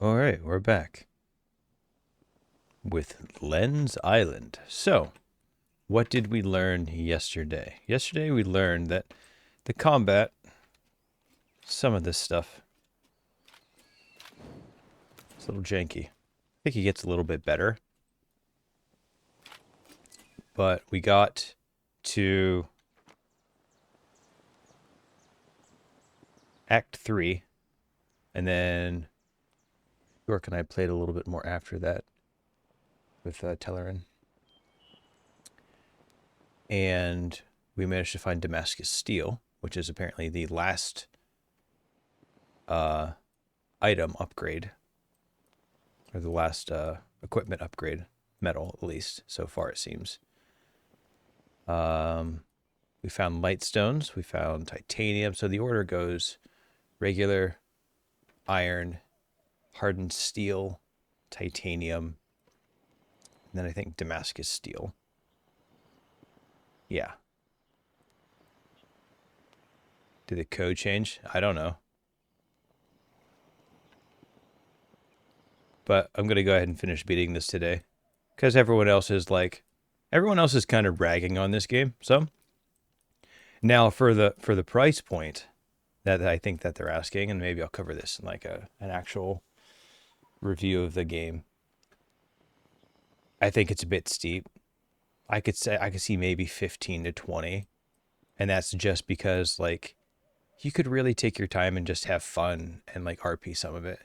All right, we're back with Lens Island. So, what did we learn yesterday? Yesterday we learned that the combat, some of this stuff, it's a little janky. I think it gets a little bit better. But we got to Act 3, and then York and I played a little bit more after that with Tellerin. And we managed to find Damascus Steel, which is apparently the last item upgrade, or the last equipment upgrade, metal at least, so far it seems. We found light stones, we found titanium, so the order goes regular, iron, hardened steel, titanium, and then I think Damascus Steel. Yeah. Did the code change? I don't know. But I'm going to go ahead and finish beating this today. Because everyone else is kind of ragging on this game. So now for the price point that I think that they're asking, and maybe I'll cover this in like an actual review of the game. I think it's a bit steep. I could see maybe 15 to 20. And that's just because like you could really take your time and just have fun and like RP some of it.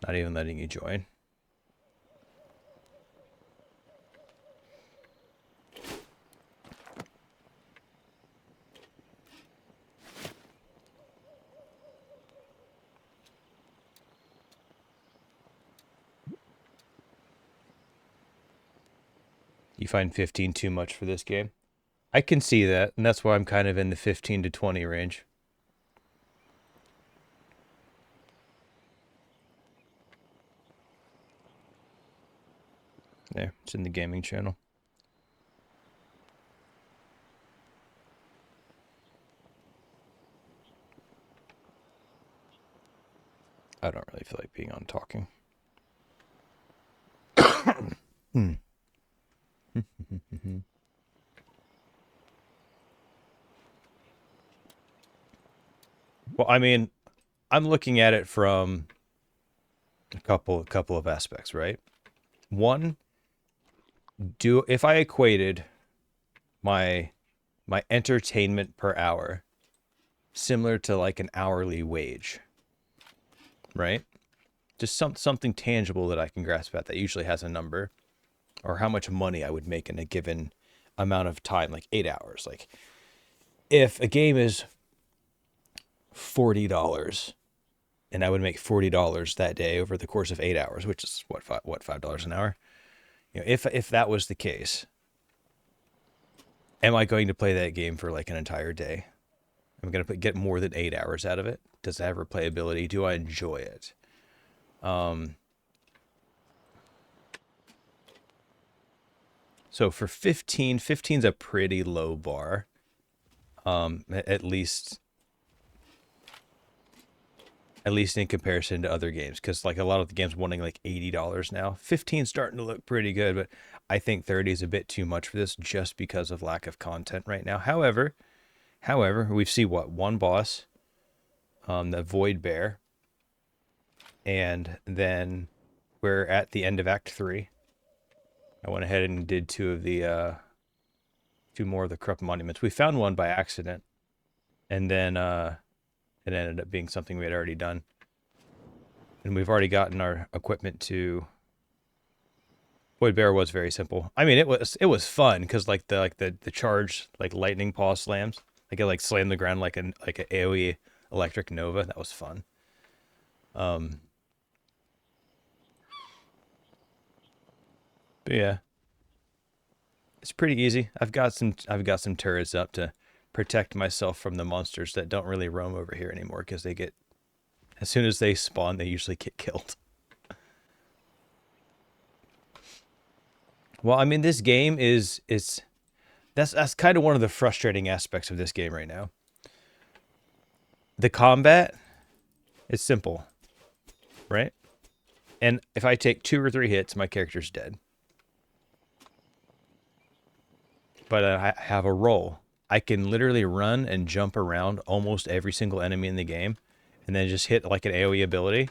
Not even letting you join. You find 15 too much for this game? I can see that, and that's why I'm kind of in the 15 to 20 range. There, it's in the gaming channel. I don't really feel like being on talking. Well, I mean, I'm looking at it from a couple of aspects, right? One, if I equated my entertainment per hour similar to like an hourly wage, right? Just something tangible that I can grasp at that usually has a number, or how much money I would make in a given amount of time, like 8 hours. Like if a game is $40 and I would make $40 that day over the course of 8 hours, which is $5 an hour. You know, if that was the case, am I going to play that game for like an entire day? I'm going to get more than 8 hours out of it. Does it have replayability? Do I enjoy it? So for 15's a pretty low bar. At least in comparison to other games, because like a lot of the games wanting like $80 now. 15's starting to look pretty good, but I think 30 is a bit too much for this just because of lack of content right now. However, we've seen one boss, the Void Bear, and then we're at the end of Act 3. I went ahead and did two more of the corrupt monuments. We found one by accident, and then it ended up being something we had already done. And we've already gotten our equipment to... Void Bear was very simple. I mean, it was fun because like the charge like lightning paw slams, like it like slammed the ground like an AoE electric nova. That was fun. But yeah, it's pretty easy. I've got some turrets up to protect myself from the monsters that don't really roam over here anymore, because as soon as they spawn, they usually get killed. Well, I mean, this game that's kind of one of the frustrating aspects of this game right now. The combat is simple, right? And if I take 2 or 3 hits, my character's dead. But I have a roll. I can literally run and jump around almost every single enemy in the game, and then just hit like an AoE ability,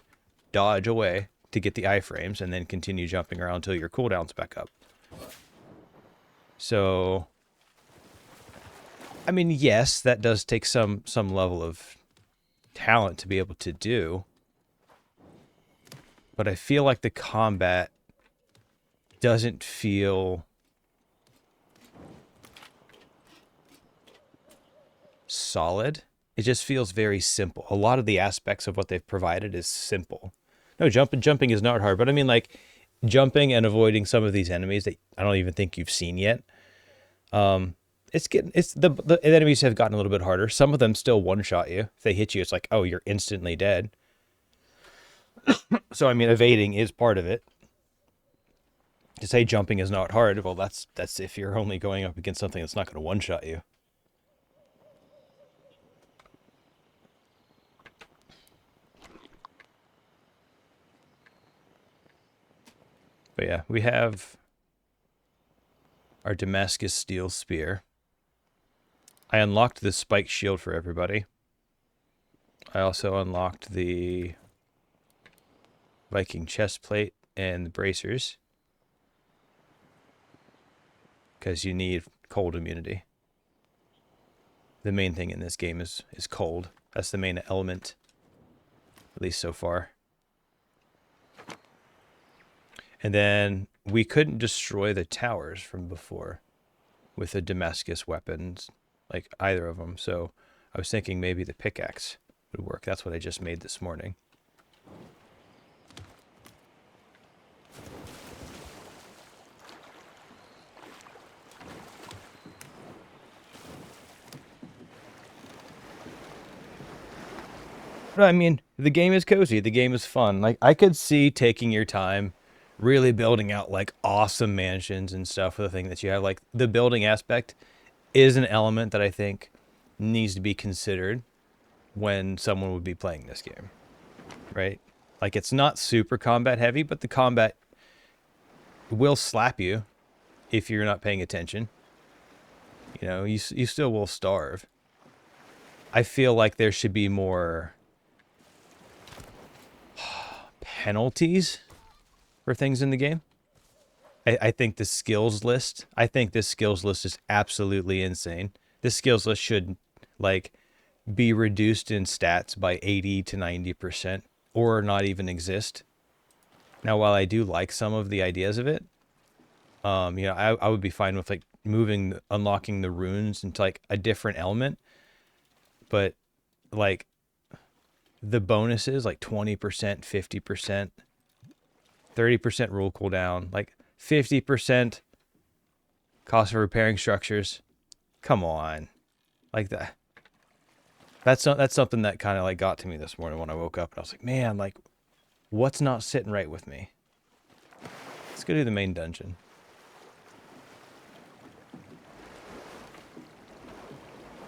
dodge away to get the iframes, and then continue jumping around until your cooldown's back up. So, I mean, yes, that does take some level of talent to be able to do, but I feel like the combat doesn't feel solid. It just feels very simple. A lot of the aspects of what they've provided is simple. No, jumping is not hard, but I mean, like, jumping and avoiding some of these enemies that I don't even think you've seen yet. The enemies have gotten a little bit harder. Some of them still one-shot you. If they hit you, it's like, oh, you're instantly dead. So I mean, evading is part of it. To say jumping is not hard, well, that's if you're only going up against something that's not going to one-shot you. But yeah, we have our Damascus Steel Spear. I unlocked the spiked shield for everybody. I also unlocked the Viking chest plate and the bracers, because you need cold immunity. The main thing in this game is cold. That's the main element, at least so far. And then we couldn't destroy the towers from before with the Damascus weapons, like either of them. So I was thinking maybe the pickaxe would work. That's what I just made this morning. But I mean, the game is cozy. The game is fun. Like, I could see taking your time, really building out like awesome mansions and stuff for the thing that you have. Like, the building aspect is an element that I think needs to be considered when someone would be playing this game, right? Like, it's not super combat heavy, but the combat will slap you if you're not paying attention. You know, you still will starve. I feel like there should be more penalties for things in the game. I think the skills list, I think this skills list is absolutely insane. This skills list should, like, be reduced in stats by 80 to 90% or not even exist. Now, while I do like some of the ideas of it, you know, I would be fine with, like, unlocking the runes into, like, a different element. But, like, the bonuses, like 20%, 50%, 30% rule cooldown, like 50% cost of repairing structures. Come on. Like that. That's something that kind of like got to me this morning when I woke up. And I was like, man, like, what's not sitting right with me? Let's go do the main dungeon.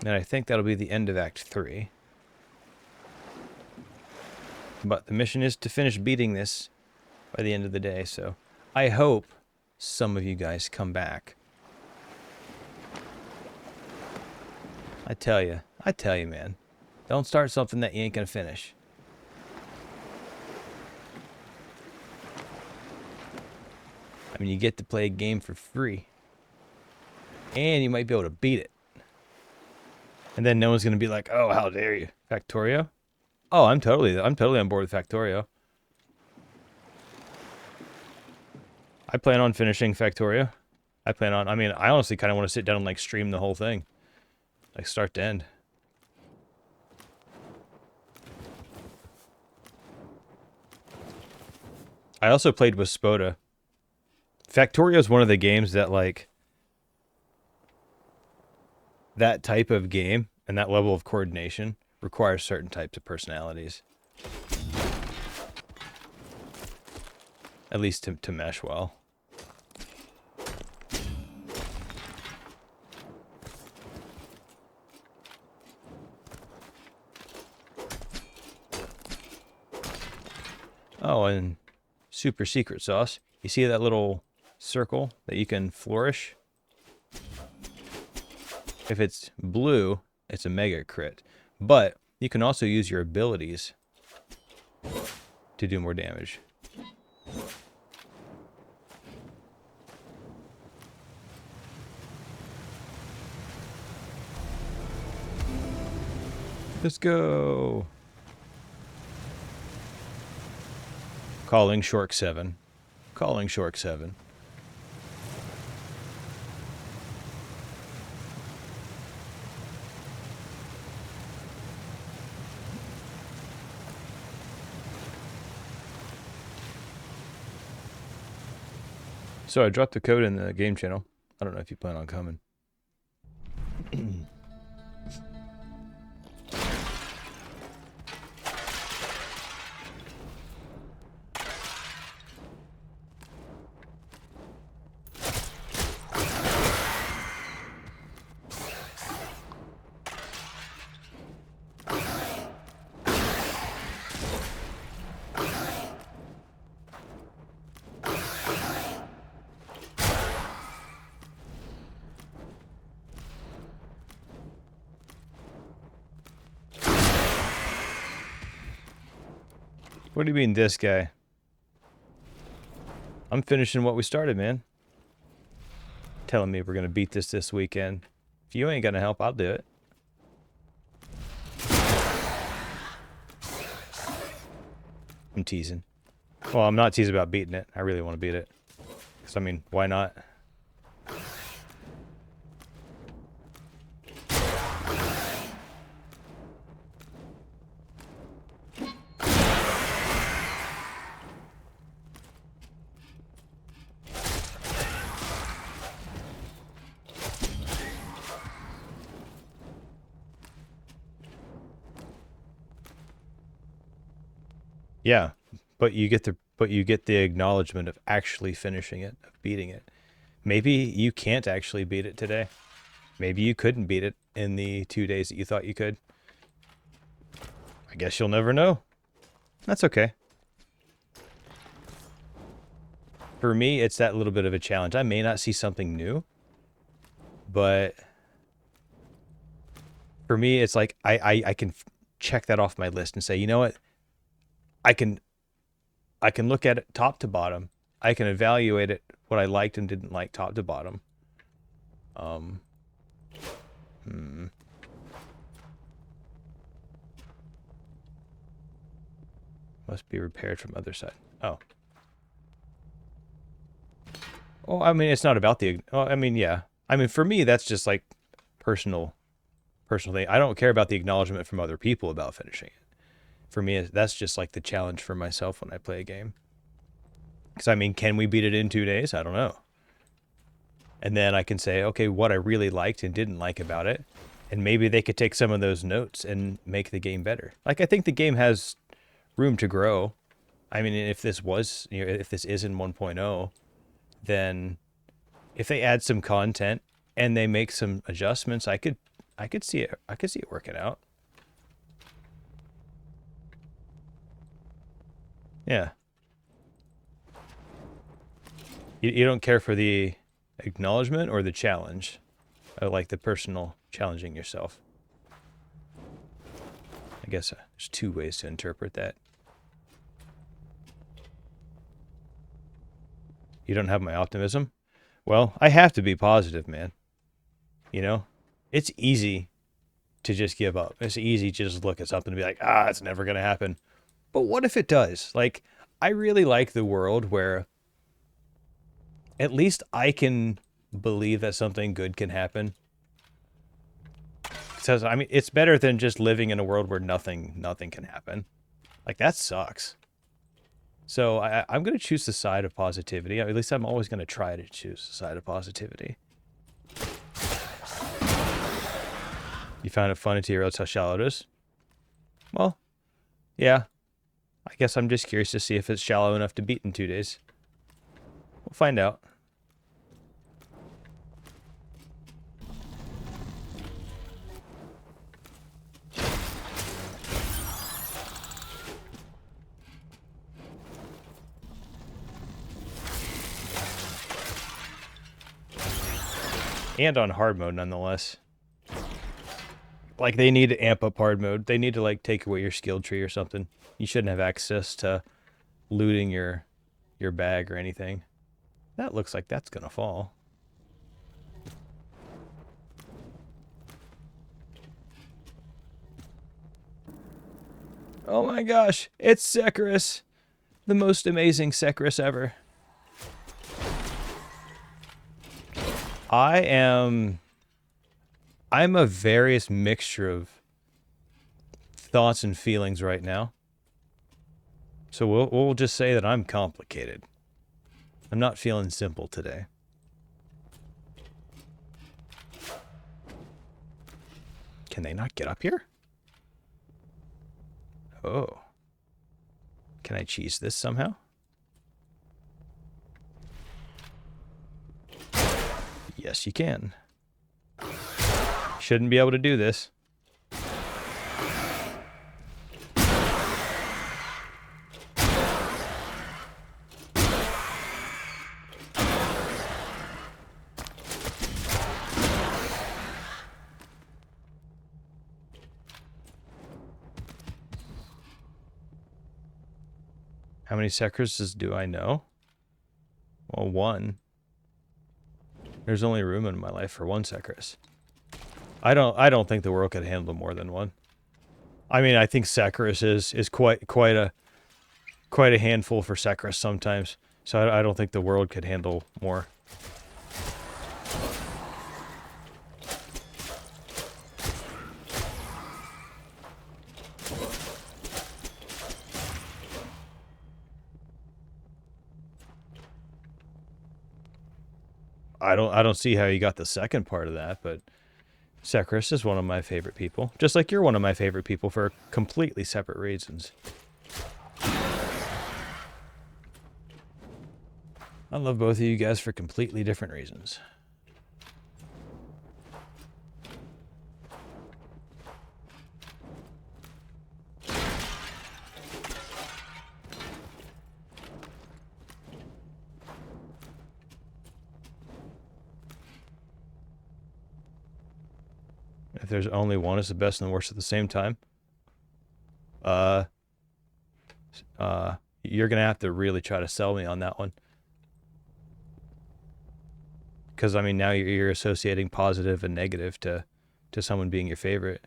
And I think that'll be the end of Act 3. But the mission is to finish beating this by the end of the day, so I hope some of you guys come back. I tell you, man. Don't start something that you ain't gonna finish. I mean, you get to play a game for free. And you might be able to beat it. And then no one's gonna be like, oh, how dare you, Factorio? Oh, I'm totally on board with Factorio. I plan on finishing Factorio. I mean, I honestly kind of want to sit down and, like, stream the whole thing. Like, start to end. I also played with Spoda. Factorio is one of the games that, like, that type of game and that level of coordination requires certain types of personalities. At least to mesh well. Oh, and super secret sauce. You see that little circle that you can flourish? If it's blue, it's a mega crit. But you can also use your abilities to do more damage. Let's go. Calling Shork 7. Calling Shork 7. So I dropped the code in the game channel. I don't know if you plan on coming. What do you mean, this guy? I'm finishing what we started, man. Telling me we're going to beat this weekend. If you ain't going to help, I'll do it. I'm teasing. Well, I'm not teasing about beating it. I really want to beat it. Because, I mean, why not? Yeah, but you get the acknowledgement of actually finishing it, of beating it. Maybe you can't actually beat it today. Maybe you couldn't beat it in the 2 days that you thought you could. I guess you'll never know. That's okay. For me, it's that little bit of a challenge. I may not see something new, but for me, it's like I can check that off my list and say, you know what? I can look at it top to bottom. I can evaluate it, what I liked and didn't like top to bottom. Must be repaired from other side. Oh. Well, I mean, it's not about the... Well, I mean, yeah. I mean, for me, that's just like personal thing. I don't care about the acknowledgement from other people about finishing it. For me, that's just like the challenge for myself when I play a game. Because, I mean, can we beat it in 2 days? I don't know. And then I can say, okay, what I really liked and didn't like about it. And maybe they could take some of those notes and make the game better. Like, I think the game has room to grow. I mean, if this was, you know, if this is in 1.0, then if they add some content and they make some adjustments, I could see it. I could see it working out. Yeah. You don't care for the acknowledgement or the challenge? I like the personal challenging yourself. I guess there's two ways to interpret that. You don't have my optimism? Well, I have to be positive, man. You know? It's easy to just give up. It's easy to just look at something and be like, it's never going to happen. But what if it does? Like, I really like the world where at least I can believe that something good can happen. So, I mean, it's better than just living in a world where nothing can happen. Like, that sucks. So I'm going to choose the side of positivity. At least I'm always going to try to choose the side of positivity. You found it funny to realize how shallow it is? Well, yeah. I guess I'm just curious to see if it's shallow enough to beat in 2 days. We'll find out. And on hard mode, nonetheless. Like, they need to amp up hard mode. They need to, like, take away your skill tree or something. You shouldn't have access to looting your bag or anything. That looks like that's gonna fall. Oh my gosh, it's Secarus! The most amazing Secarus ever. I'm a various mixture of thoughts and feelings right now. So we'll just say that I'm complicated. I'm not feeling simple today. Can they not get up here? Oh. Can I cheese this somehow? Yes, you can. Shouldn't be able to do this. How many Secaruses do I know? Well, one. There's only room in my life for one Secarus. I don't think the world could handle more than one. I mean, I think Secarus is quite a handful for Secarus sometimes. So I don't think the world could handle more. I don't see how you got the second part of that, but Secarus is one of my favorite people. Just like you're one of my favorite people for completely separate reasons. I love both of you guys for completely different reasons. If there's only one, it's the best and the worst at the same time. You're gonna have to really try to sell me on that one. Because, I mean, now you're associating positive and negative to someone being your favorite.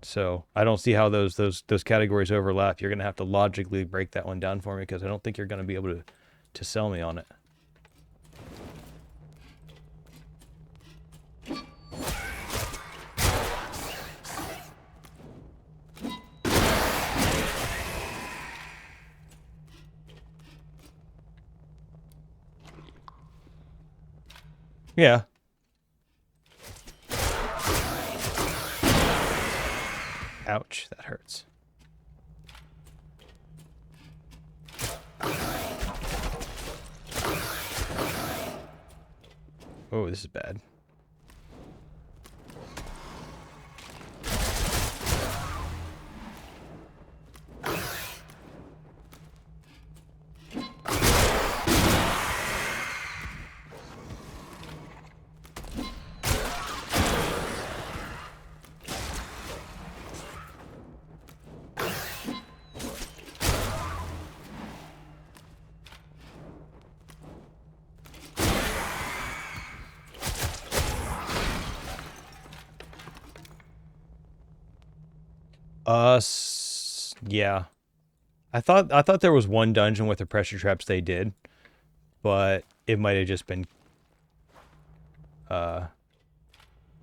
So I don't see how those categories overlap. You're gonna have to logically break that one down for me, because I don't think you're gonna be able to sell me on it. Yeah. Ouch, that hurts. Oh, this is bad. Yeah. I thought there was one dungeon with the pressure traps they did, but it might have just been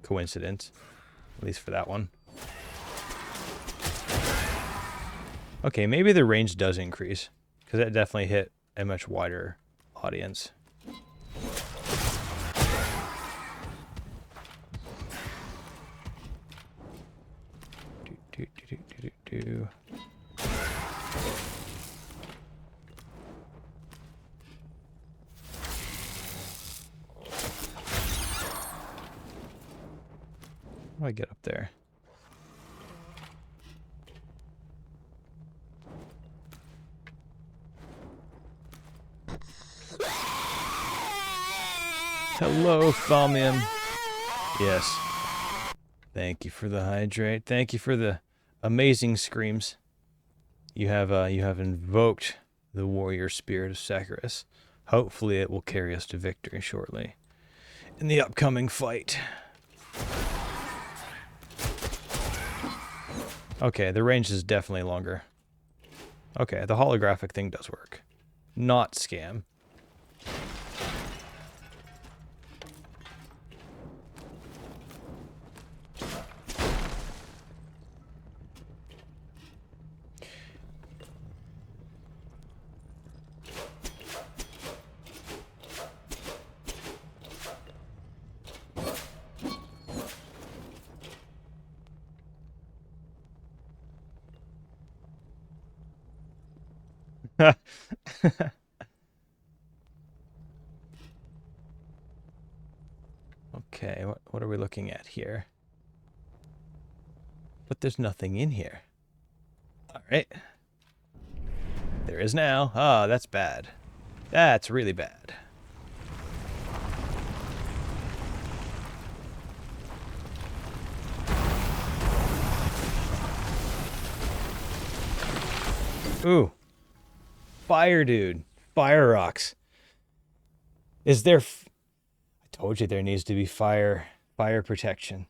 coincidence, at least for that one. Okay, maybe the range does increase, because that definitely hit a much wider audience. Do. How do I get up there? Hello, Thaumium. Yes. Thank you for the hydrate. Thank you for the amazing screams. You have invoked the warrior spirit of Saccharus. Hopefully it will carry us to victory shortly in the upcoming fight. Okay, the range is definitely longer. Okay, the holographic thing does work. Not scam. Okay, what are we looking at here? But there's nothing in here. All right. There is now. Ah, that's bad. That's really bad. Ooh. Fire, dude. Fire rocks. Is there... I told you there needs to be fire protection.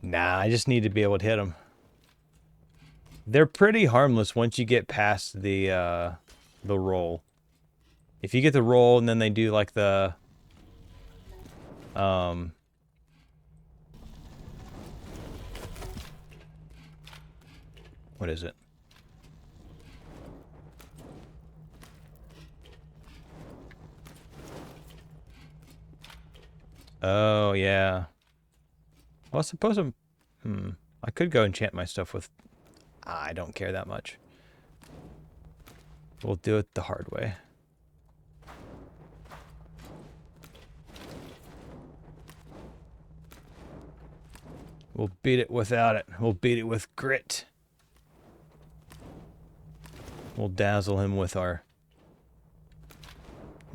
Nah, I just need to be able to hit them. They're pretty harmless once you get past the roll. If you get the roll and then they do like the... What is it? Oh, yeah. Well, I suppose I'm... I could go enchant my stuff with... I don't care that much. We'll do it the hard way. We'll beat it without it. We'll beat it with grit. We'll dazzle him with our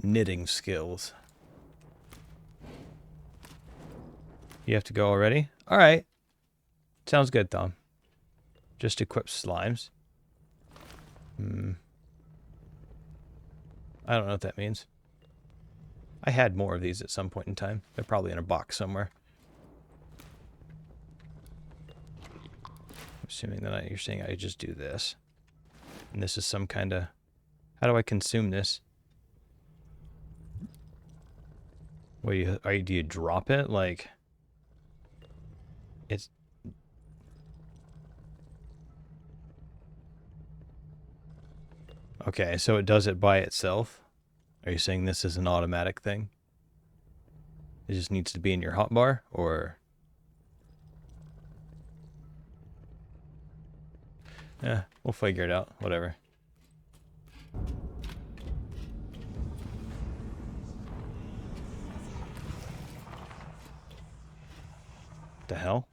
knitting skills. You have to go already? All right. Sounds good, Tom. Just equip slimes. I don't know what that means. I had more of these at some point in time. They're probably in a box somewhere. Assuming that you're saying I just do this. And this is some kind of... How do I consume this? What do you drop it? Like... It's... Okay, so it does it by itself? Are you saying this is an automatic thing? It just needs to be in your hotbar, or... Yeah, we'll figure it out. Whatever. The hell?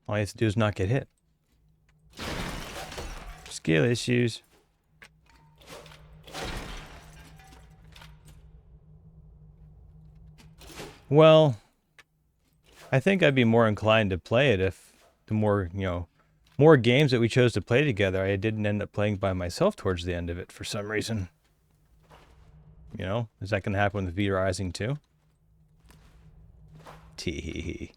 All you have to do is not get hit. Skill issues. Well, I think I'd be more inclined to play it if the more, more games that we chose to play together, I didn't end up playing by myself towards the end of it for some reason. Is that going to happen with V Rising too? Tee.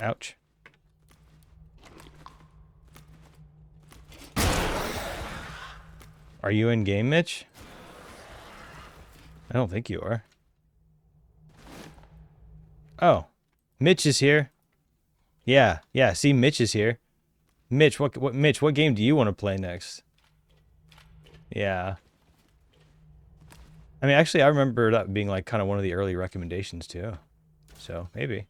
Ouch. Are you in game, Mitch? I don't think you are. Oh, Mitch is here. Yeah. See, Mitch is here. Mitch, what game do you want to play next? Yeah. I mean, actually, I remember that being like kind of one of the early recommendations too. So maybe.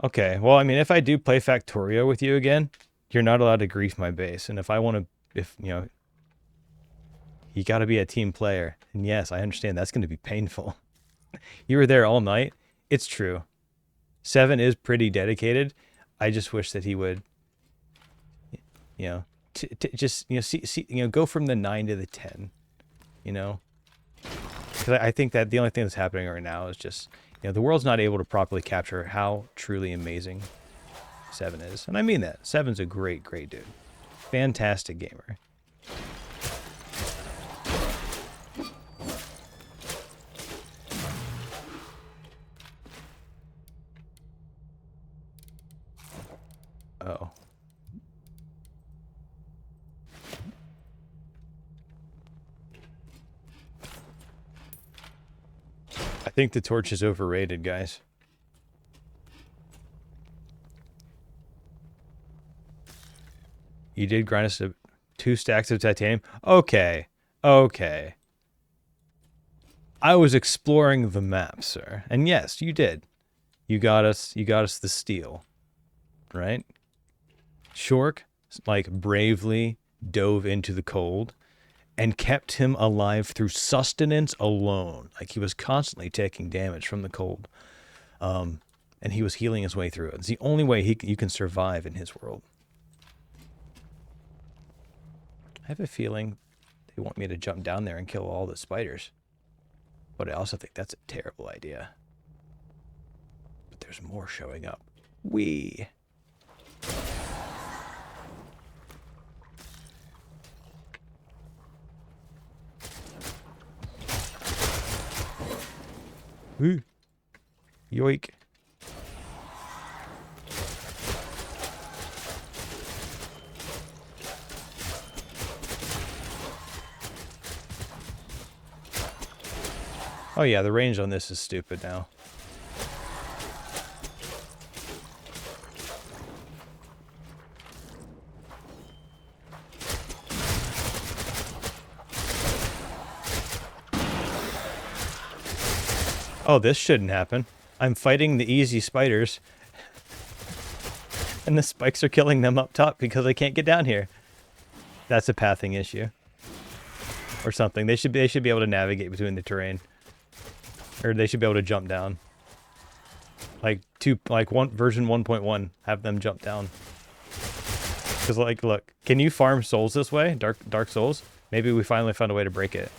Okay. Well, I mean, if I do play Factorio with you again, you're not allowed to grief my base. And if I want to, you got to be a team player. And yes, I understand that's going to be painful. You were there all night. It's true. 7 is pretty dedicated. I just wish that he would, just, go from the 9 to the 10, Because I think that the only thing that's happening right now is just, the world's not able to properly capture how truly amazing 7 is. And I mean that. 7's a great, great dude. Fantastic gamer. Oh. I think the torch is overrated, guys. You did grind us 2 stacks of titanium? Okay. I was exploring the map, sir. And yes, you did. You got us the steel. Right? Shork, bravely dove into the cold and kept him alive through sustenance alone. He was constantly taking damage from the cold. And he was healing his way through it. It's the only way you can survive in his world. I have a feeling they want me to jump down there and kill all the spiders. But I also think that's a terrible idea. But there's more showing up. Wee. Ooh. Yoink. Oh yeah, the range on this is stupid now. Oh, this shouldn't happen. I'm fighting the easy spiders. And the spikes are killing them up top because I can't get down here. That's a pathing issue. Or something. They should be able to navigate between the terrain. Or they should be able to jump down. Version 1.1, have them jump down. Because look, can you farm souls this way? Dark souls? Maybe we finally found a way to break it.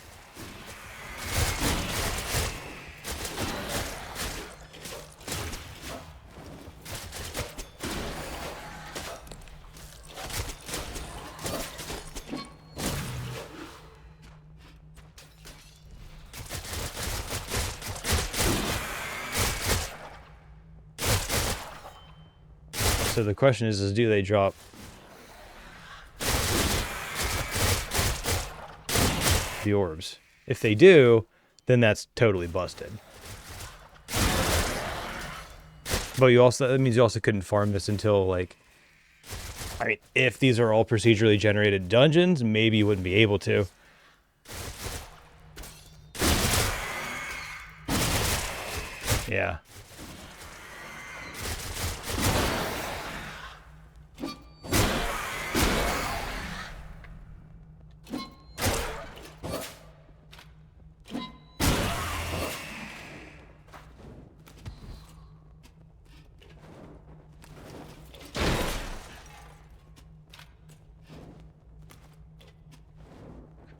So the question is do they drop the orbs? If they do, then that's totally busted. But that means you also couldn't farm this until I mean, if these are all procedurally generated dungeons, maybe you wouldn't be able to. Yeah.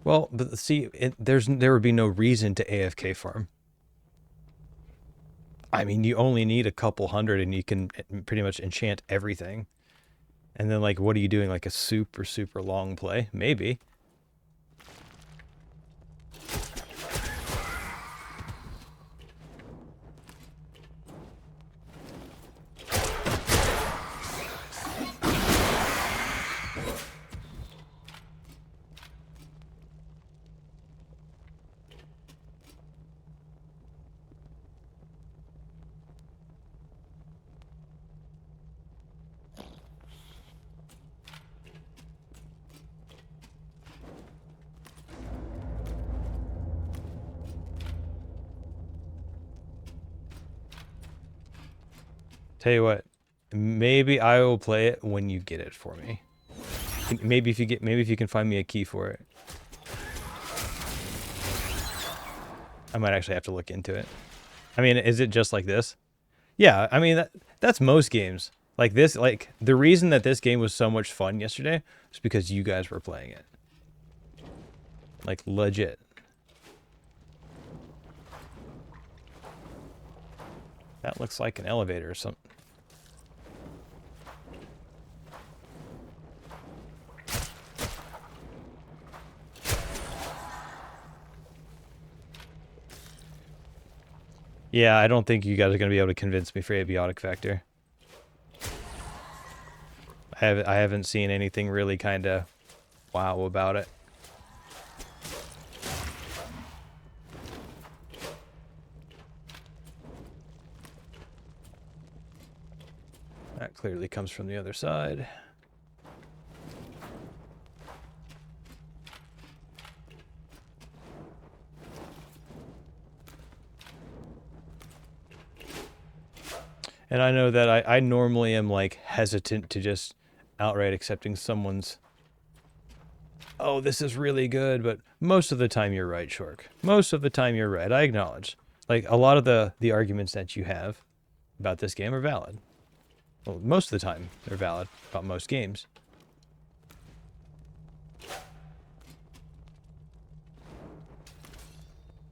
Well, but see, there would be no reason to AFK farm. I mean, you only need a couple hundred and you can pretty much enchant everything. And then, like, what are you doing? Like a super, super long play? Maybe. Tell you what, maybe I will play it when you get it for me. Maybe if you can find me a key for it. I might actually have to look into it. I mean, is it just like this? Yeah, I mean that's most games. Like this, like the reason that this game was so much fun yesterday is because you guys were playing it. Like legit. That looks like an elevator or something. Yeah, I don't think you guys are going to be able to convince me for abiotic factor. I haven't seen anything really kind of wow about it. That clearly comes from the other side. And I know that I normally am like hesitant to just outright accepting someone's, oh, this is really good, but most of the time you're right, Shork. Most of the time you're right. I acknowledge. Like a lot of the arguments that you have about this game are valid. Well, most of the time they're valid about most games.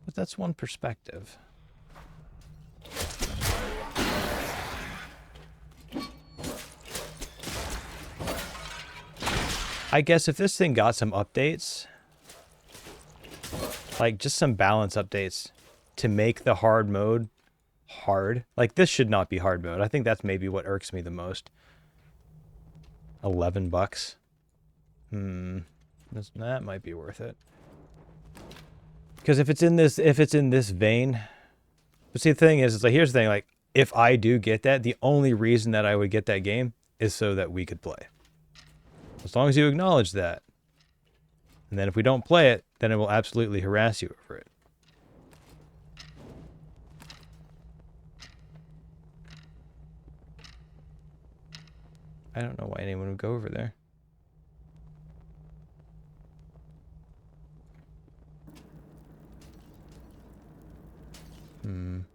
But that's one perspective. I guess if this thing got some updates, like just some balance updates to make the hard mode hard. Like this should not be hard mode. I think that's maybe what irks me the most. $11. That might be worth it. Because if it's in this vein, but see the thing is, it's like here's the thing, like if I do get that, the only reason that I would get that game is so that we could play. As long as you acknowledge that. And then if we don't play it, then it will absolutely harass you over it. I don't know why anyone would go over there. Doesn't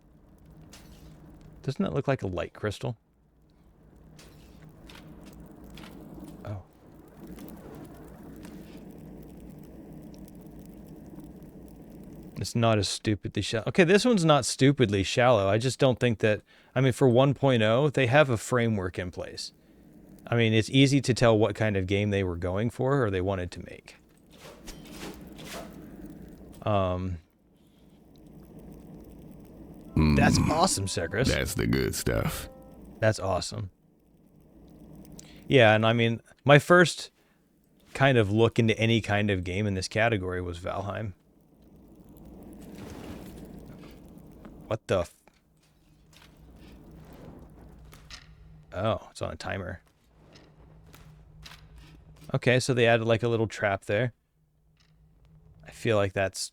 that look like a light crystal? Oh. It's not as stupidly shallow. Okay, this one's not stupidly shallow. I just don't think that... I mean, for 1.0, they have a framework in place. I mean, it's easy to tell what kind of game they were going for or they wanted to make. That's awesome, Secris. That's the good stuff. That's awesome. Yeah, and I mean, my first kind of look into any kind of game in this category was Valheim. What the... Oh, it's on a timer. Okay, so they added like a little trap there. I feel like that's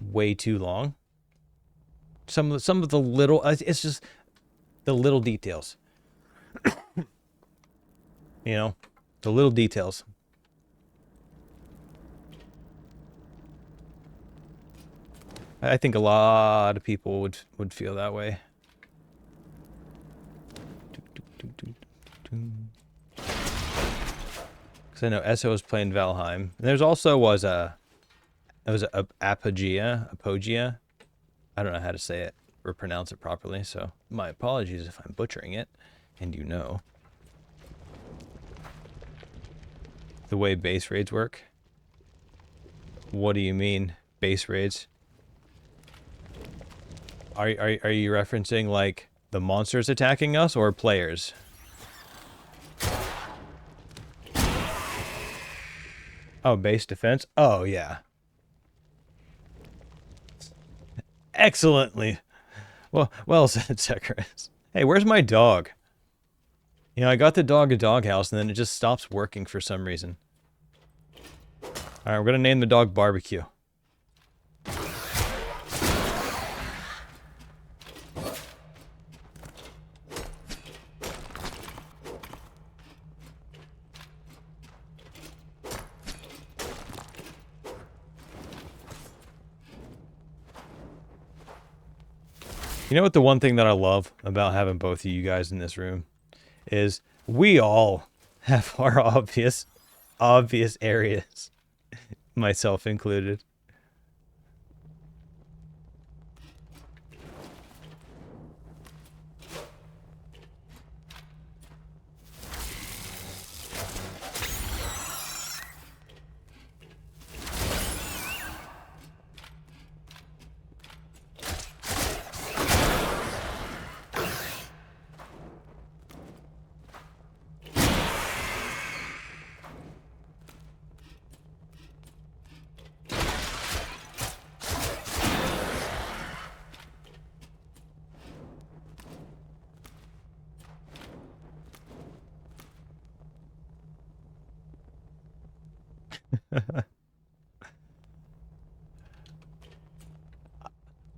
way too long. Some of the little... It's just the little details. You know? The little details. I think a lot of people would feel that way. Because I know Esso was playing Valheim. And there's also was a Apogea. I don't know how to say it or pronounce it properly, so my apologies if I'm butchering it, and you know. The way base raids work? What do you mean, base raids? Are you referencing, like, the monsters attacking us, or players? Oh, base defense? Oh, yeah. Excellently. Well said, Zacharias. Hey, where's my dog? You know, I got the dog a doghouse, and then it just stops working for some reason. Alright, we're gonna name the dog Barbecue. You know what the one thing that I love about having both of you guys in this room is we all have our obvious areas, myself included.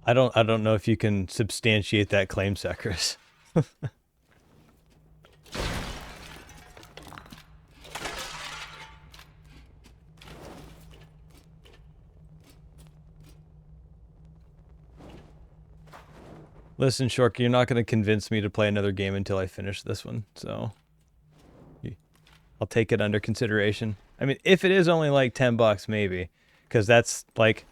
I don't know if you can substantiate that claim, Sekris. Listen, Shork, you're not going to convince me to play another game until I finish this one, so I'll take it under consideration. I mean, if it is only like $10, maybe, because that's like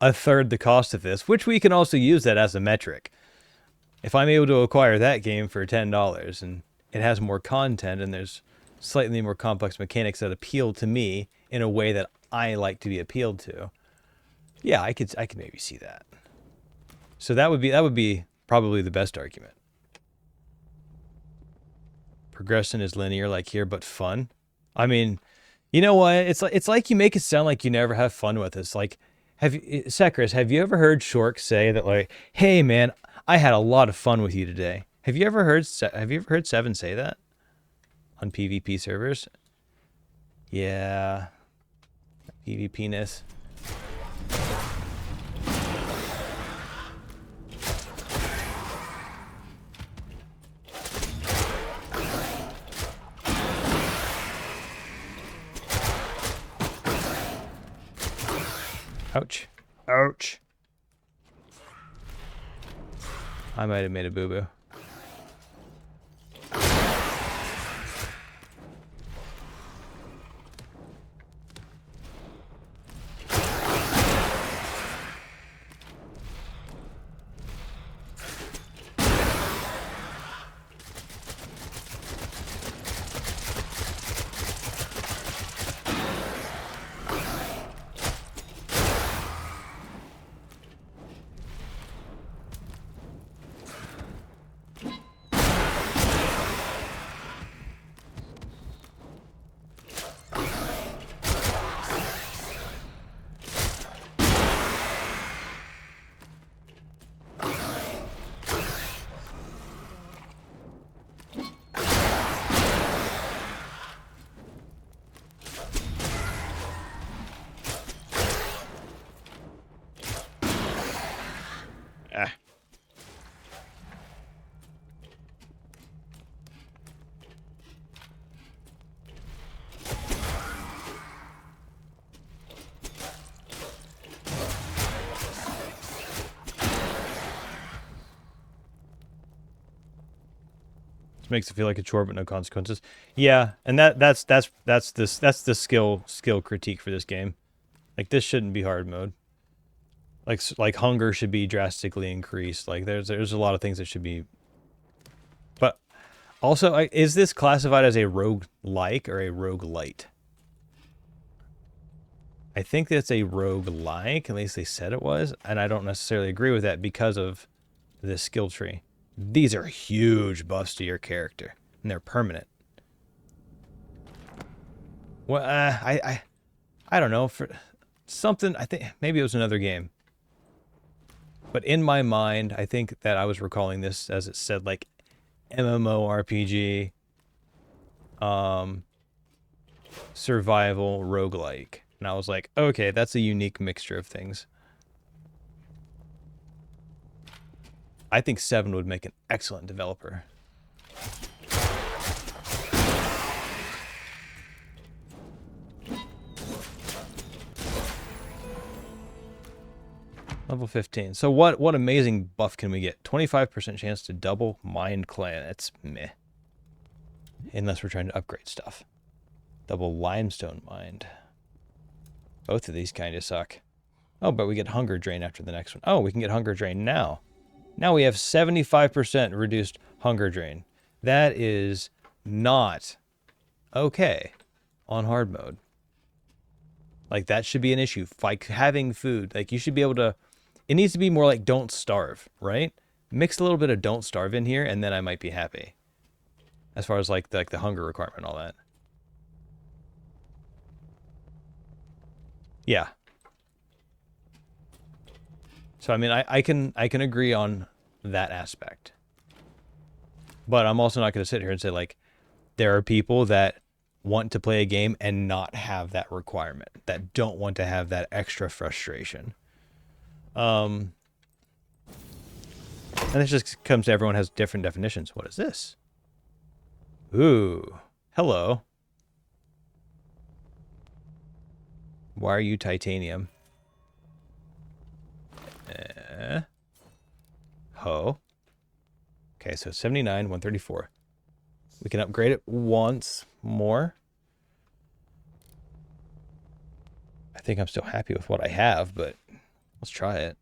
a third the cost of this, which we can also use that as a metric. If I'm able to acquire that game for $10 and it has more content and there's slightly more complex mechanics that appeal to me in a way that I like to be appealed to, yeah, I could maybe see that. So that would be probably the best argument. Progression is linear like here, but fun. I mean, you know what? It's like you make it sound like you never have fun with this. Like, Sekris, have you ever heard Shork say that, like, hey man, I had a lot of fun with you today? Have you ever heard Seven say that on PvP servers? Yeah, PvP-ness. Ouch. Ouch. I might have made a boo-boo. This makes it feel like a chore, but no consequences. Yeah, and that's the skill critique for this game. Like, this shouldn't be hard mode. Like hunger should be drastically increased. Like there's a lot of things that should be. But also, is this classified as a rogue-like or a roguelite? I think that's a rogue-like. At least they said it was, and I don't necessarily agree with that because of this skill tree. These are huge buffs to your character, and they're permanent. Well, I don't know, for something. I think maybe it was another game. But in my mind, I think that I was recalling this as it said, like, MMORPG, survival, roguelike. And I was like, okay, that's a unique mixture of things. I think 7 would make an excellent developer. Level 15. So what amazing buff can we get? 25% chance to double Mind Clan. That's meh. Unless we're trying to upgrade stuff. Double Limestone Mind. Both of these kind of suck. Oh, but we get Hunger Drain after the next one. Oh, we can get Hunger Drain now. Now we have 75% reduced Hunger Drain. That is not okay on hard mode. Like, that should be an issue. Like, having food. Like, you should be able to... It needs to be more like Don't Starve, right? Mix a little bit of Don't Starve in here, and then I might be happy. As far as, like the hunger requirement and all that. Yeah. So, I mean, I can agree on that aspect. But I'm also not going to sit here and say, like, there are people that want to play a game and not have that requirement. That don't want to have that extra frustration. And it just comes to everyone has different definitions. What is this? Ooh. Hello. Why are you titanium? Ho. Okay, so 79, 134. We can upgrade it once more. I think I'm still happy with what I have, but let's try it.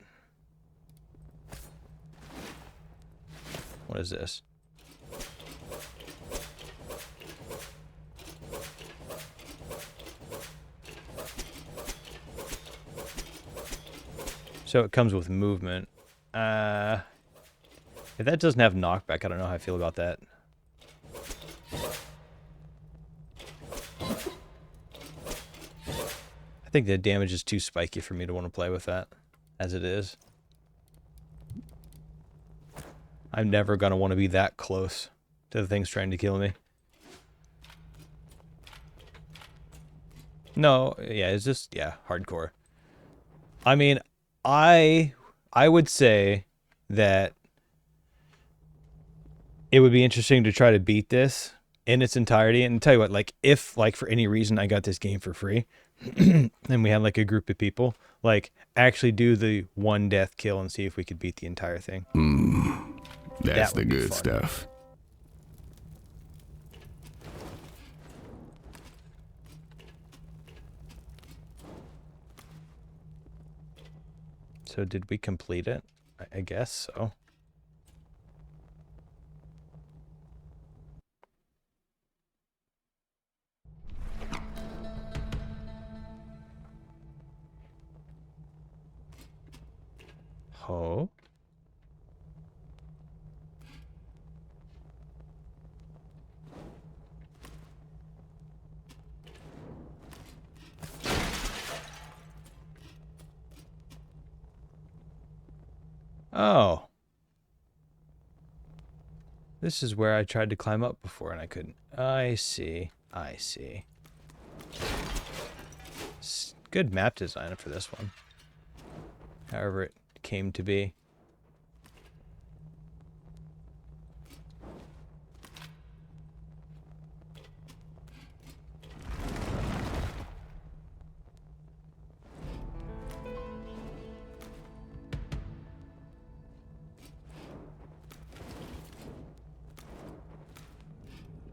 What is this? So it comes with movement. If that doesn't have knockback, I don't know how I feel about that. I think the damage is too spiky for me to want to play with that, as it is. I'm never going to want to be that close to the things trying to kill me. No, yeah, it's just, yeah, hardcore. I mean, I would say that it would be interesting to try to beat this in its entirety. And tell you what, like, if, like, for any reason I got this game for free, and we had, like, a group of people, like, actually do the one death kill and see if we could beat the entire thing. That's the good stuff. So did we complete it? I guess so. Oh. Oh. This is where I tried to climb up before and I couldn't. I see. I see. Good map design for this one. However it came to be.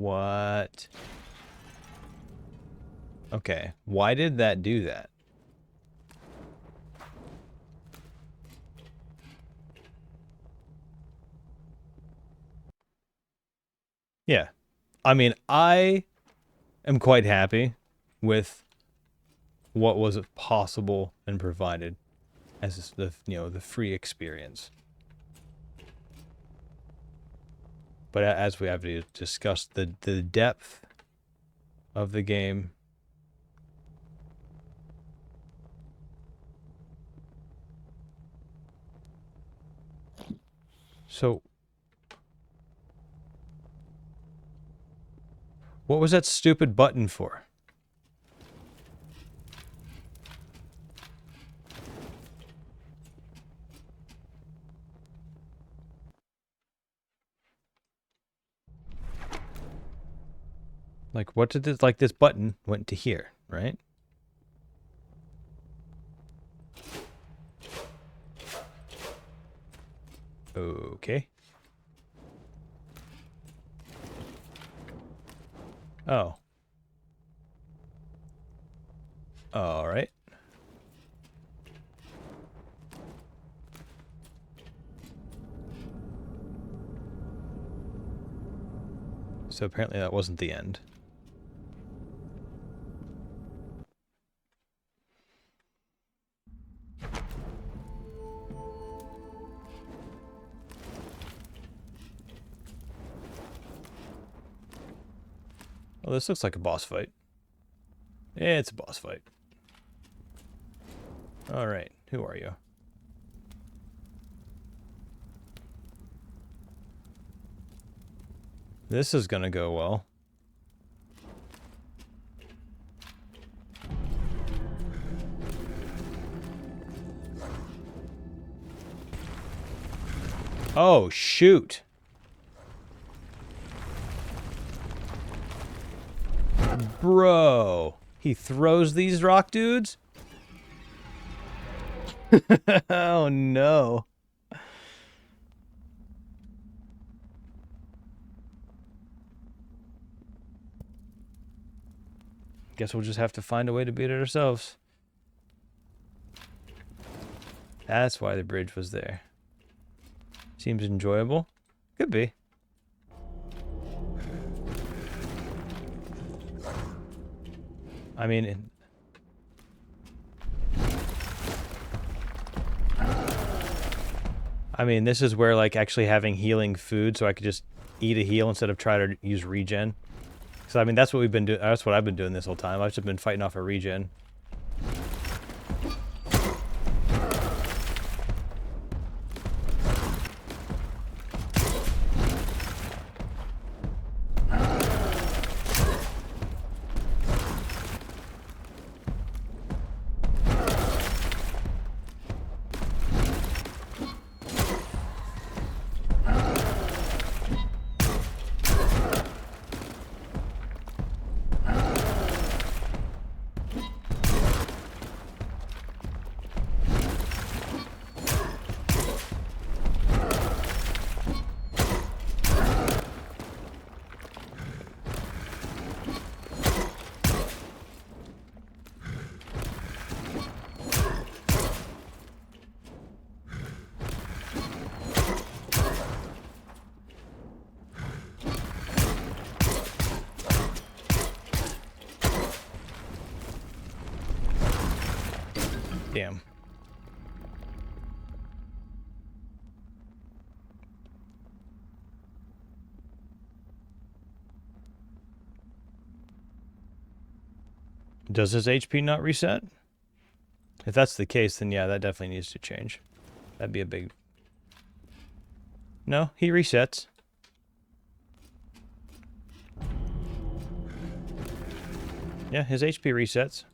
What? Okay, why did that do that? Yeah. I mean, I am quite happy with what was possible and provided as the the free experience. But as we have to discuss the depth of the game, so what was that stupid button for? Like, what did this, like, this button went to here, right? Okay. Oh. All right. So apparently that wasn't the end. Well, this looks like a boss fight. Yeah, it's a boss fight. All right, who are you? This is gonna go well. Oh, shoot. Bro, he throws these rock dudes? Oh, no. Guess we'll just have to find a way to beat it ourselves. That's why the bridge was there. Seems enjoyable. Could be. I mean, this is where, like, actually having healing food, so I could just eat a heal instead of try to use regen. So I mean, that's what we've been doing. That's what I've been doing this whole time. I've just been fighting off a regen. Damn. Does his HP not reset? If that's the case, then yeah, that definitely needs to change. That'd be a big... No, he resets. Yeah, his HP resets.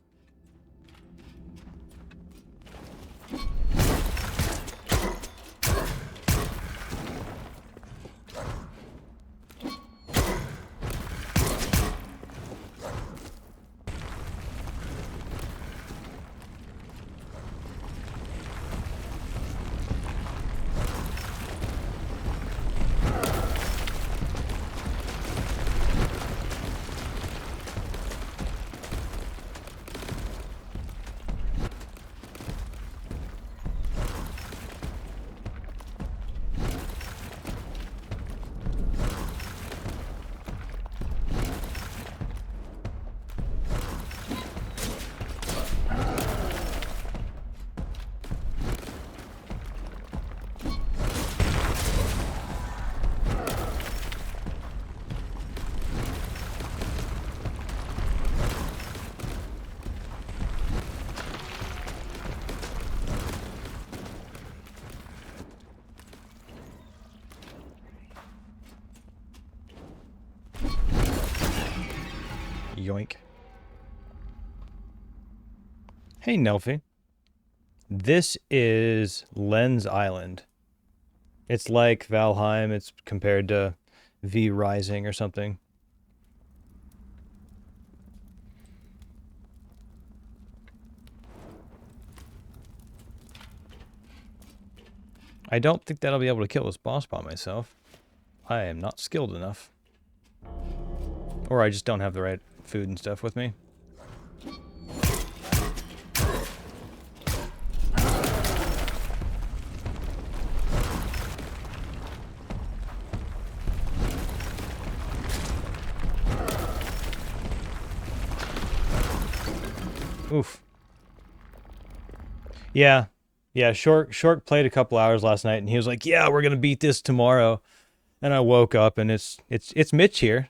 Yoink. Hey, Nelfie. This is Lens Island. It's like Valheim. It's compared to V Rising or something. I don't think that I'll be able to kill this boss by myself. I am not skilled enough. Or I just don't have the right food and stuff with me. Oof. Yeah. Yeah, Short played a couple hours last night and he was like, "Yeah, we're going to beat this tomorrow." And I woke up and it's Mitch here.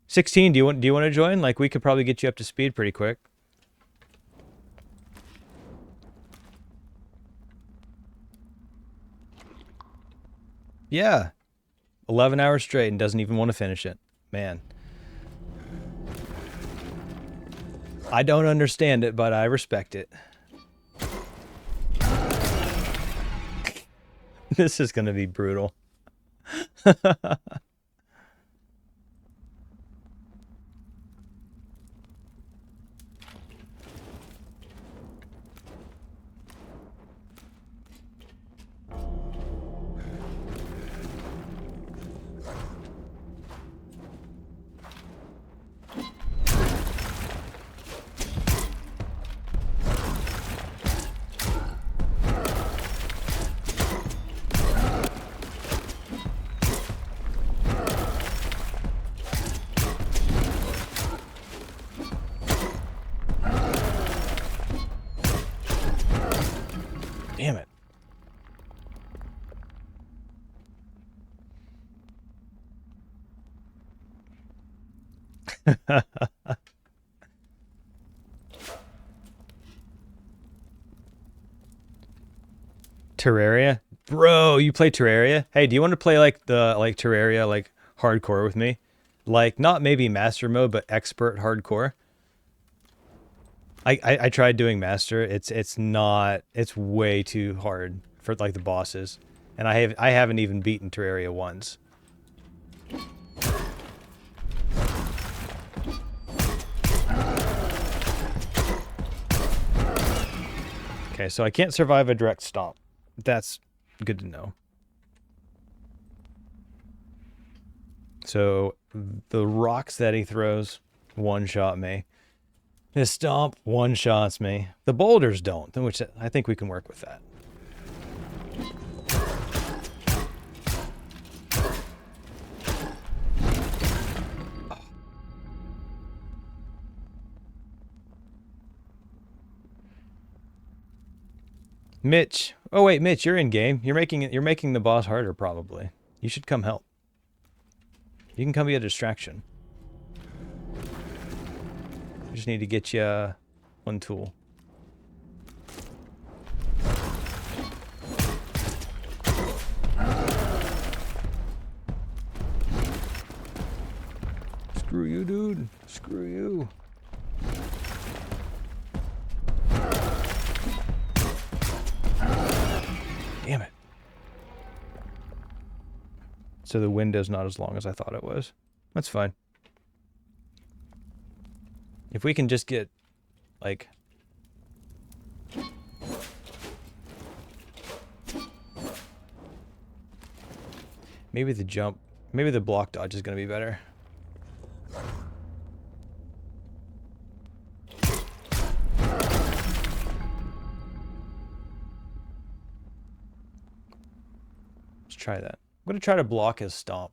16, do you want to join? Like we could probably get you up to speed pretty quick. Yeah. 11 hours straight and doesn't even want to finish it. Man. I don't understand it, but I respect it. This is going to be brutal. Damn it. Terraria? Bro, you play Terraria? Hey, do you want to play like Terraria like hardcore with me? Like not maybe master mode, but expert hardcore. I tried doing master. It's way too hard for like the bosses. And I haven't even beaten Terraria once. Okay, so I can't survive a direct stomp. That's good to know. So the rocks that he throws one-shot me. His stomp one-shots me. The boulders don't, which I think we can work with that. Mitch. Oh wait, Mitch, you're in game. You're making the boss harder probably. You should come help. You can come be a distraction. I just need to get you one tool. Screw you, dude. Screw you. Damn it. So the window's not as long as I thought it was. That's fine. If we can just get, like... maybe the block dodge is going to be better. Let's try that. I'm going to try to block his stomp.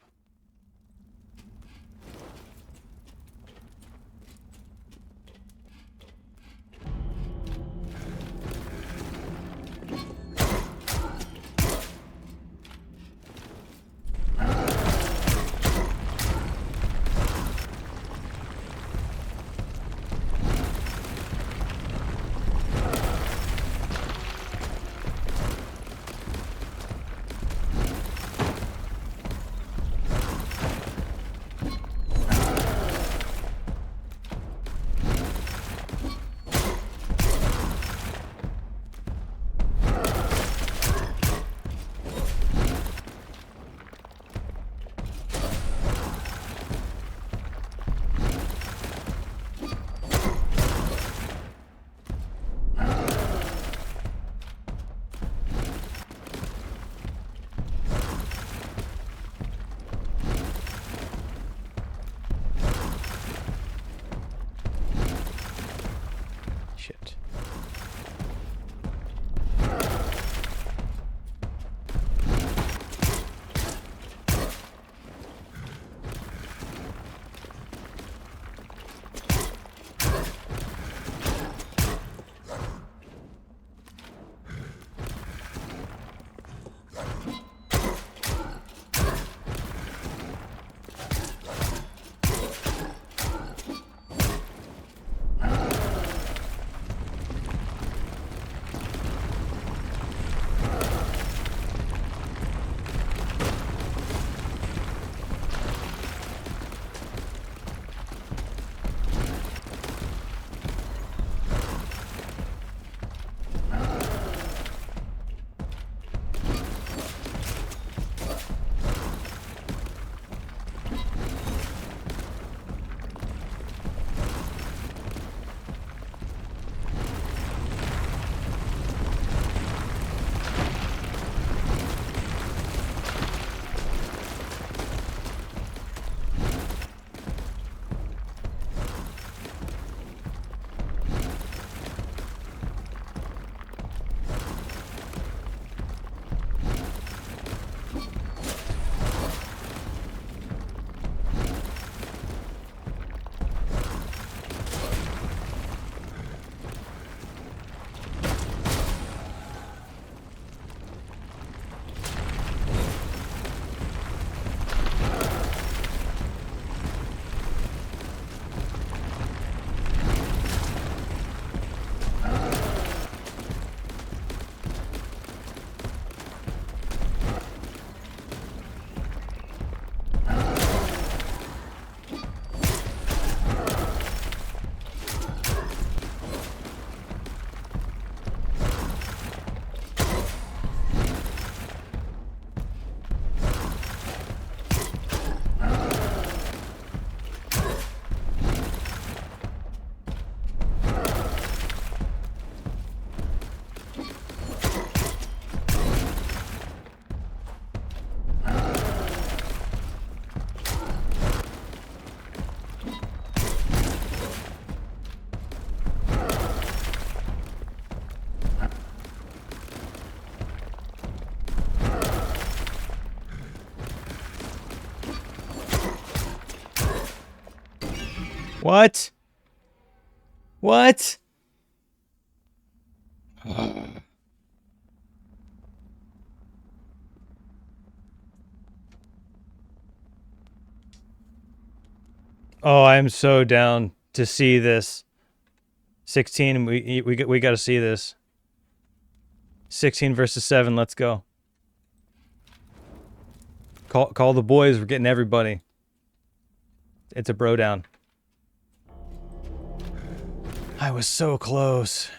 What? What? Oh, I'm so down to see this. 16, we got to see this. 16 versus 7, let's go. Call the boys, we're getting everybody. It's a bro down. I was so close.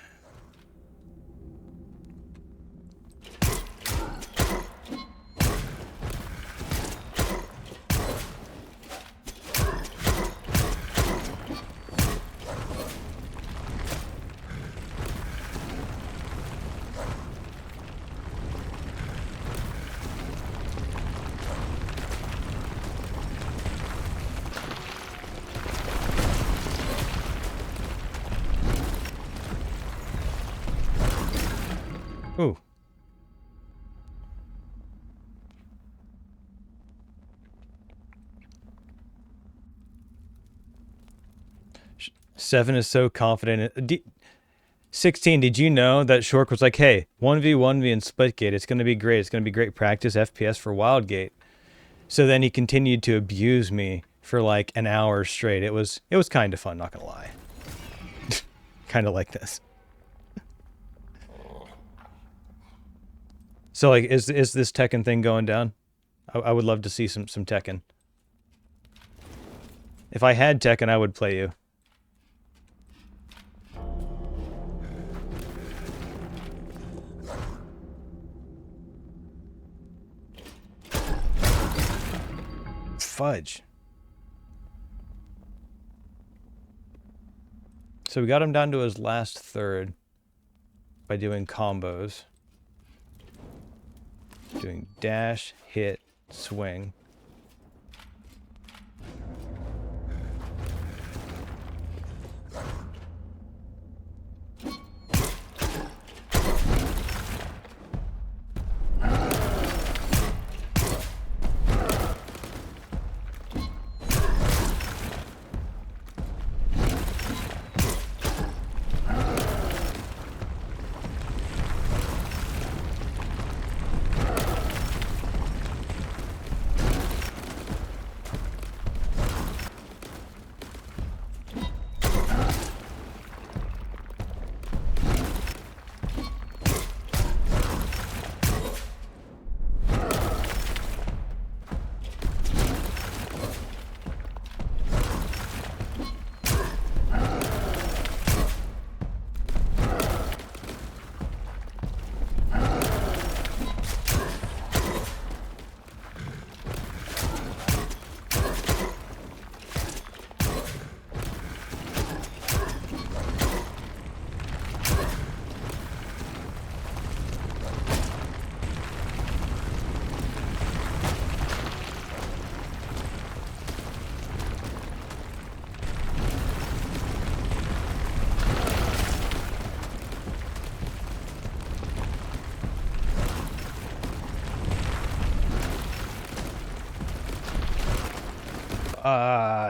Ooh. Seven is so confident. 16, did you know that Shork was like, hey, 1v1v in Splitgate, it's going to be great. It's going to be great practice FPS for Wildgate. So then he continued to abuse me for like an hour straight. It was kind of fun, not going to lie. Kind of like this. So like, is this Tekken thing going down? I would love to see some Tekken. If I had Tekken, I would play you. Fudge. So we got him down to his last third by doing combos. Doing dash, hit, swing.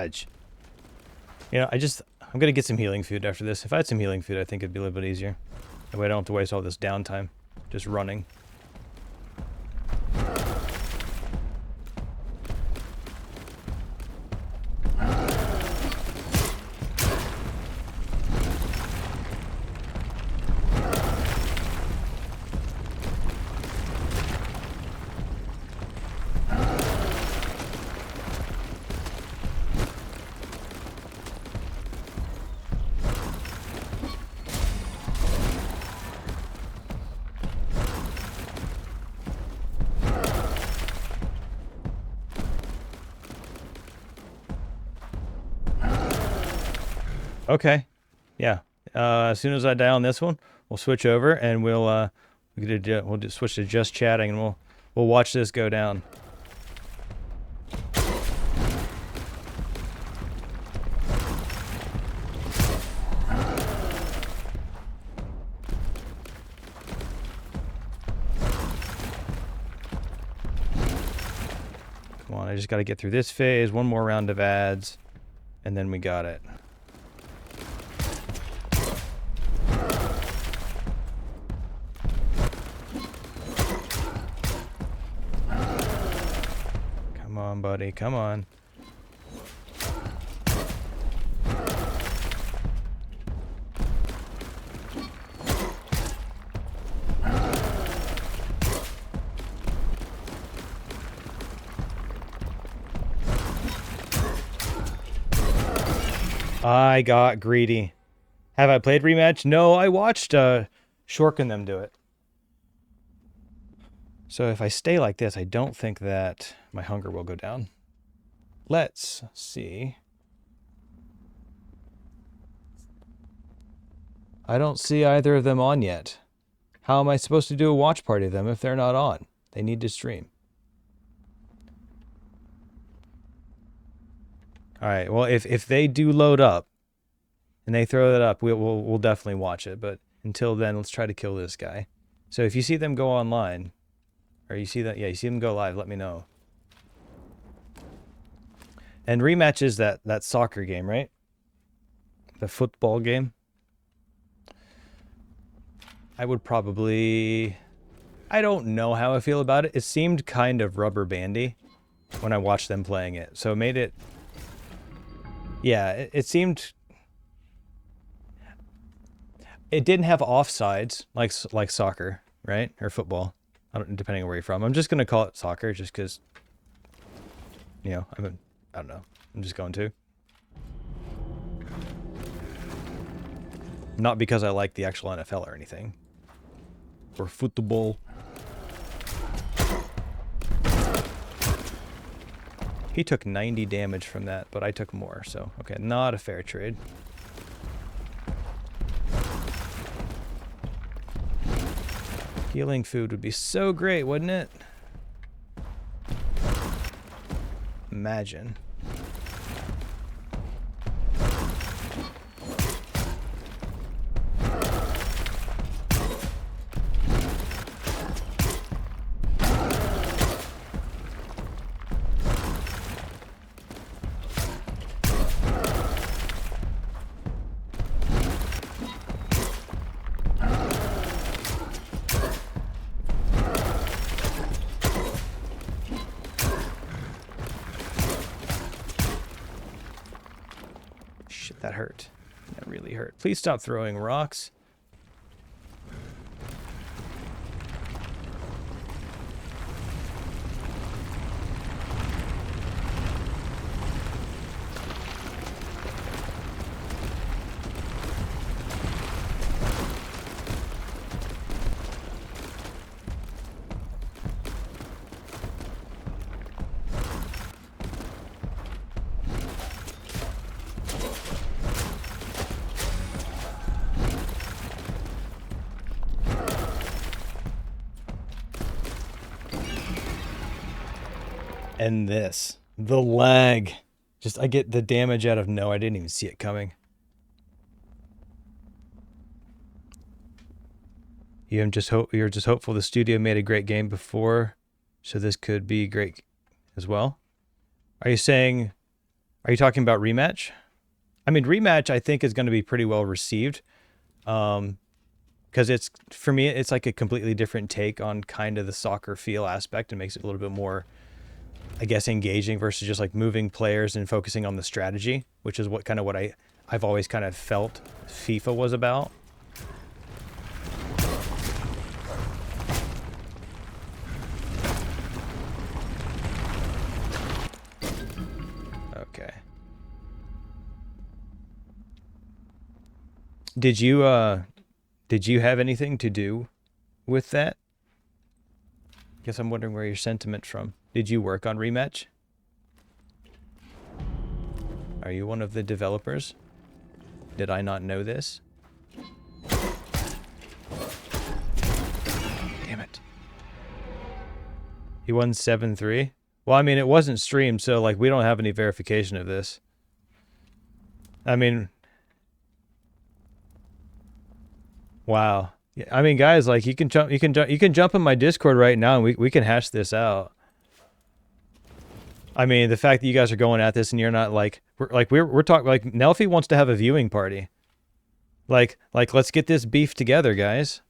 Fudge. You know, I'm gonna get some healing food after this. If I had some healing food, I think it'd be a little bit easier. That way I don't have to waste all this downtime just running. Okay, yeah. As soon as I die on this one, we'll switch over and we'll just switch to just chatting, and we'll watch this go down. Come on, I just got to get through this phase. One more round of ads, and then we got it. on, buddy. Come on. I got greedy. Have I played Rematch? No, I watched Shork and them do it. So if I stay like this, I don't think that my hunger will go down. Let's see. I don't see either of them on yet. How am I supposed to do a watch party of them if they're not on? They need to stream. All right, well, if they do load up and they throw that up, we'll definitely watch it. But until then, let's try to kill this guy. So if you see them go online, or you see that, yeah, you see them go live, let me know. And Rematch is that soccer game, right? The football game. I would probably... I don't know how I feel about it. It seemed kind of rubber bandy when I watched them playing it. So it made it... Yeah, it seemed... It didn't have offsides like soccer, right? Or football. Depending on where you're from. I'm just going to call it soccer just because, you know, I don't know. I'm just going to. Not because I like the actual NFL or anything. Or football. He took 90 damage from that, but I took more. So, okay, not a fair trade. Healing food would be so great, wouldn't it? Imagine. That hurt. That really hurt. Please stop throwing rocks. And this. The lag. Just, I get the damage out of no. I didn't even see it coming. You're just hopeful the studio made a great game before, so this could be great as well. Are you talking about Rematch? I mean, Rematch I think is going to be pretty well received. Because for me, it's like a completely different take on kind of the soccer feel aspect and makes it a little bit more, I guess, engaging versus just like moving players and focusing on the strategy, which is what I've always kind of felt FIFA was about. Okay. Did you have anything to do with that? Guess I'm wondering where your sentiment from. Did you work on Rematch? Are you one of the developers? Did I not know this? Damn it. He won 7-3? Well, I mean, it wasn't streamed, so like we don't have any verification of this. I mean, wow. Yeah, I mean, guys, like you can jump in my Discord right now, and we can hash this out. I mean, the fact that you guys are going at this and you're not like we're talking like Nelfie wants to have a viewing party. Like let's get this beef together, guys.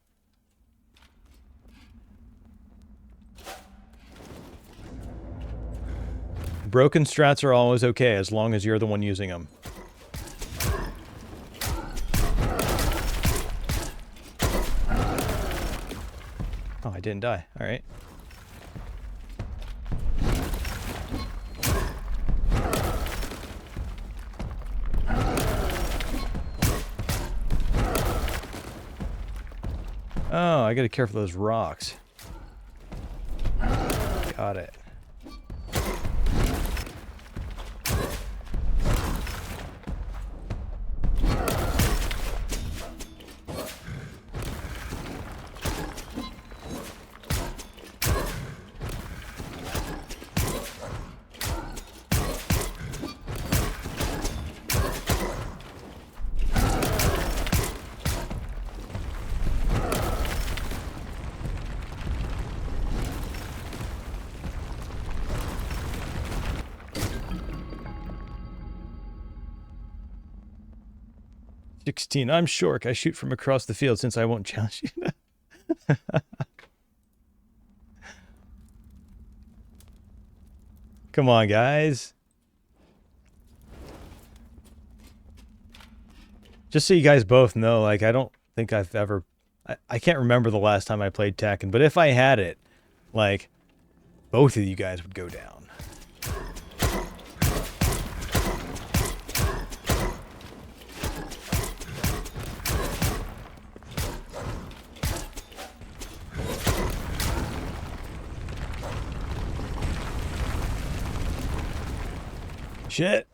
broken strats are always okay as long as you're the one using them. Oh, I didn't die. All right. Oh, I gotta care for those rocks. Got it. "16. I'm Shork. I shoot from across the field since I won't challenge you." Come on, guys. Just so you guys both know, like, I don't think I've ever... I can't remember the last time I played Tekken, but if I had it, like, both of you guys would go down. Shit.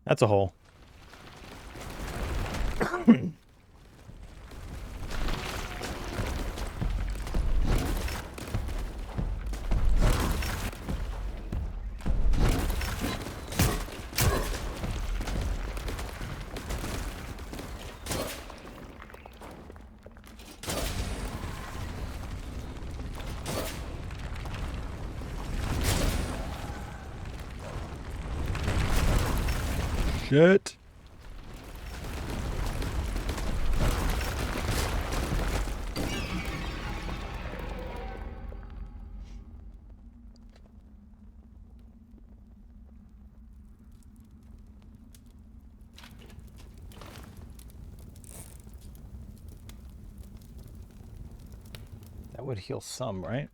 That's a hole. Shit. That would heal some, right?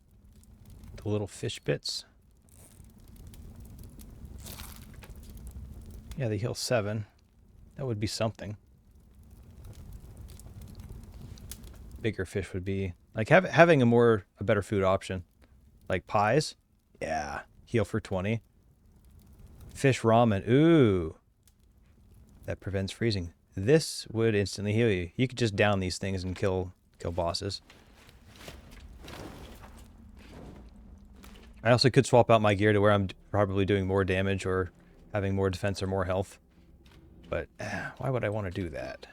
The little fish bits. Yeah, they heal 7. That would be something. Bigger fish would be like having a better food option, like pies. Yeah, heal for 20. Fish ramen. Ooh, that prevents freezing. This would instantly heal you. You could just down these things and kill bosses. I also could swap out my gear to where I'm probably doing more damage or having more defense or more health. But why would I want to do that?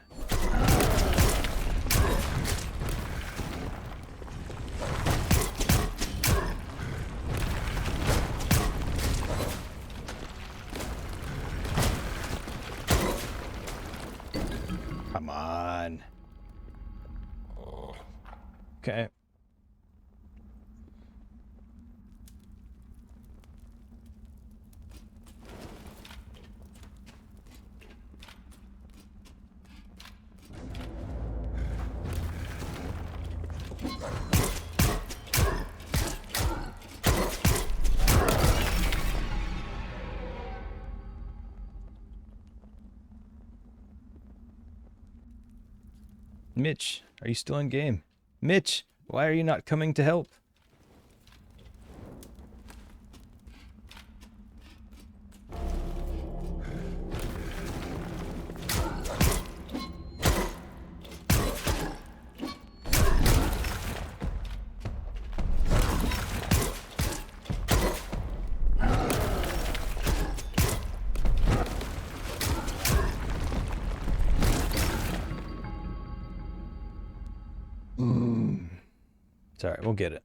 Come on. Okay. Mitch, are you still in game? Mitch, why are you not coming to help? It's alright, we'll get it.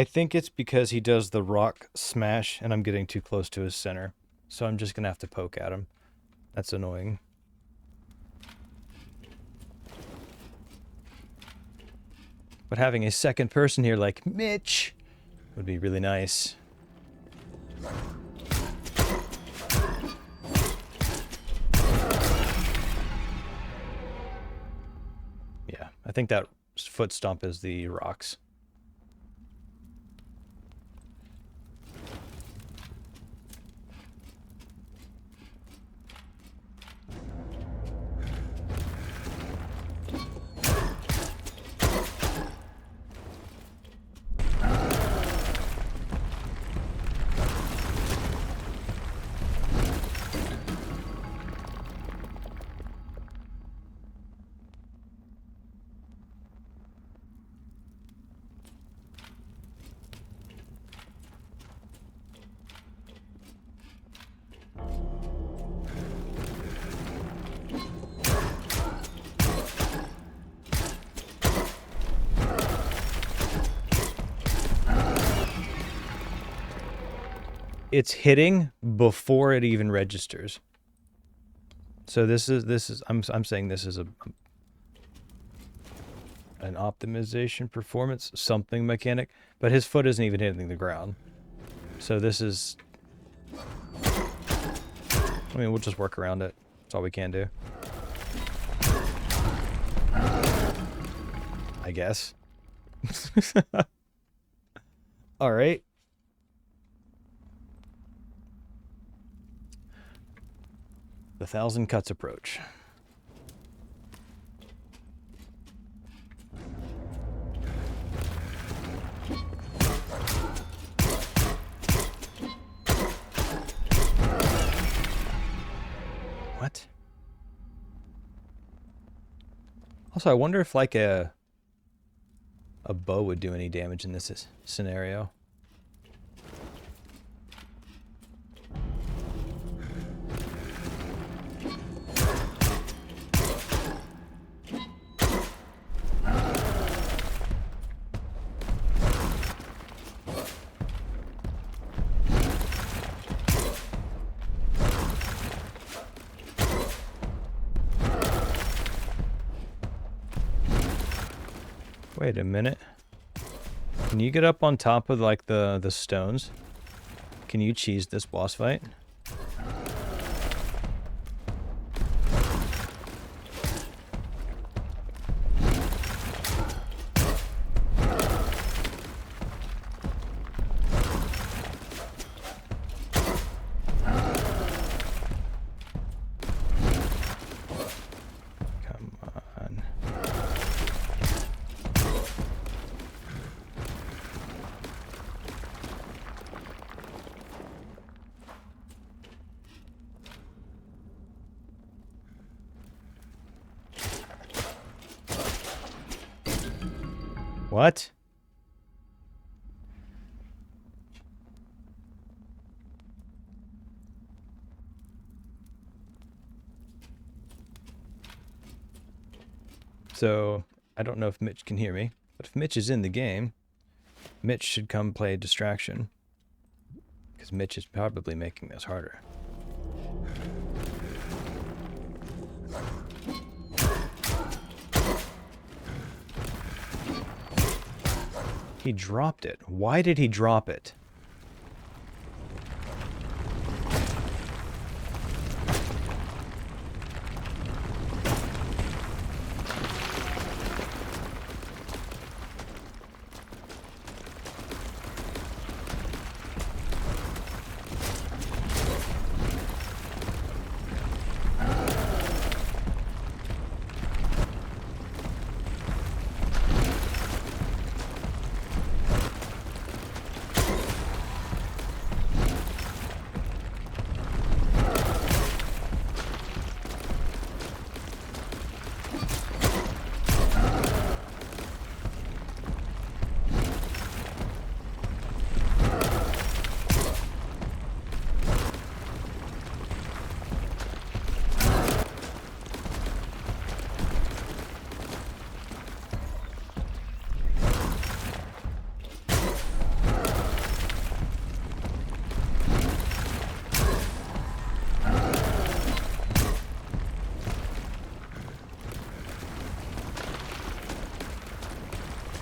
I think it's because he does the rock smash and I'm getting too close to his center. So I'm just going to have to poke at him. That's annoying. But having a second person here like Mitch would be really nice. Yeah, I think that foot stomp is the rocks. It's hitting before it even registers. So this is I'm saying this is an optimization performance something mechanic, but his foot isn't even hitting the ground. So this is, I mean, we'll just work around it. That's all we can do, I guess. All right. The 1,000 cuts approach. What? Also, I wonder if like a bow would do any damage in this scenario. Wait a minute. Can you get up on top of like the stones? Can you cheese this boss fight? Come on. What? So, I don't know if Mitch can hear me, but if Mitch is in the game, Mitch should come play distraction. Because Mitch is probably making this harder. He dropped it. Why did he drop it?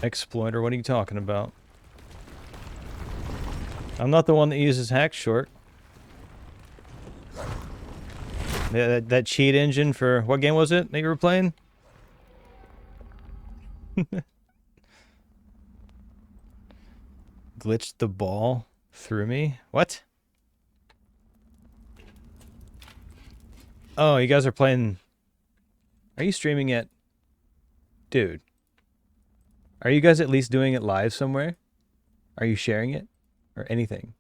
Exploiter, what are you talking about? I'm not the one that uses hack short. Yeah, that cheat engine for what game was it that you were playing? Glitched the ball through me? What? Oh, you guys are playing... Are you streaming it? Dude. Are you guys at least doing it live somewhere? Are you sharing it? Or anything?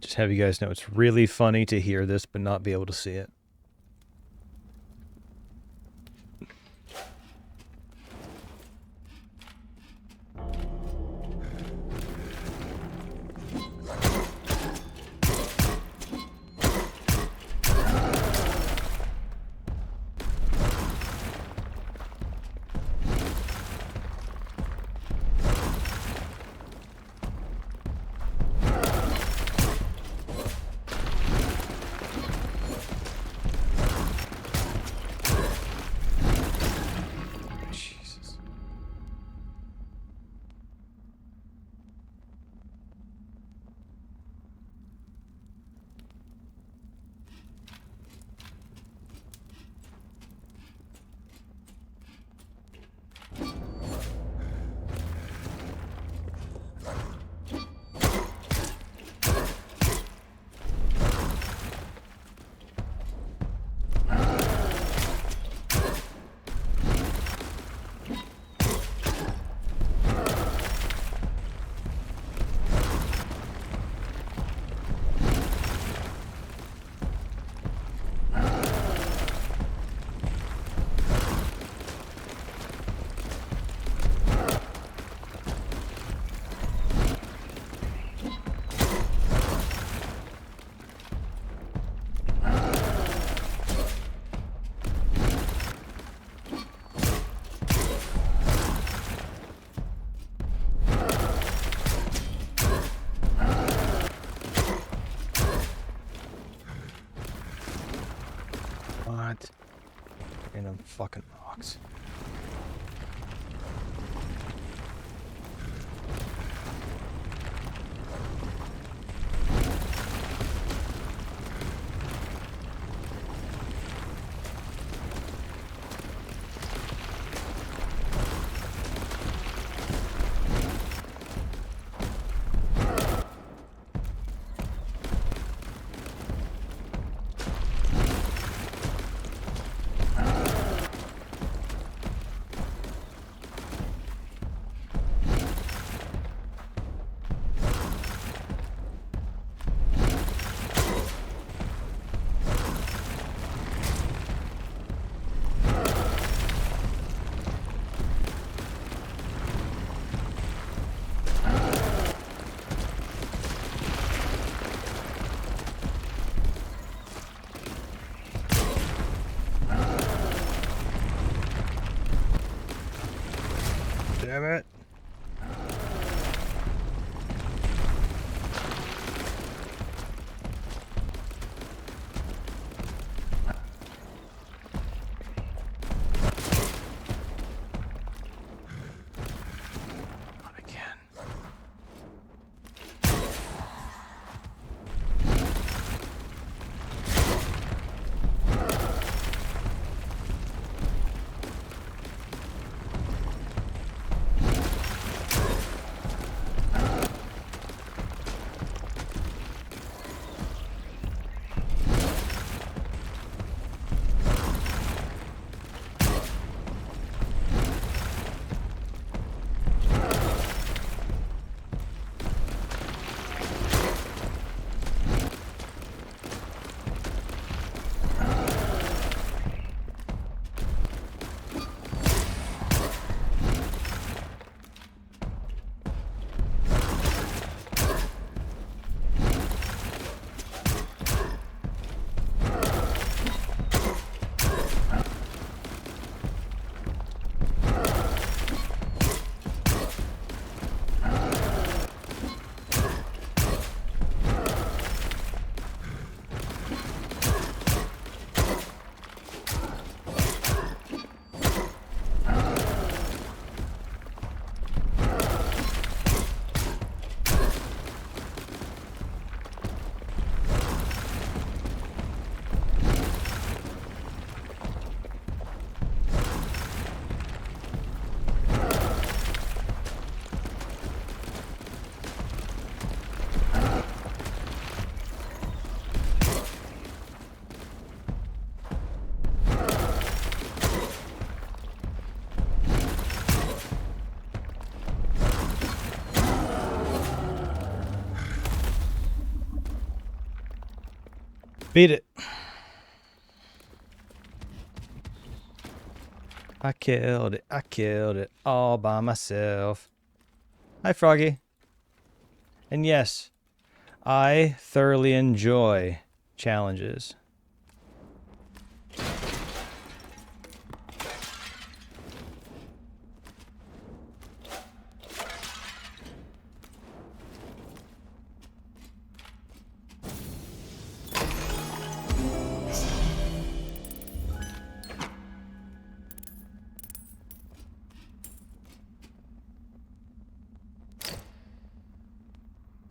Just have you guys know it's really funny to hear this but not be able to see it. random fucking rocks. Damn it. Not again. Beat it. I killed it. I killed it all by myself. Hi, Froggy. And yes, I thoroughly enjoy challenges.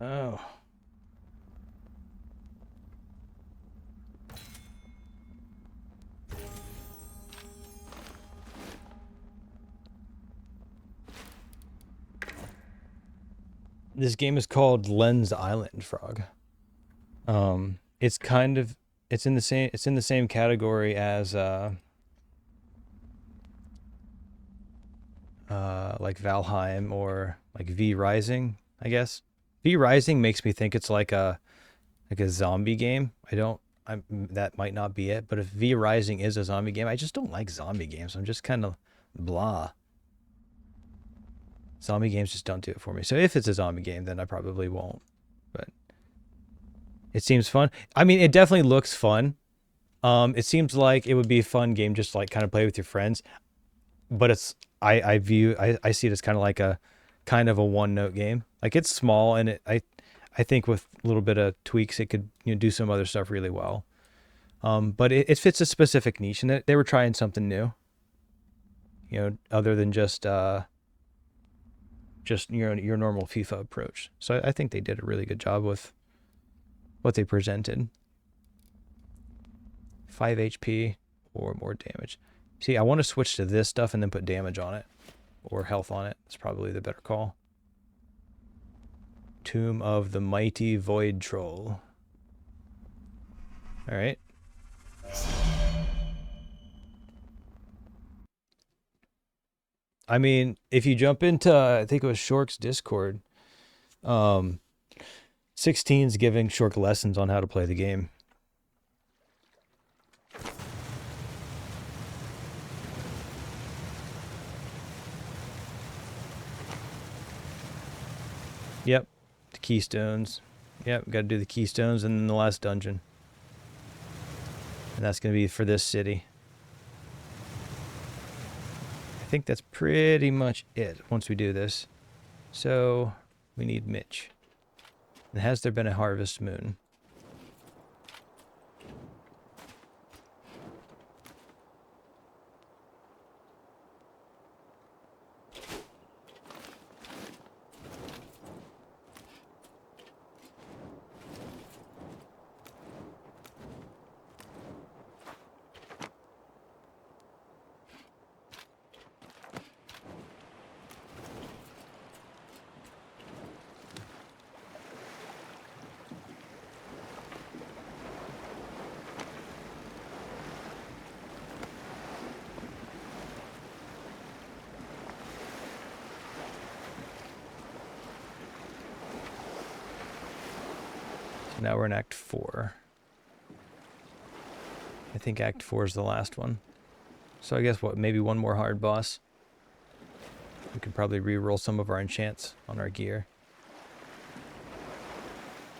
Oh. This game is called Lens Island, Frog. It's kind of it's in the same category as like Valheim or like V Rising, I guess. V Rising makes me think it's like a zombie game. That might not be it, but if V Rising is a zombie game, I just don't like zombie games. I'm just kind of blah. Zombie games just don't do it for me. So if it's a zombie game, then I probably won't. But it seems fun. I mean, it definitely looks fun. It seems like it would be a fun game just to like kind of play with your friends. But I see it as kind of a one-note game. Like it's small and I think with a little bit of tweaks it could do some other stuff really well. But it fits a specific niche, and they were trying something new. You know, other than just your normal FIFA approach. So I think they did a really good job with what they presented. 5 HP or more damage. See, I want to switch to this stuff and then put damage on it or health on it. It's probably the better call. Tomb of the Mighty Void Troll. All right. I mean, if you jump into, I think it was Shork's Discord, 16's giving Shork lessons on how to play the game. Yep, the keystones. Yep, got to do the keystones and then the last dungeon. And that's going to be for this city. I think that's pretty much it once we do this. So we need Mitch. And has there been a harvest moon? Now we're in Act 4. I think Act 4 is the last one. So I guess what, maybe one more hard boss. We could probably re-roll some of our enchants on our gear.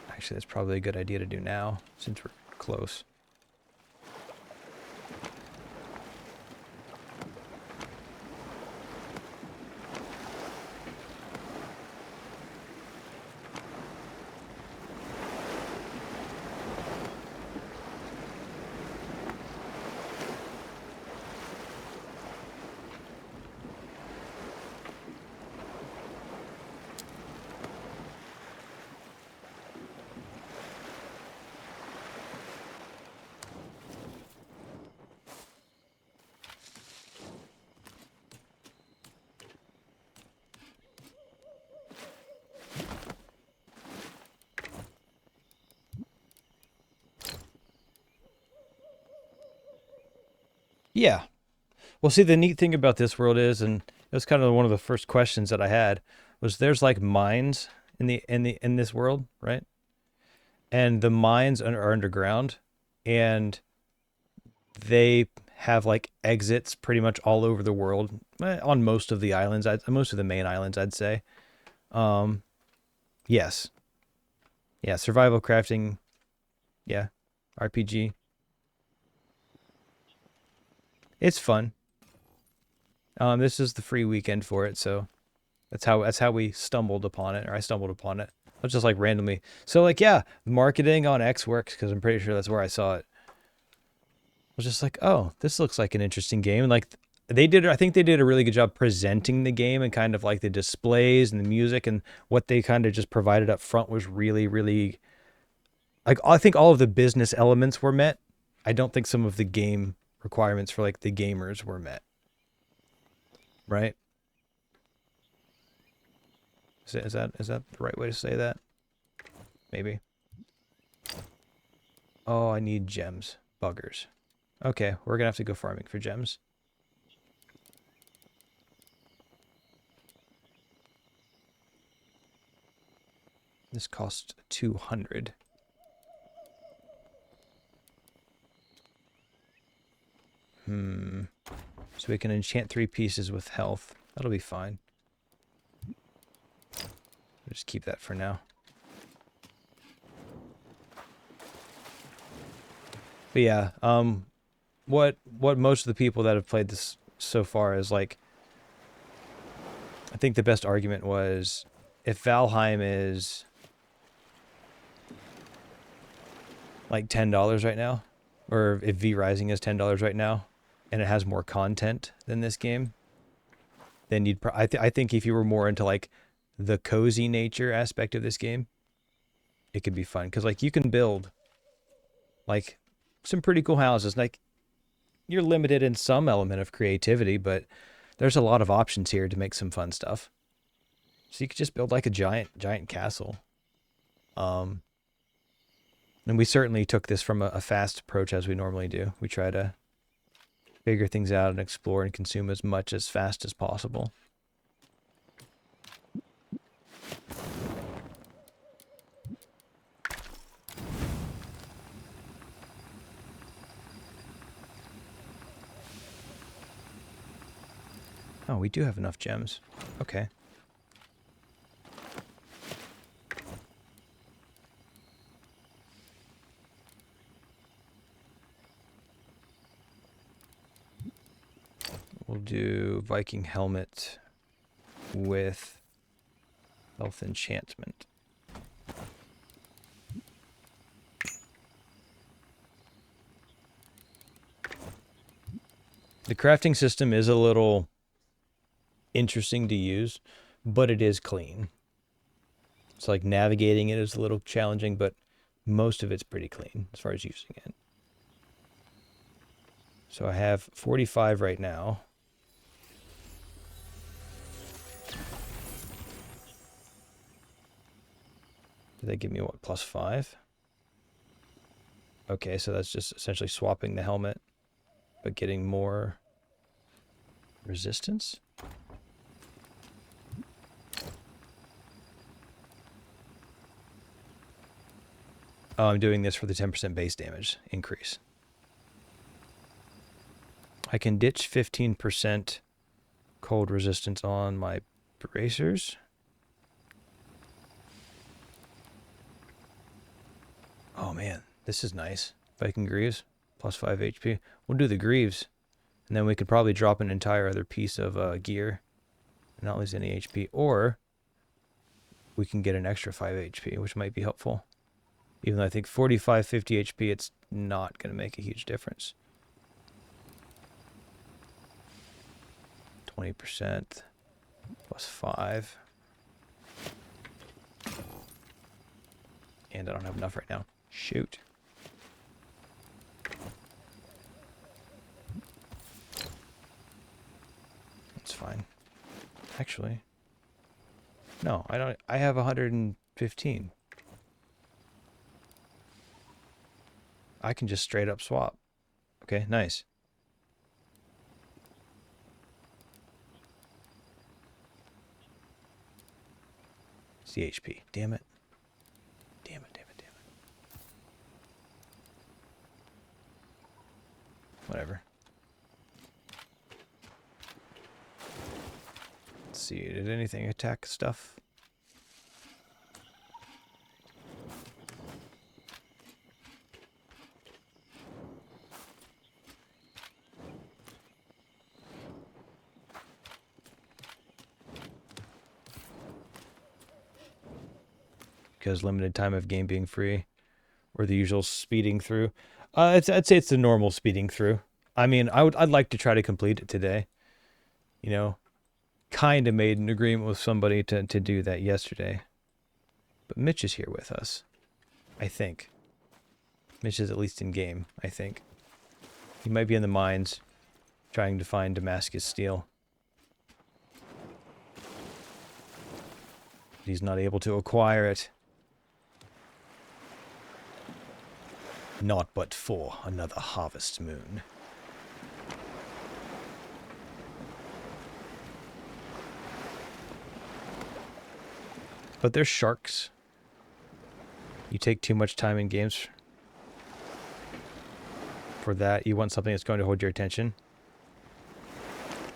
Actually, that's probably a good idea to do now, since we're close. Yeah. Well, see, the neat thing about this world is, and it was kind of one of the first questions that I had, was there's like mines in this world, right? And the mines are underground, and they have like exits pretty much all over the world on most of the islands, most of the main islands, I'd say. Yes. Yeah, survival crafting. Yeah. RPG. It's fun. This is the free weekend for it, so that's how we stumbled upon it, or I stumbled upon it. I was just like randomly. So like, yeah, marketing on X works because I'm pretty sure that's where I saw it. I was just like, oh, this looks like an interesting game. And like I think they did a really good job presenting the game, and kind of like the displays and the music and what they kind of just provided up front was really, really, like, I think all of the business elements were met. I don't think some of the game requirements for like the gamers were met. Right? Is that the right way to say that? Maybe. Oh, I need gems. Buggers. Okay, we're gonna have to go farming for gems. This costs 200. So we can enchant 3 pieces with health. That'll be fine. We'll just keep that for now. But yeah, what most of the people that have played this so far is like, I think the best argument was, if Valheim is like $10 right now, or if V Rising is $10 right now, and it has more content than this game, then you'd. I think if you were more into like the cozy nature aspect of this game, it could be fun because like you can build like some pretty cool houses. Like you're limited in some element of creativity, but there's a lot of options here to make some fun stuff. So you could just build like a giant castle. And we certainly took this from a fast approach as we normally do. We try to figure things out and explore and consume as much as fast as possible. Oh, we do have enough gems. Okay. We'll do Viking helmet with health enchantment. The crafting system is a little interesting to use, but it is clean. It's like navigating it is a little challenging, but most of it's pretty clean as far as using it. So I have 45 right now. Did they give me what, +5? Okay, so that's just essentially swapping the helmet, but getting more resistance. Oh, I'm doing this for the 10% base damage increase. I can ditch 15% cold resistance on my bracers. Oh man, this is nice. Viking Greaves, +5 HP. We'll do the Greaves, and then we could probably drop an entire other piece of gear and not lose any HP. Or we can get an extra 5 HP, which might be helpful. Even though I think 45, 50 HP, it's not going to make a huge difference. 20% +5. And I don't have enough right now. Shoot. That's fine. Actually, no, I don't. I have 115. I can just straight up swap. Okay, nice. CHP. Damn it. Damn it, damn it, damn it. Whatever. Let's see, did anything attack stuff? Because limited time of game being free, or the usual speeding through. I'd say it's the normal speeding through. I mean, I'd like to try to complete it today. You know, kind of made an agreement with somebody to do that yesterday. But Mitch is here with us, I think. Mitch is at least in game, I think. He might be in the mines trying to find Damascus steel. He's not able to acquire it. Not but for another harvest moon. But there's sharks. You take too much time in games for that. You want something that's going to hold your attention.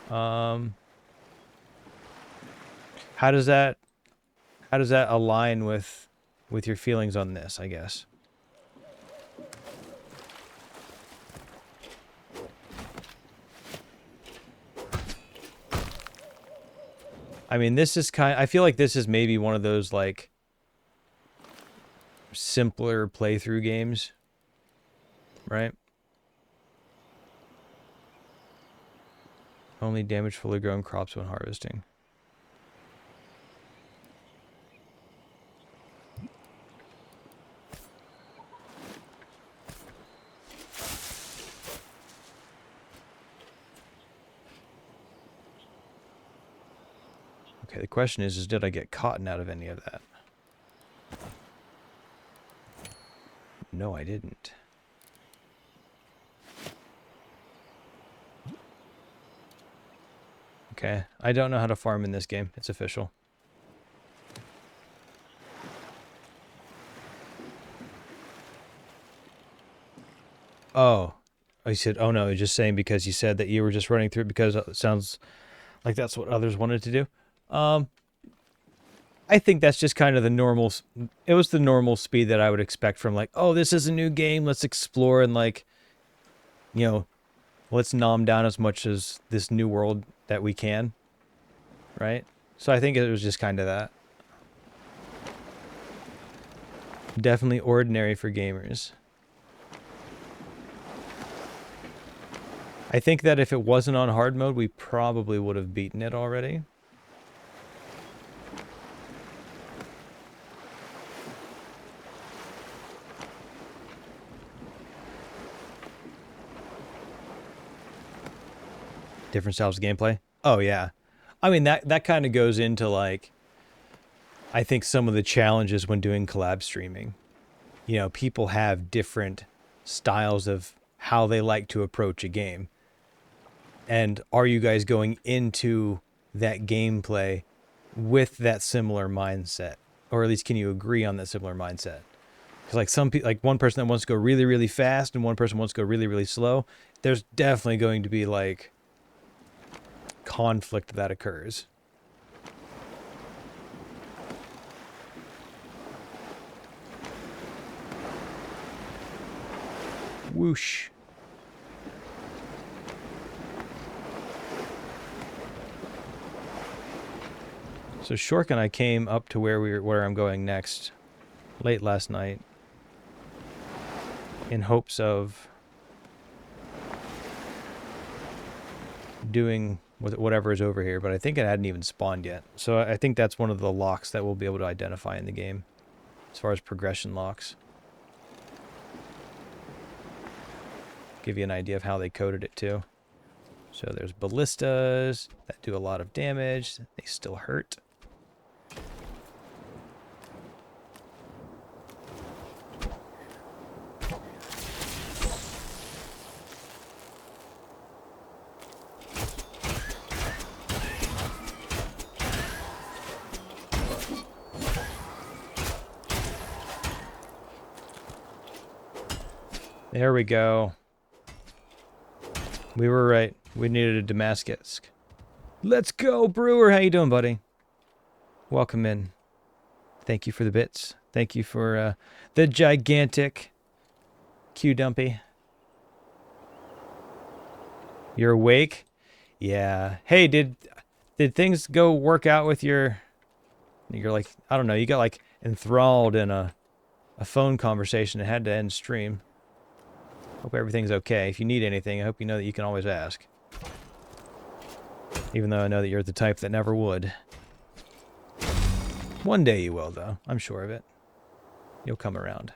How does that align with your feelings on this, I guess? I mean, this is I feel like this is maybe one of those, like, simpler playthrough games, right? Only damage fully grown crops when harvesting. Okay, the question is did I get cotton out of any of that? No, I didn't. Okay, I don't know how to farm in this game. It's official. Oh, I said, oh no, just saying because you said that you were just running through it because it sounds like that's what others wanted to do. I think that's just kind of the normal. It was the normal speed that I would expect from like, oh, this is a new game. Let's explore and like, you know, let's nom down as much as this new world that we can. Right. So I think it was just kind of that. Definitely ordinary for gamers. I think that if it wasn't on hard mode, we probably would have beaten it already. Different styles of gameplay. Oh yeah. I mean that kind of goes into like I think some of the challenges when doing collab streaming. You know, people have different styles of how they like to approach a game. And are you guys going into that gameplay with that similar mindset? Or at least can you agree on that similar mindset? Because like some people, like one person that wants to go really, really fast and one person wants to go really, really slow, there's definitely going to be like conflict that occurs. Whoosh. So Shork and I came up to where I'm going next late last night in hopes of doing whatever is over here, but I think it hadn't even spawned yet. So I think that's one of the locks that we'll be able to identify in the game as far as progression locks. Give you an idea of how they coded it too. So there's ballistas that do a lot of damage. They still hurt. There we go. We were right. We needed a Damascus. Let's go, Brewer. How you doing, buddy? Welcome in. Thank you for the bits. Thank you for the gigantic Q Dumpy. You're awake? Yeah. Hey, did things go work out with you're like, I don't know, you got like enthralled in a phone conversation and had to end stream. Hope everything's okay. If you need anything, I hope you know that you can always ask. Even though I know that you're the type that never would. One day you will, though. I'm sure of it. You'll come around.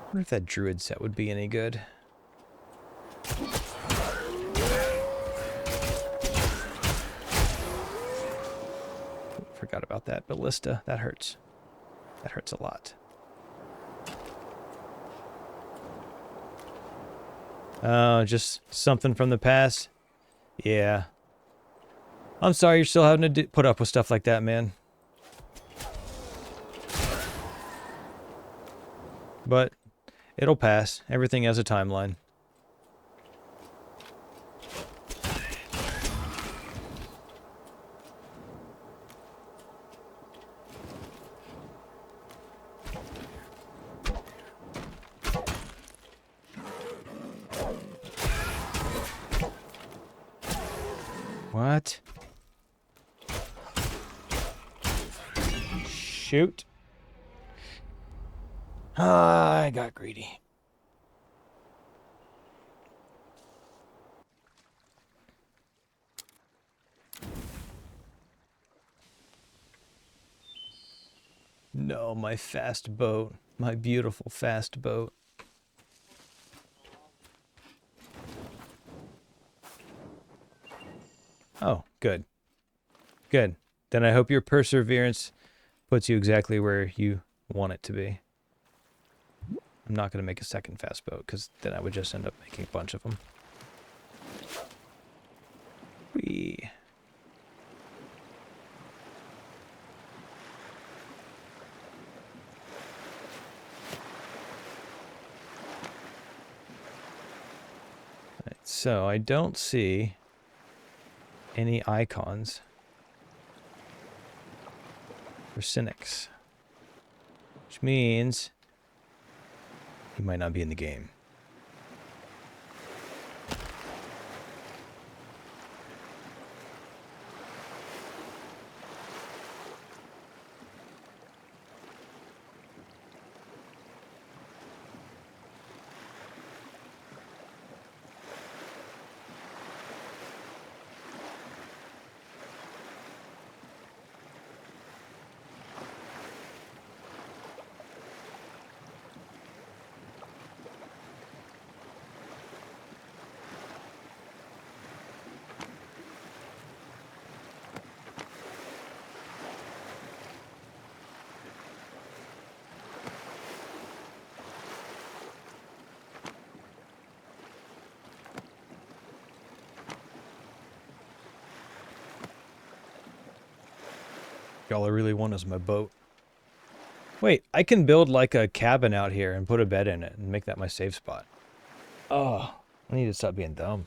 I wonder if that druid set would be any good. Forgot about that ballista. That hurts. That hurts a lot. Oh, just something from the past? Yeah. I'm sorry you're still having to put up with stuff like that, man. But it'll pass. Everything has a timeline. What? Shoot. I got greedy. No, my fast boat. My beautiful fast boat. Oh, good. Good. Then I hope your perseverance puts you exactly where you want it to be. I'm not going to make a second fast boat, because then I would just end up making a bunch of them. Whee. Right, so I don't see any icons for cynics, which means he might not be in the game. All I really want is my boat. Wait, I can build like a cabin out here and put a bed in it and make that my safe spot. Oh, I need to stop being dumb.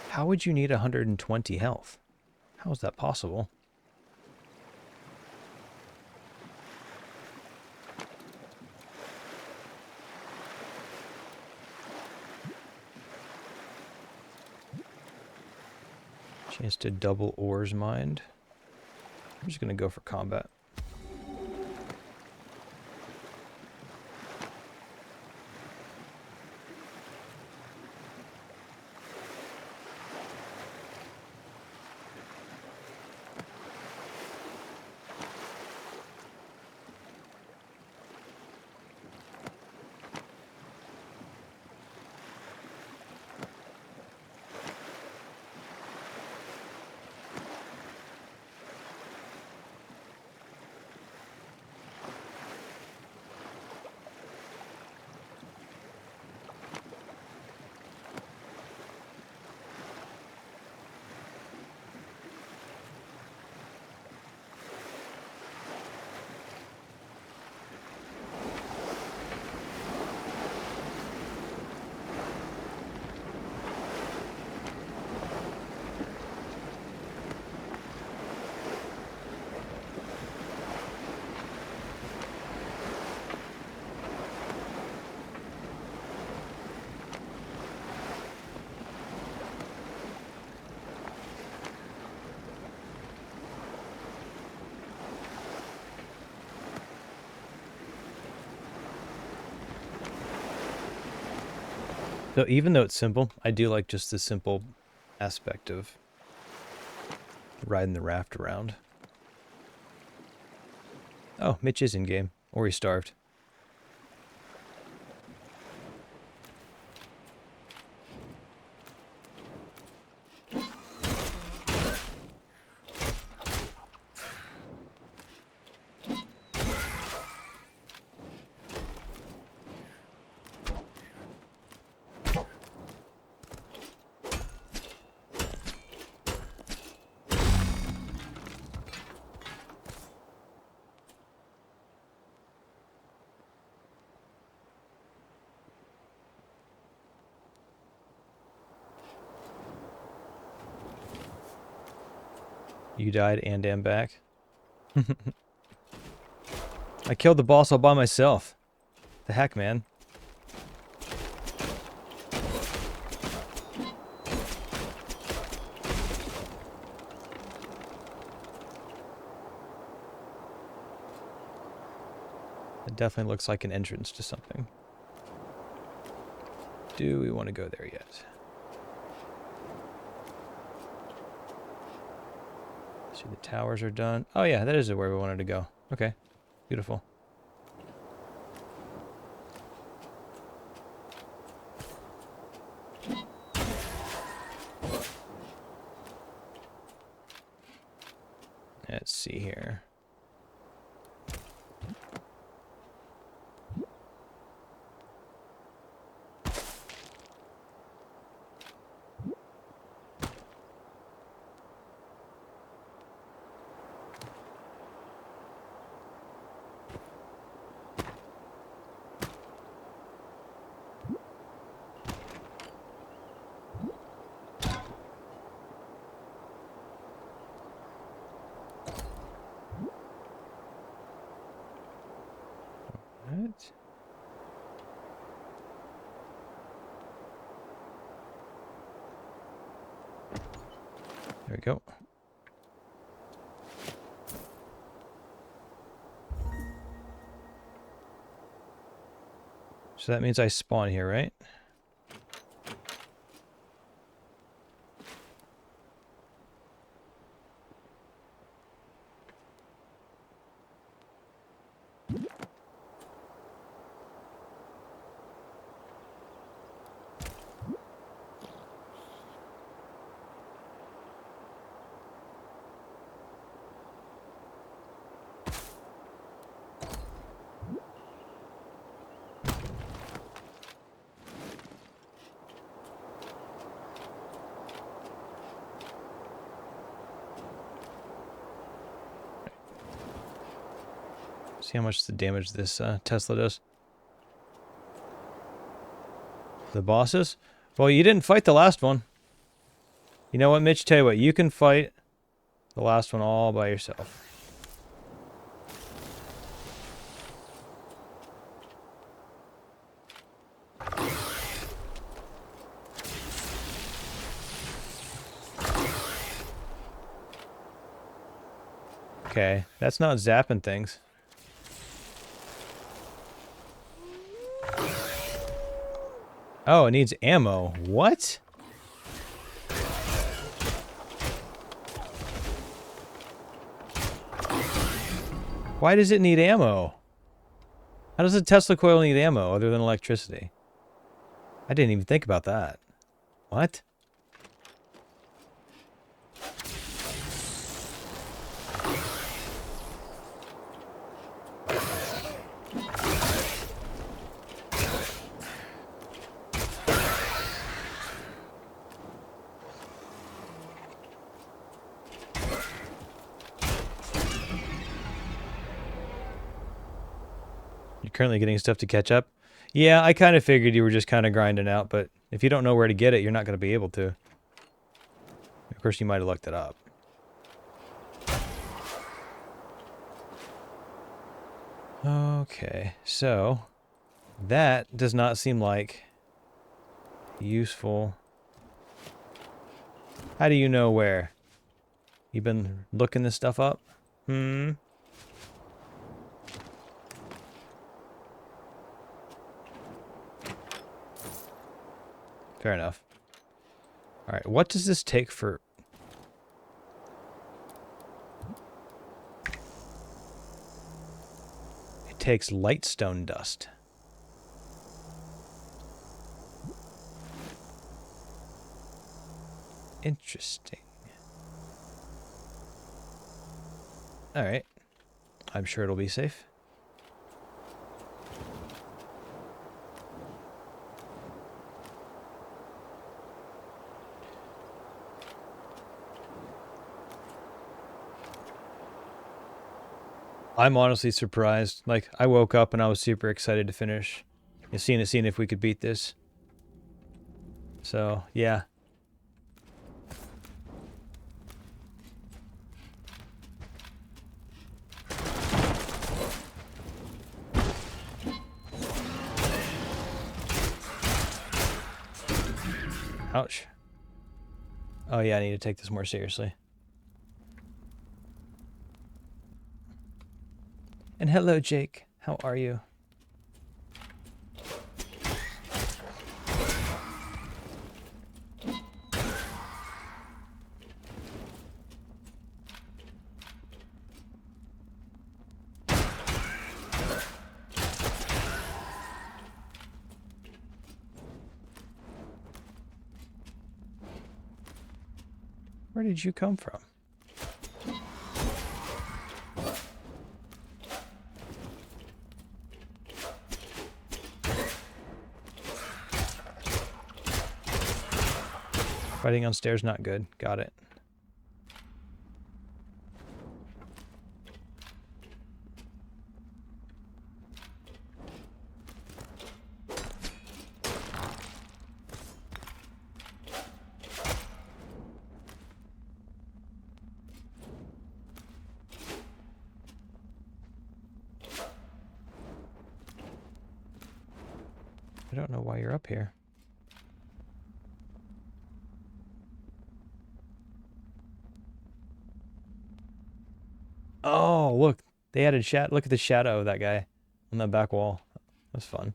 How would you need 120 health? How is that possible? Chance to double ores mined. I'm just gonna go for combat. So even though it's simple, I do like just the simple aspect of riding the raft around. Oh, Mitch is in game, or he's starved. You died and am back. I killed the boss all by myself. The heck, man. It definitely looks like an entrance to something. Do we want to go there yet? See, the towers are done. Oh yeah, that is where we wanted to go. Okay, beautiful. Let's see here. What? There we go. So that means I spawn here, right? See how much the damage this Tesla does. The bosses? Well, you didn't fight the last one. You know what, Mitch? Tell you what, you can fight the last one all by yourself. Okay, that's not zapping things. Oh, it needs ammo. What? Why does it need ammo? How does a Tesla coil need ammo other than electricity? I didn't even think about that. What? Currently getting stuff to catch up. Yeah, I kind of figured you were just kind of grinding out, but if you don't know where to get it, you're not going to be able to. Of course, you might have looked it up. Okay, so that does not seem like useful. How do you know where? You've been looking this stuff up? Fair enough. Alright, what does this take for... It takes lightstone dust. Interesting. Alright. I'm sure it'll be safe. I'm honestly surprised. Like, I woke up and I was super excited to finish. And seeing if we could beat this. So, yeah. Ouch. Oh yeah, I need to take this more seriously. And hello, Jake. How are you? Where did you come from? Fighting on stairs not good. Got it. I don't know why you're up here. Oh, look. They added look at the shadow of that guy on that back wall. That's fun.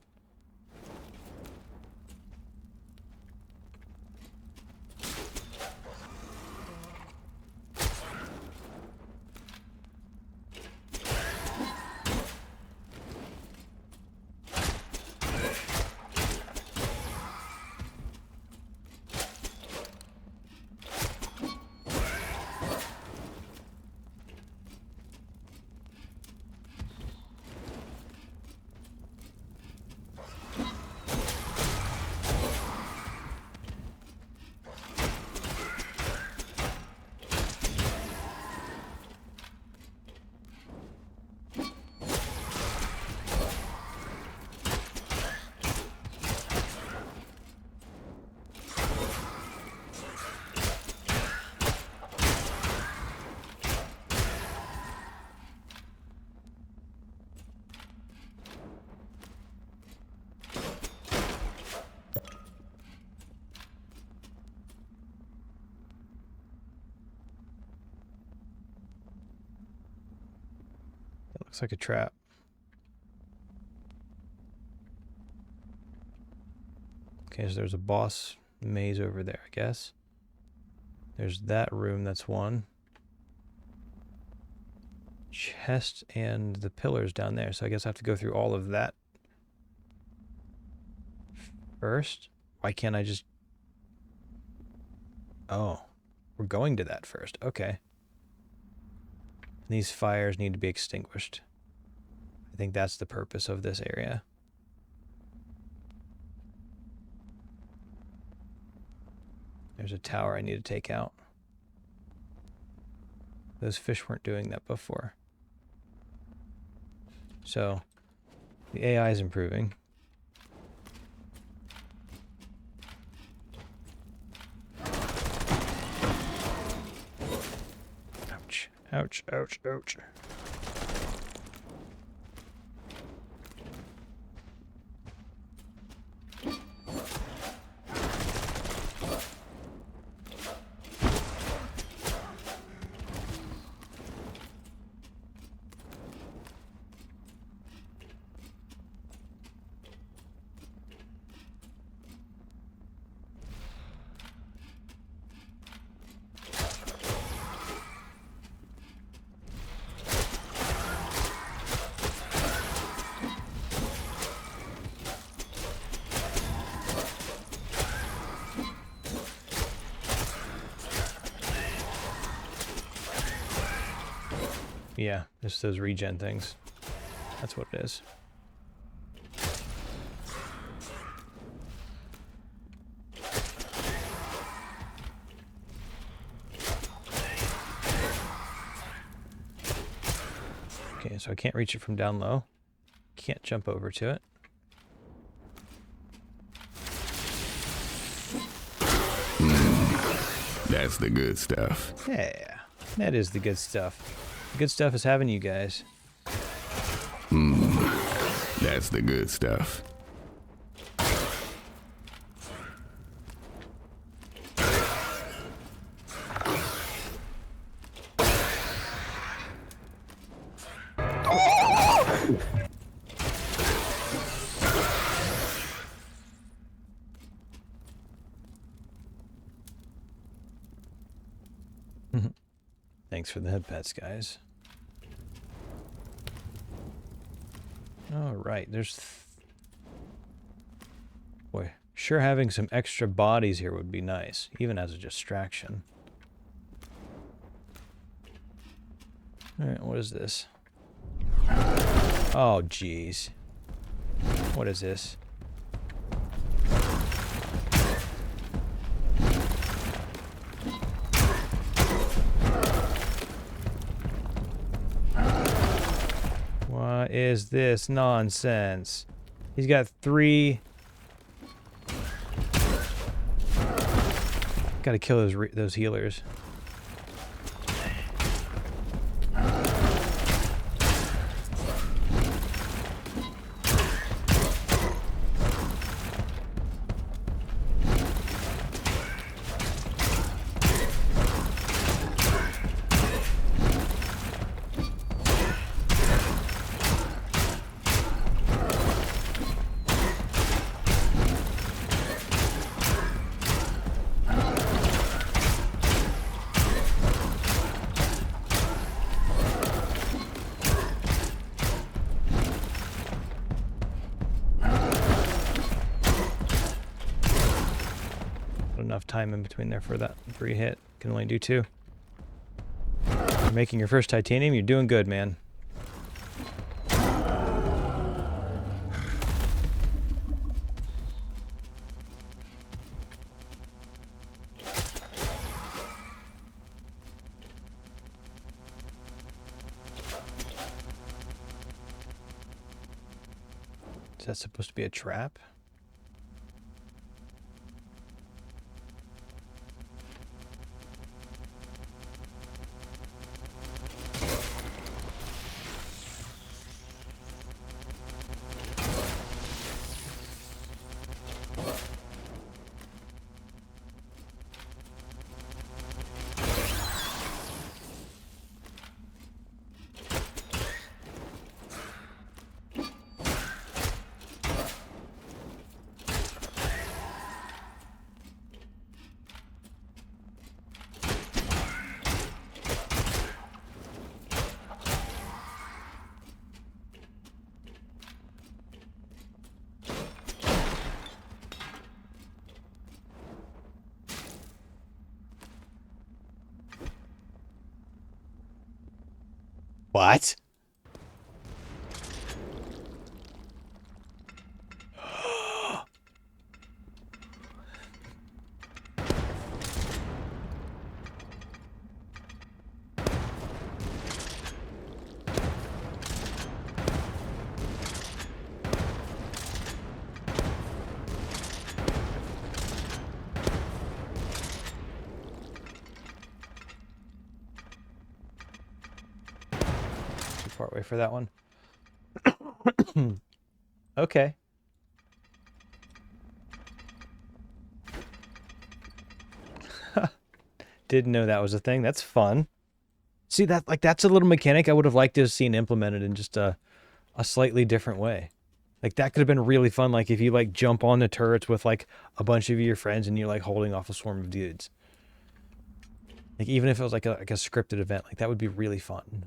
Looks like a trap. Okay, so there's a boss maze over there, I guess. There's that room, that's one. Chest and the pillars down there, so I guess I have to go through all of that first. Why can't I just... Oh, we're going to that first. Okay. These fires need to be extinguished. I think that's the purpose of this area. There's a tower I need to take out. Those fish weren't doing that before. So, the AI is improving. Ouch, ouch, ouch, ouch. Yeah, just those regen things. That's what it is. Okay, so I can't reach it from down low. Can't jump over to it. That's the good stuff. Yeah, that is the good stuff. The good stuff is having you guys. That's the good stuff. Thanks for the head pets, guys. All right, there's... Boy, sure having some extra bodies here would be nice, even as a distraction. All right, what is this? Oh, jeez. What is this? What is this nonsense? He's got 3... Gotta kill those healers. Enough time in between there for that 3 hit. Can only do 2. You're making your first titanium. You're doing good, man. Is that supposed to be a trap? What? Far away for that one. Okay. Didn't know that was a thing. That's fun. See, that's a little mechanic I would have liked to have seen implemented in just a slightly different way. Like, that could have been really fun. Like, if you, like, jump on the turrets with, like, a bunch of your friends and you're, like, holding off a swarm of dudes. Like, even if it was, like a scripted event, like, that would be really fun.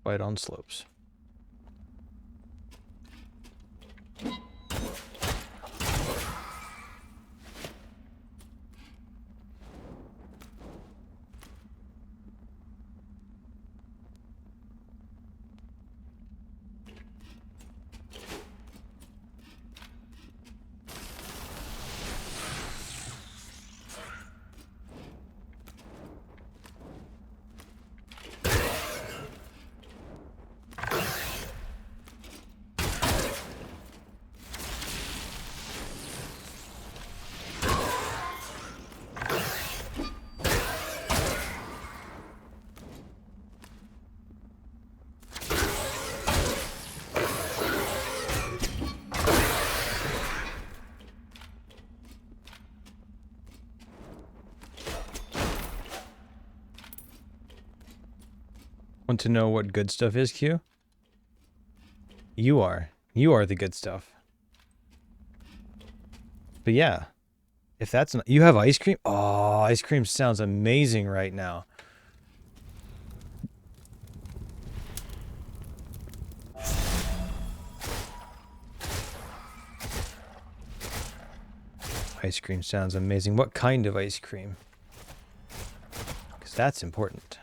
Fight on slopes. Want to know what good stuff is, Q? You are. You are the good stuff. But yeah, if that's not... You have ice cream? Oh, ice cream sounds amazing right now. Ice cream sounds amazing. What kind of ice cream? Because that's important.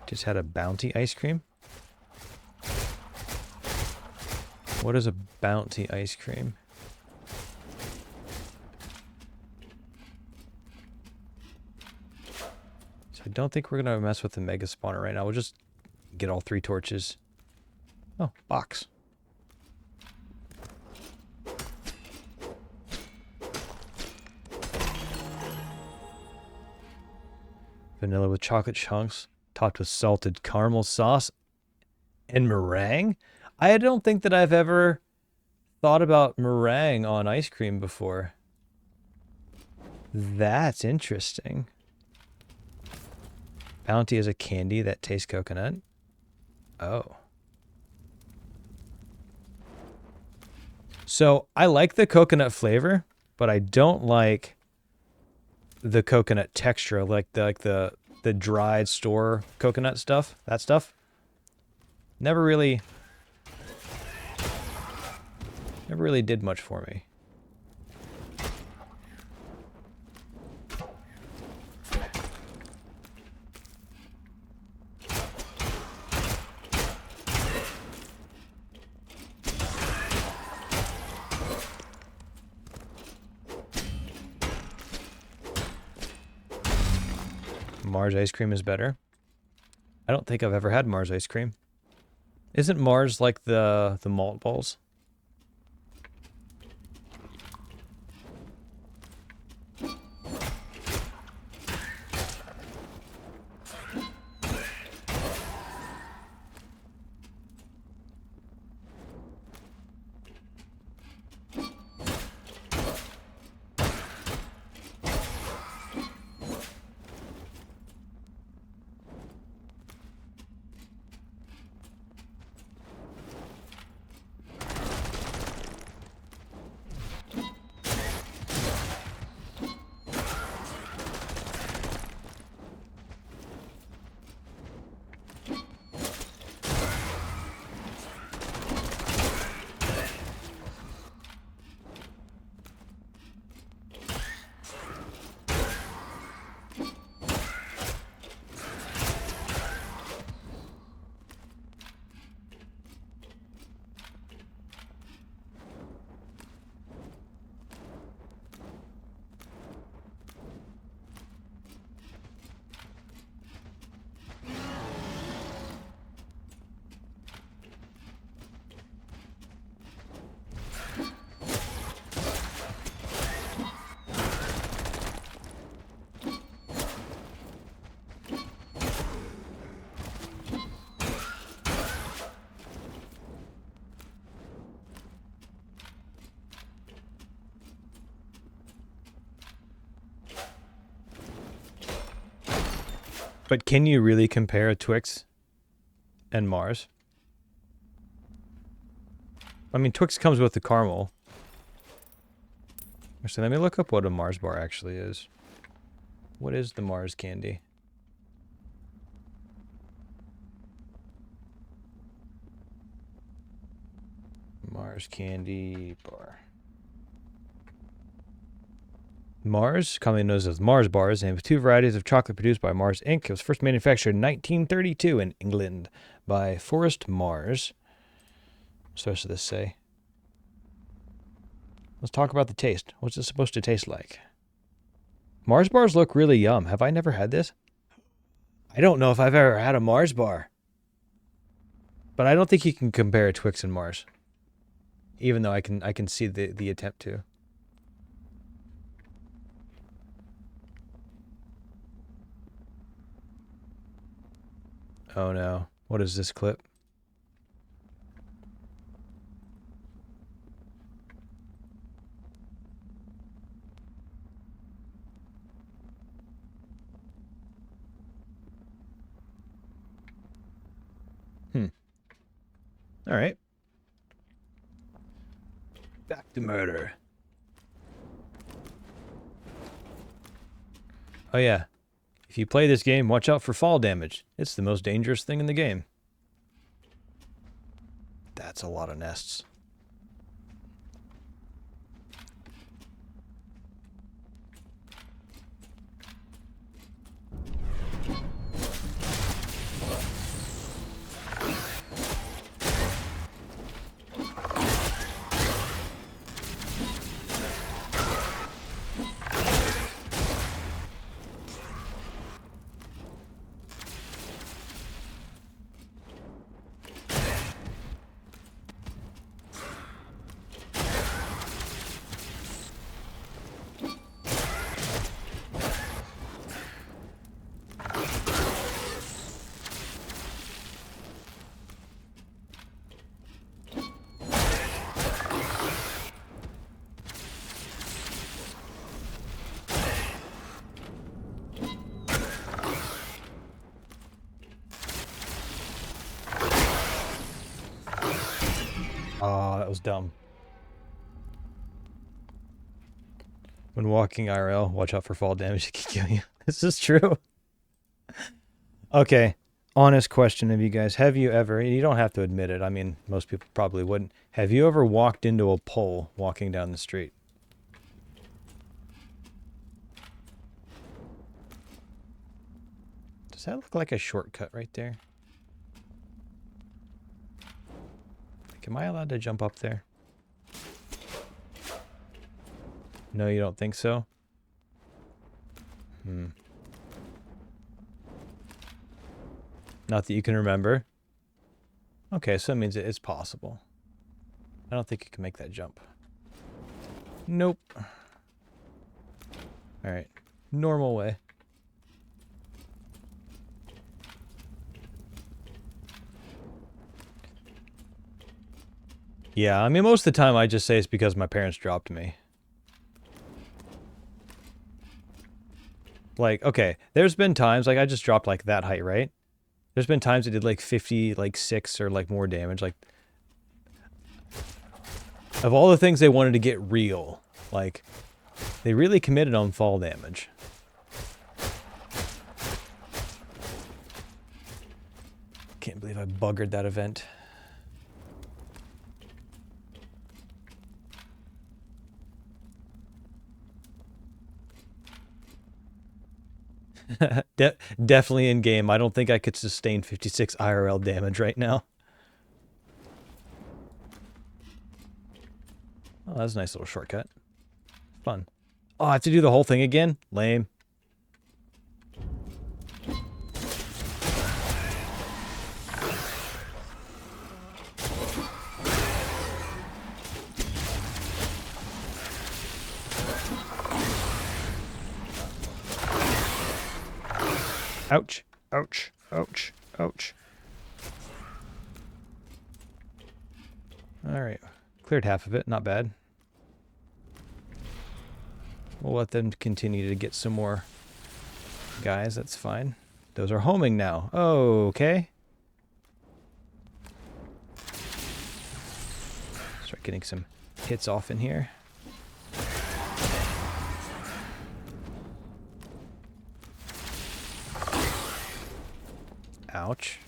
Just had a Bounty ice cream? What is a Bounty ice cream? So I don't think we're going to mess with the Mega Spawner right now. We'll just get all 3 torches. Oh, box. Vanilla with chocolate chunks, topped with salted caramel sauce and meringue. I don't think that I've ever thought about meringue on ice cream before. That's interesting. Bounty is a candy that tastes coconut. Oh. So I like the coconut flavor, but I don't like the coconut texture, like the dried store coconut stuff. That stuff never really did much for me. Mars ice cream is better. I don't think I've ever had Mars ice cream. Isn't Mars like the malt balls? But can you really compare a Twix and Mars? I mean, Twix comes with the caramel. Actually, let me look up what a Mars bar actually is. What is the Mars candy? Mars candy bar. Mars, commonly known as Mars bars, and 2 varieties of chocolate produced by Mars Inc. It was first manufactured in 1932 in England by Forrest Mars. What's the rest of this say? Let's talk about the taste. What's it supposed to taste like? Mars bars look really yum. Have I never had this? I don't know if I've ever had a Mars bar. But I don't think you can compare Twix and Mars. Even though I can see the attempt to. Oh no. What is this clip? All right. Back to murder. Oh yeah. If you play this game, watch out for fall damage. It's the most dangerous thing in the game. That's a lot of nests. Oh, that was dumb. When walking IRL, watch out for fall damage. It can kill you. This is true. Okay. Honest question of you guys. Have you ever, and you don't have to admit it, I mean, most people probably wouldn't. Have you ever walked into a pole walking down the street? Does that look like a shortcut right there? Like, am I allowed to jump up there? No, you don't think so? Not that you can remember. Okay, so that means it's possible. I don't think you can make that jump. Nope. Alright. Normal way. Yeah, I mean, most of the time I just say it's because my parents dropped me. Like, okay, there's been times, like, I just dropped, like, that height, right? There's been times it did, like, 50, like, 6 or, like, more damage. Like, of all the things they wanted to get real, like, they really committed on fall damage. Can't believe I buggered that event. Definitely in game. I don't think I could sustain 56 IRL damage right now. Oh, that's a nice little shortcut. Fun. Oh, I have to do the whole thing again? Lame. Ouch. Ouch. Ouch. Ouch. Alright. Cleared half of it. Not bad. We'll let them continue to get some more guys. That's fine. Those are homing now. Okay. Start getting some hits off in here. Ouch.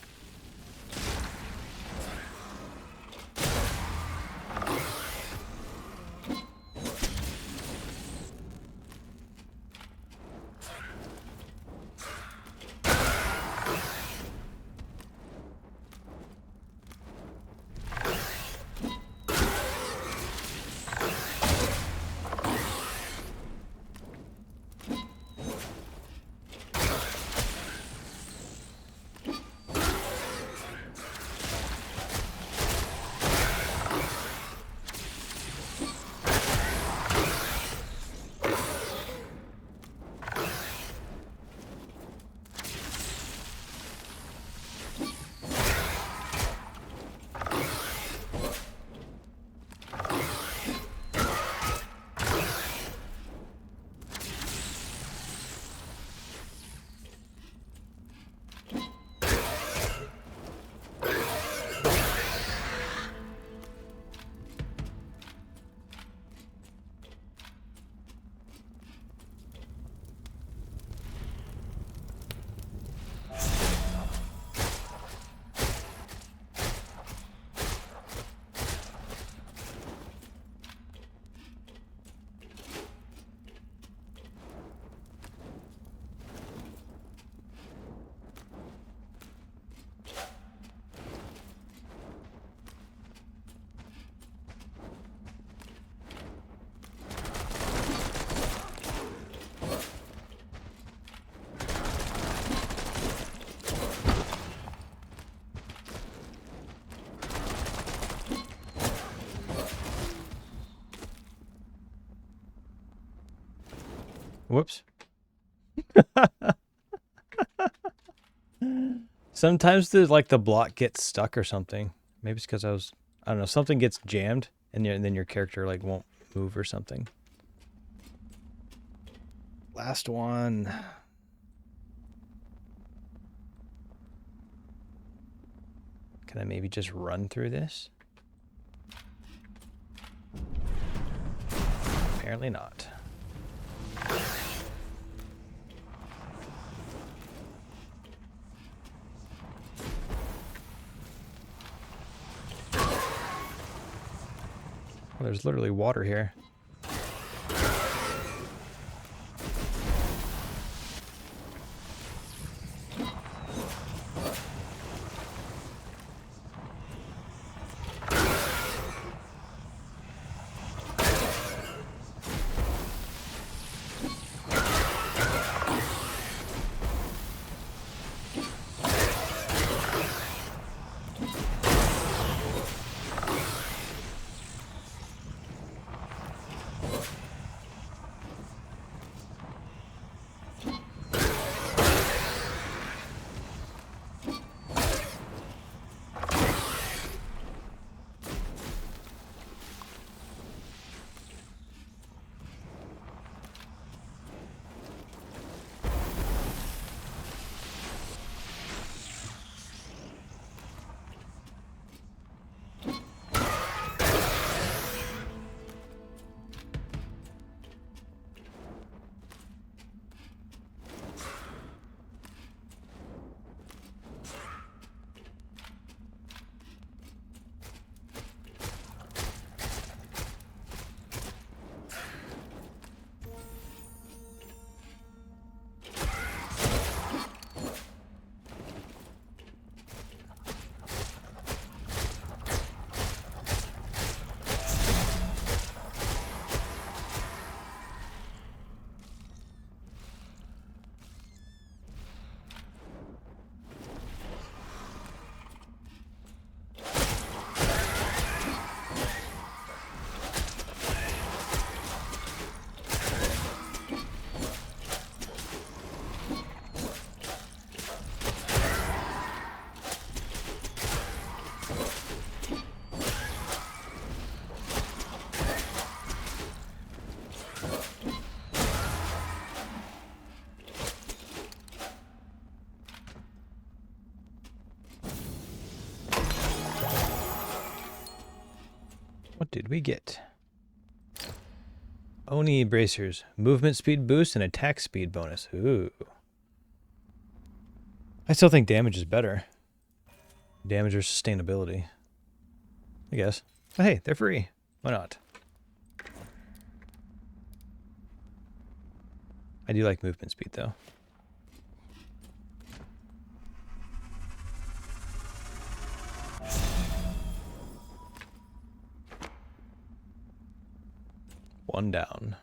Whoops. Sometimes the block gets stuck or something. Maybe it's because I don't know, something gets jammed and then your character like won't move or something. Last one. Can I maybe just run through this? Apparently not. Well, there's literally water here. What did we get? Oni bracers. Movement speed boost and attack speed bonus. Ooh. I still think damage is better. Damage or sustainability. I guess. But hey, they're free. Why not? I do like movement speed though. One down.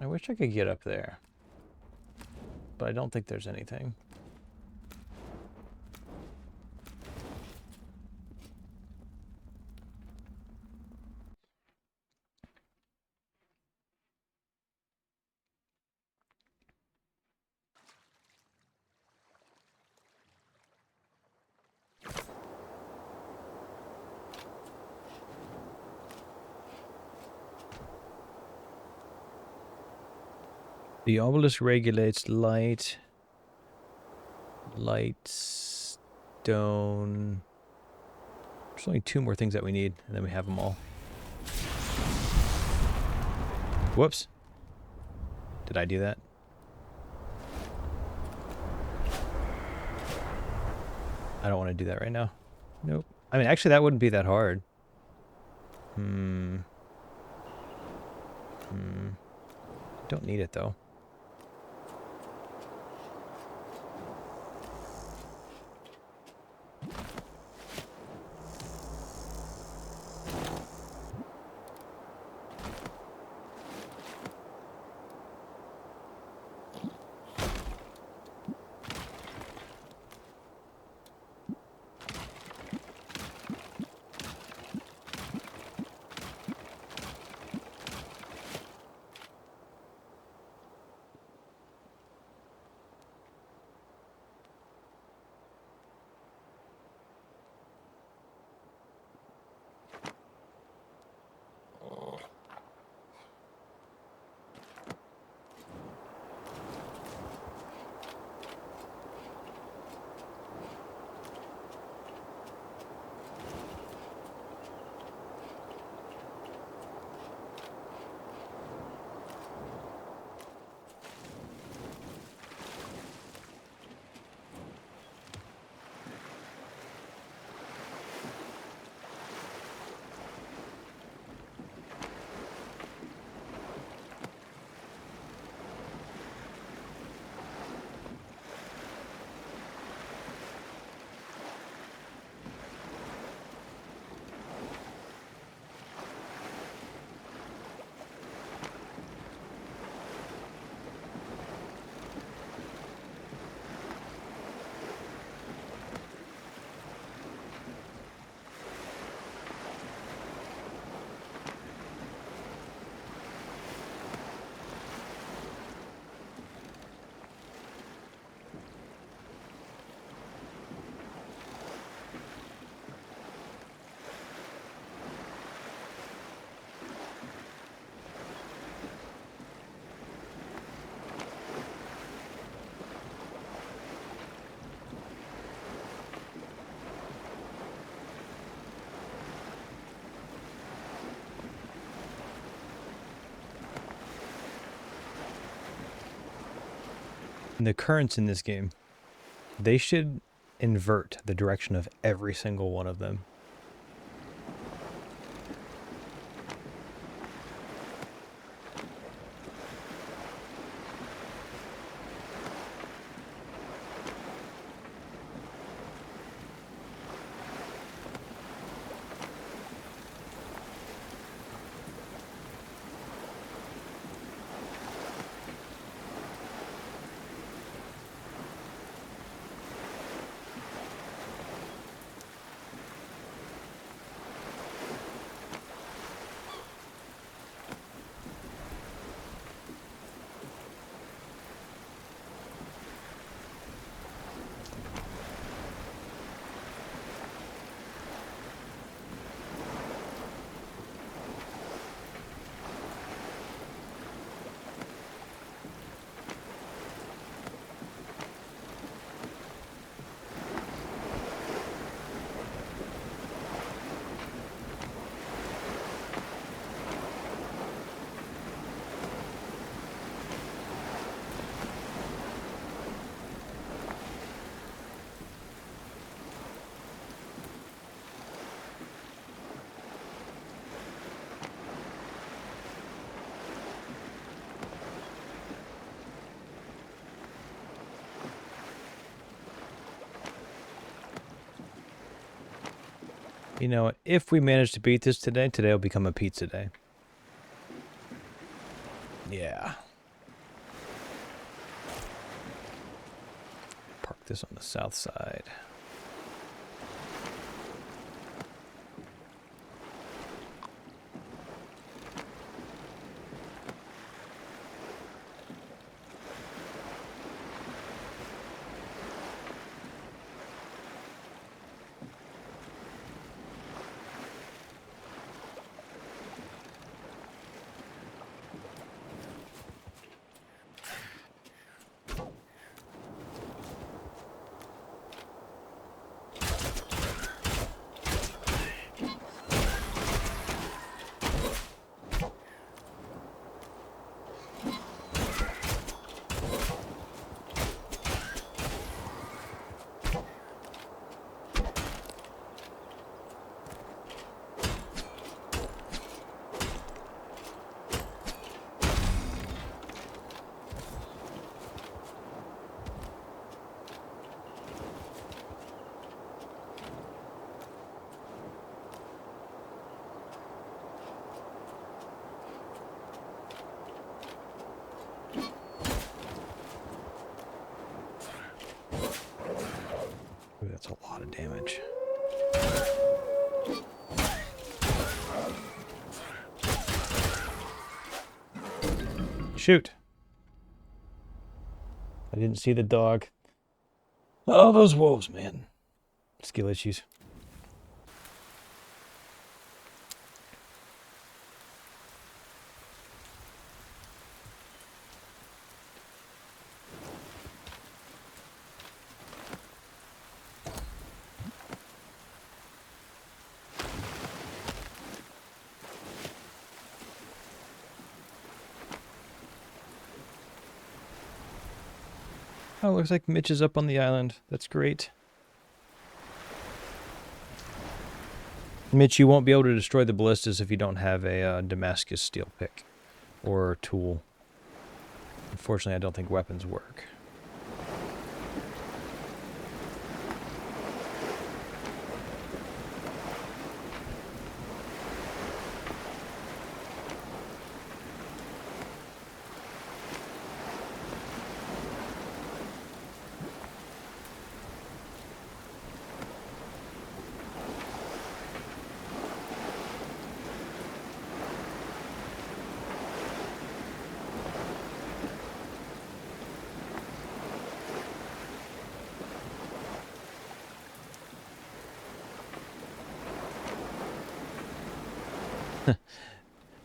I wish I could get up there, but I don't think there's anything. The obelisk regulates light, stone. There's only 2 more things that we need, and then we have them all. Whoops. Did I do that? I don't want to do that right now. Nope. I mean, actually, that wouldn't be that hard. Don't need it, though. the currents in this game, they should invert the direction of every single one of them. You know, if we manage to beat this today, today will become a pizza day. Yeah. Park this on the south side. Ooh, that's a lot of damage. Shoot. I didn't see the dog. Oh, those wolves, man. Skill issues. Oh, looks like Mitch is up on the island. That's great. Mitch, you won't be able to destroy the ballistas if you don't have a Damascus steel pick or tool. Unfortunately, I don't think weapons work.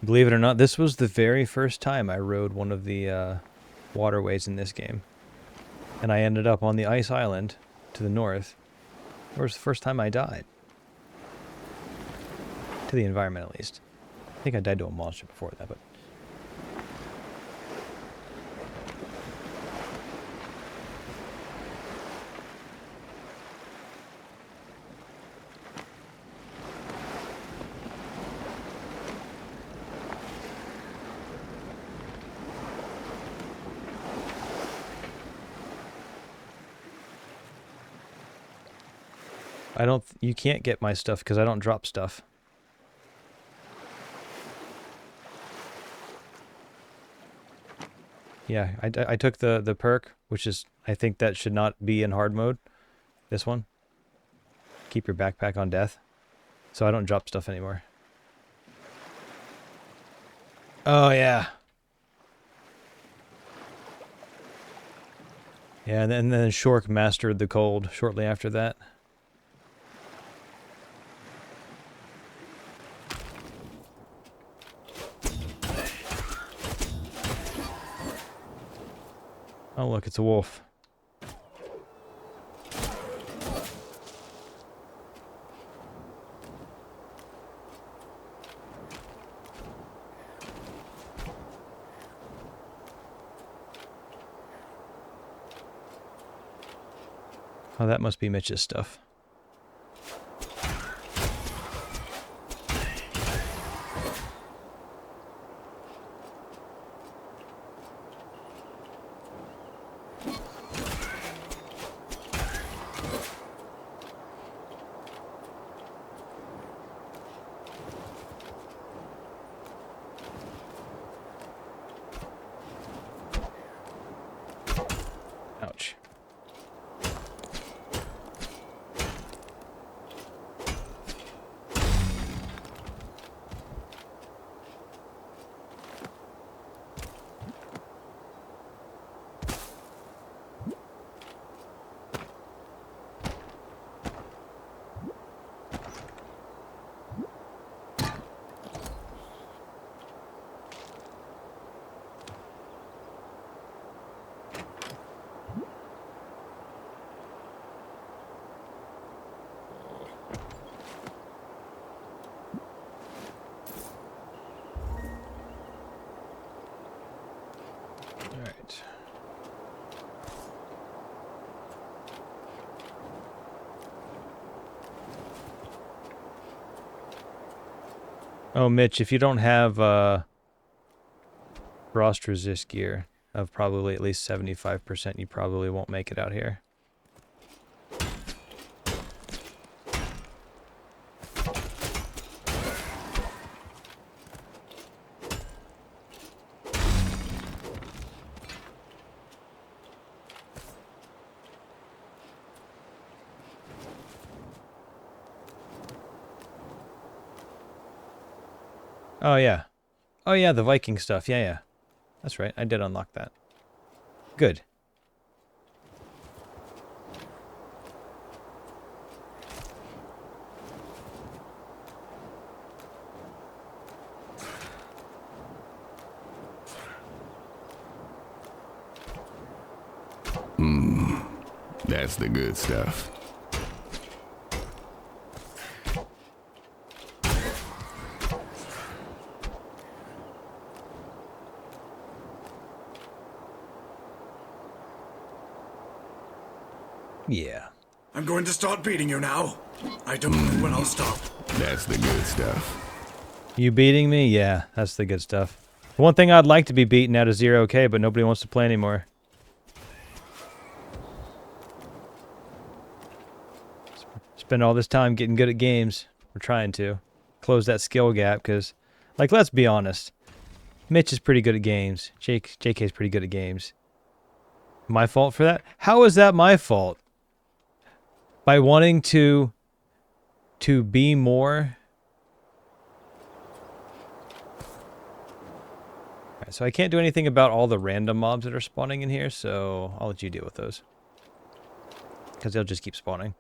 Believe it or not, this was the very first time I rode one of the waterways in this game. And I ended up on the ice island to the north. It was the first time I died. To the environment, at least. I think I died to a monster before that, but... I don't. You can't get my stuff because I don't drop stuff. Yeah, I took the perk, which is, I think that should not be in hard mode. This one. Keep your backpack on death. So I don't drop stuff anymore. Oh, yeah. Yeah, and then Shork mastered the cold shortly after that. Oh, look, it's a wolf. Oh, that must be Mitch's stuff. Ouch. Alright. Oh, Mitch, if you don't have frost resist gear of probably at least 75%, you probably won't make it out here. Oh, yeah. Oh, yeah, the Viking stuff. Yeah, yeah. That's right. I did unlock that. Good. That's the good stuff. Yeah. I'm going to start beating you now. I don't know when I'll stop. That's the good stuff. You beating me? Yeah, that's the good stuff. One thing I'd like to be beaten out of 0K, but nobody wants to play anymore. Spend all this time getting good at games. We're trying to close that skill gap because, like, let's be honest. Mitch is pretty good at games. JK's pretty good at games. My fault for that? How is that my fault? By wanting to be more. Alright, so I can't do anything about all the random mobs that are spawning in here, so I'll let you deal with those. Because they'll just keep spawning.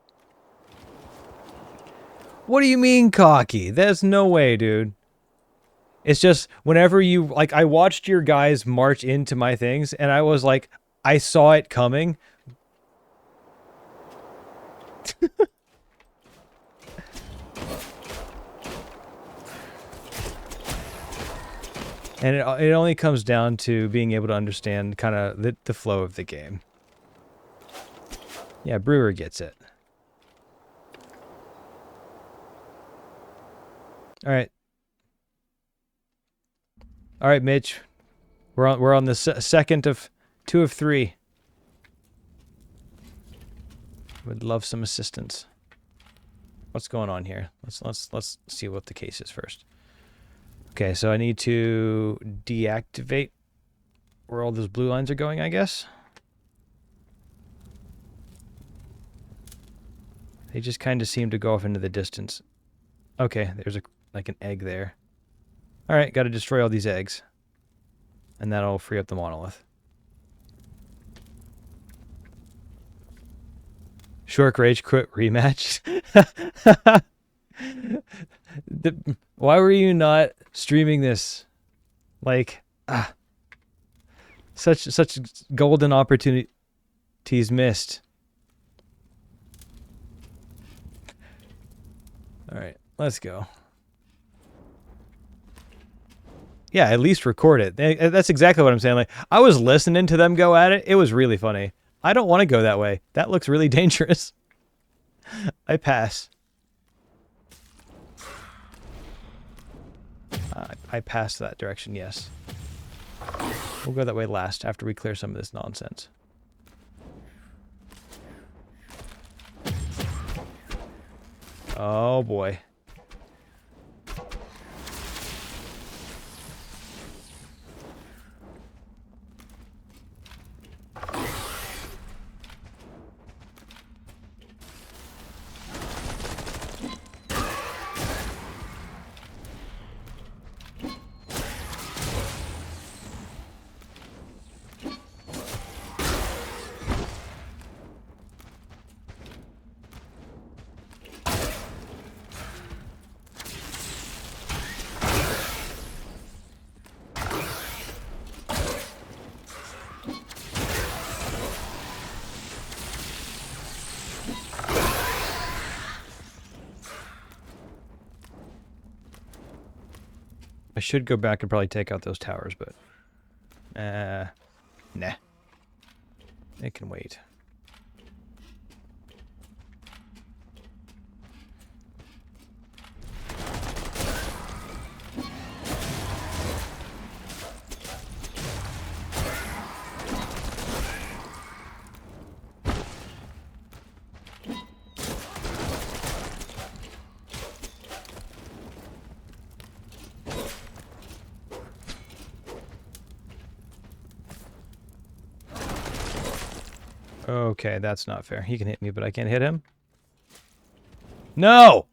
What do you mean cocky? There's no way, dude. It's just whenever you, like, I watched your guys march into my things, and I was like, I saw it coming. And it only comes down to being able to understand kind of the flow of the game. Yeah, Brewer gets it. All right. All right, Mitch. We're on the second of 2 of 3. Would love some assistance. What's going on here? Let's see what the case is first. Okay, so I need to deactivate where all those blue lines are going, I guess. They just kind of seem to go off into the distance. Okay, there's like an egg there. All right, got to destroy all these eggs. And that'll free up the monolith. Shork Rage Quit rematch. Why were you not streaming this? Like, such golden opportunities missed. All right, let's go. Yeah, at least record it. That's exactly what I'm saying. Like, I was listening to them go at it. It was really funny. I don't want to go that way. That looks really dangerous. I pass. I pass that direction, yes. We'll go that way last after we clear some of this nonsense. Oh boy. I should go back and probably take out those towers, but nah. It can wait. Okay, that's not fair. He can hit me, but I can't hit him. No!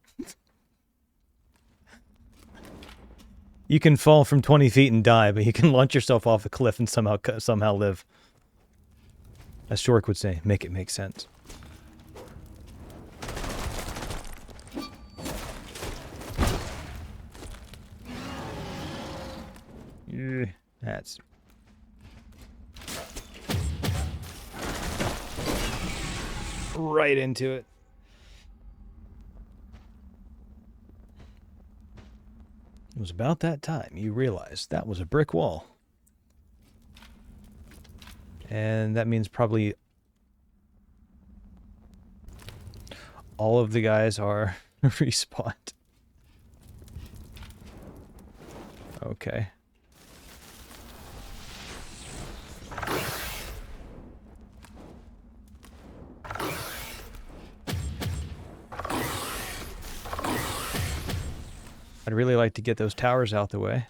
You can fall from 20 feet and die, but you can launch yourself off a cliff and somehow live. As Shork would say, make it make sense. That's... right into it. It was about that time you realized that was a brick wall. And that means probably all of the guys are respawned. Okay. I'd really like to get those towers out the way.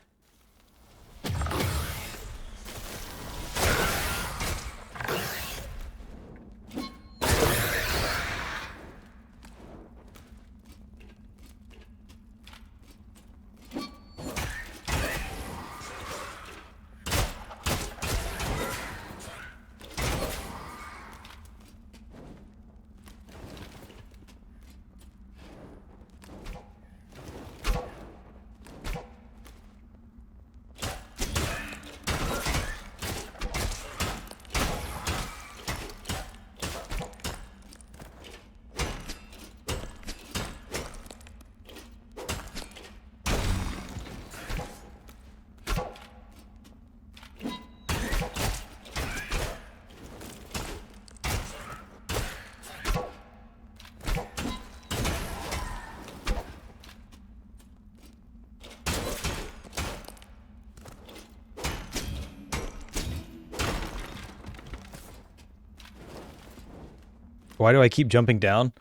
Why do I keep jumping down?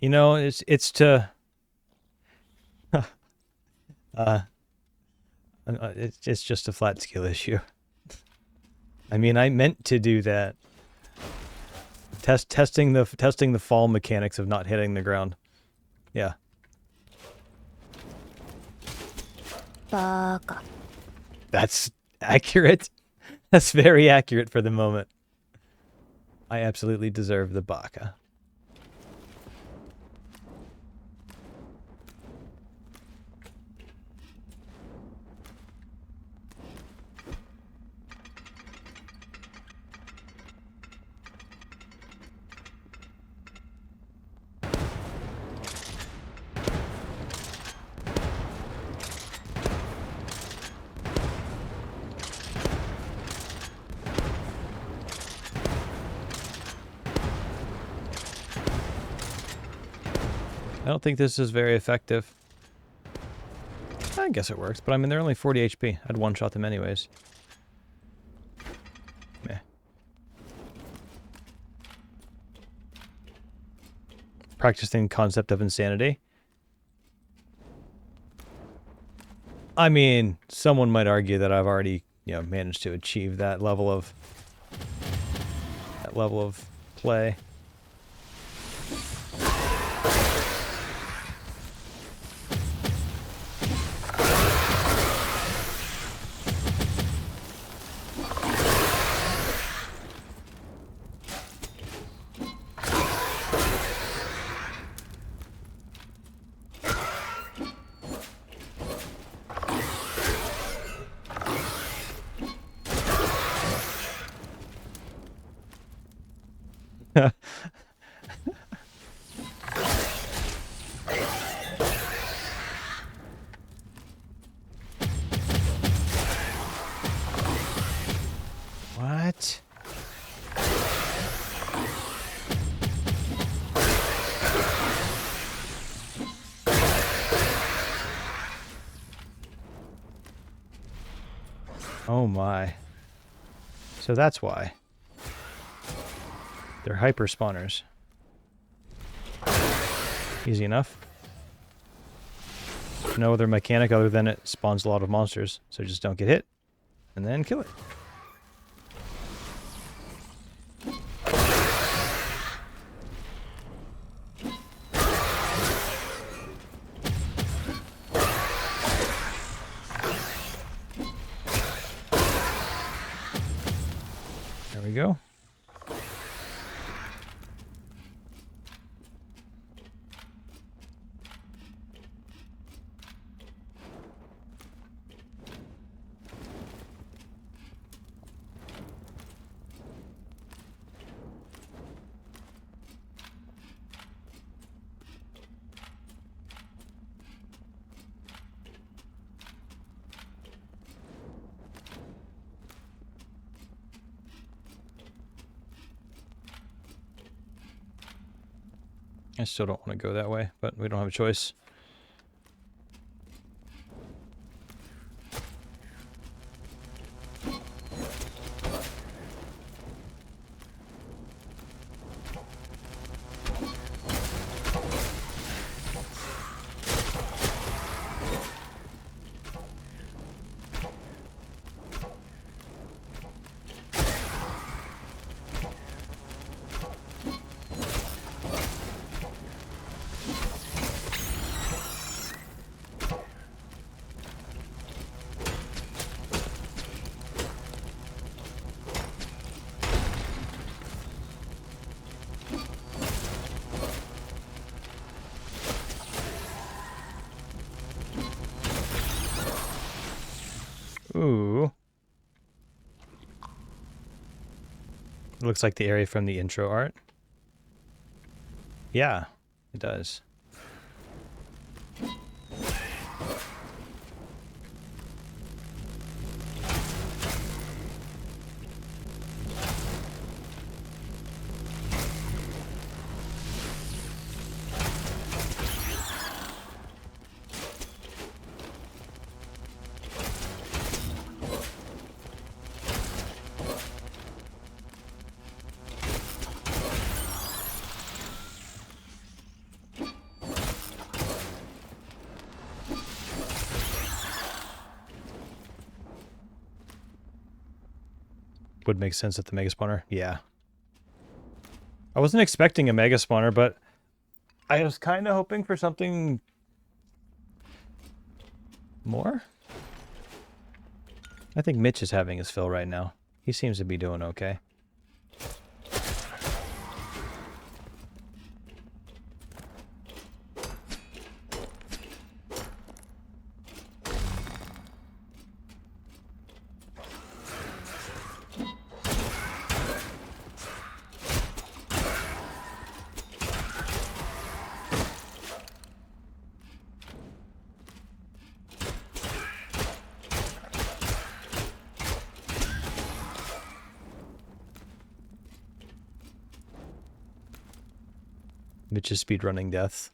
You know, it's to It's just a flat skill issue. I mean, I meant to do that. Testing the fall mechanics of not hitting the ground. Yeah. バカ That's accurate. That's very accurate for the moment. I absolutely deserve the baka. I don't think this is very effective. I guess it works, but I mean, they're only 40 HP. I'd one-shot them anyways. Meh. Practicing concept of insanity. I mean, someone might argue that I've already, managed to achieve that level of play. What? Oh my. So that's why. They're hyper spawners. Easy enough. No other mechanic other than it spawns a lot of monsters, so just don't get hit, and then kill it. There we go. I still don't want to go that way, but we don't have a choice. Ooh. It looks like the area from the intro art. Yeah, it does. would make sense at the mega spawner. Yeah. I wasn't expecting a mega spawner, but I was kind of hoping for something more. I think Mitch is having his fill right now. He seems to be doing okay. Mitch is speedrunning deaths.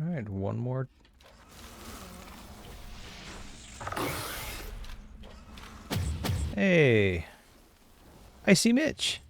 All right, one more. Hey, I see Mitch.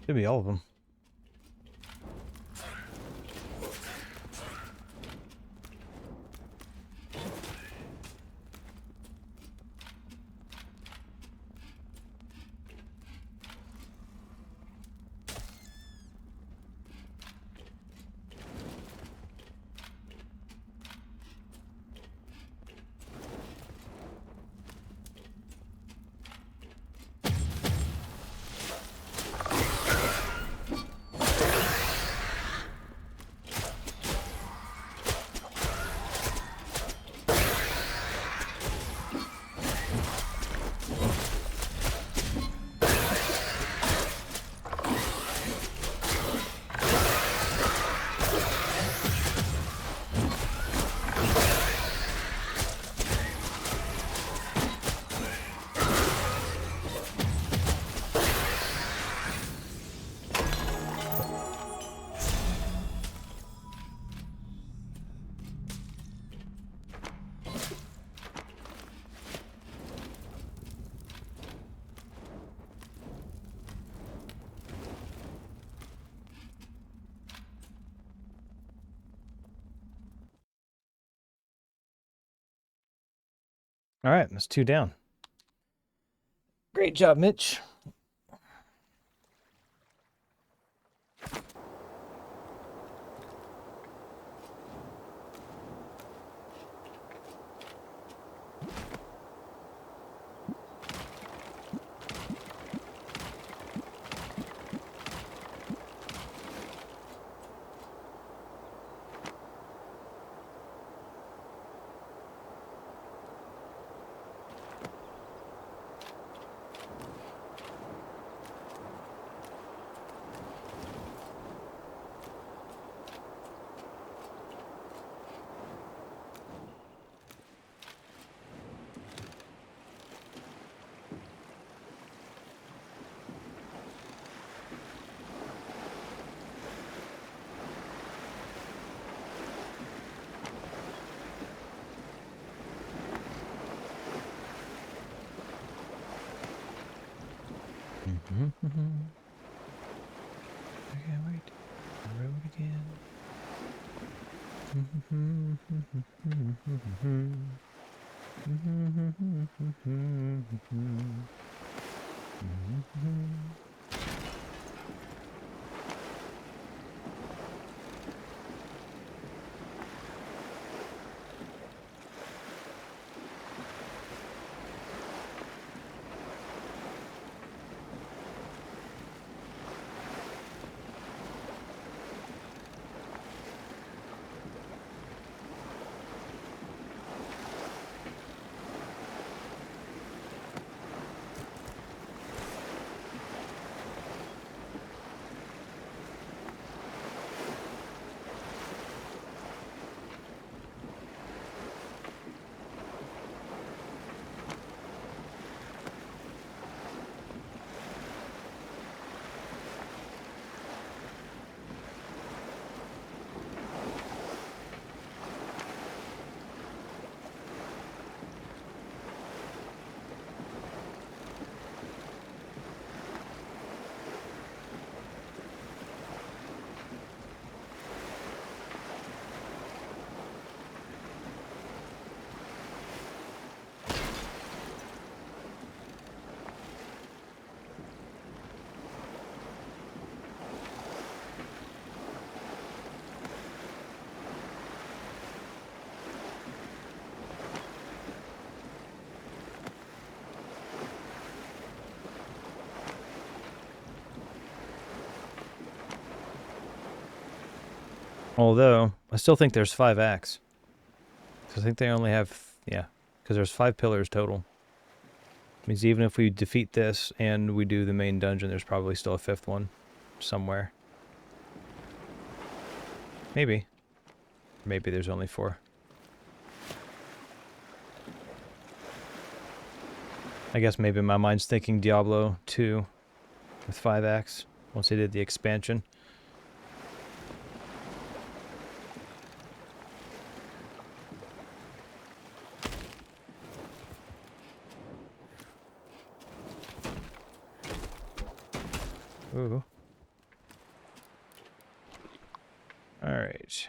Should be all of them. All right, that's 2 down. Great job, Mitch. Okay, wait. The road again. Although, I still think there's 5 acts. I think they only have, yeah, because there's 5 pillars total. Means even if we defeat this and we do the main dungeon, there's probably still a 5th one somewhere. Maybe. Maybe there's only 4. I guess maybe my mind's thinking Diablo 2 with 5 acts once they did the expansion. Ooh. All right.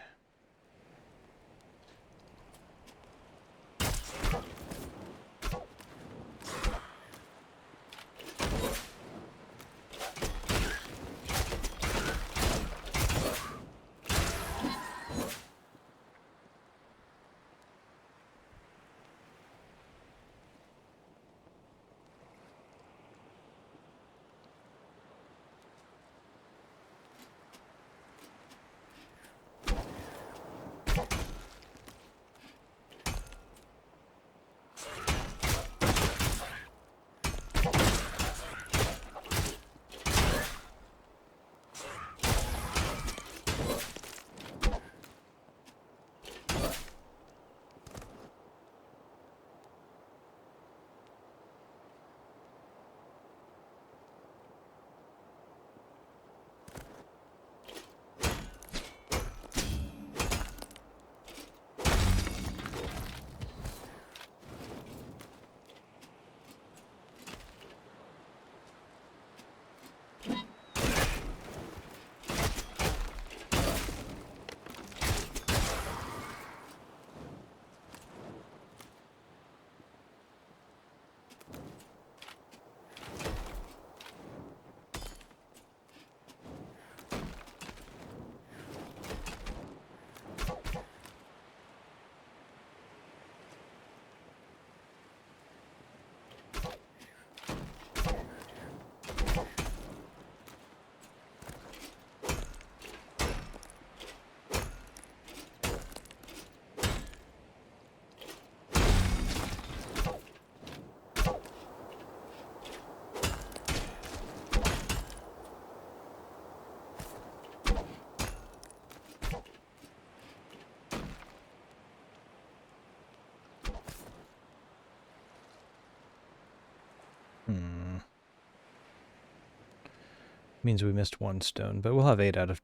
Means we missed one stone, but we'll have 9 out of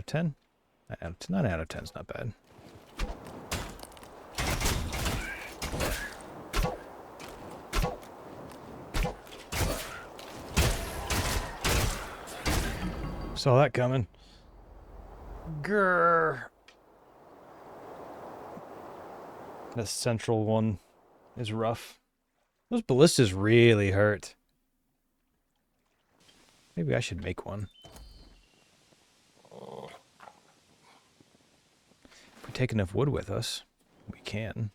10. 9 out of 10 is not bad. Saw that coming. Grrr. The central one is rough. Those ballistas really hurt. Maybe I should make one. If we take enough wood with us, we can.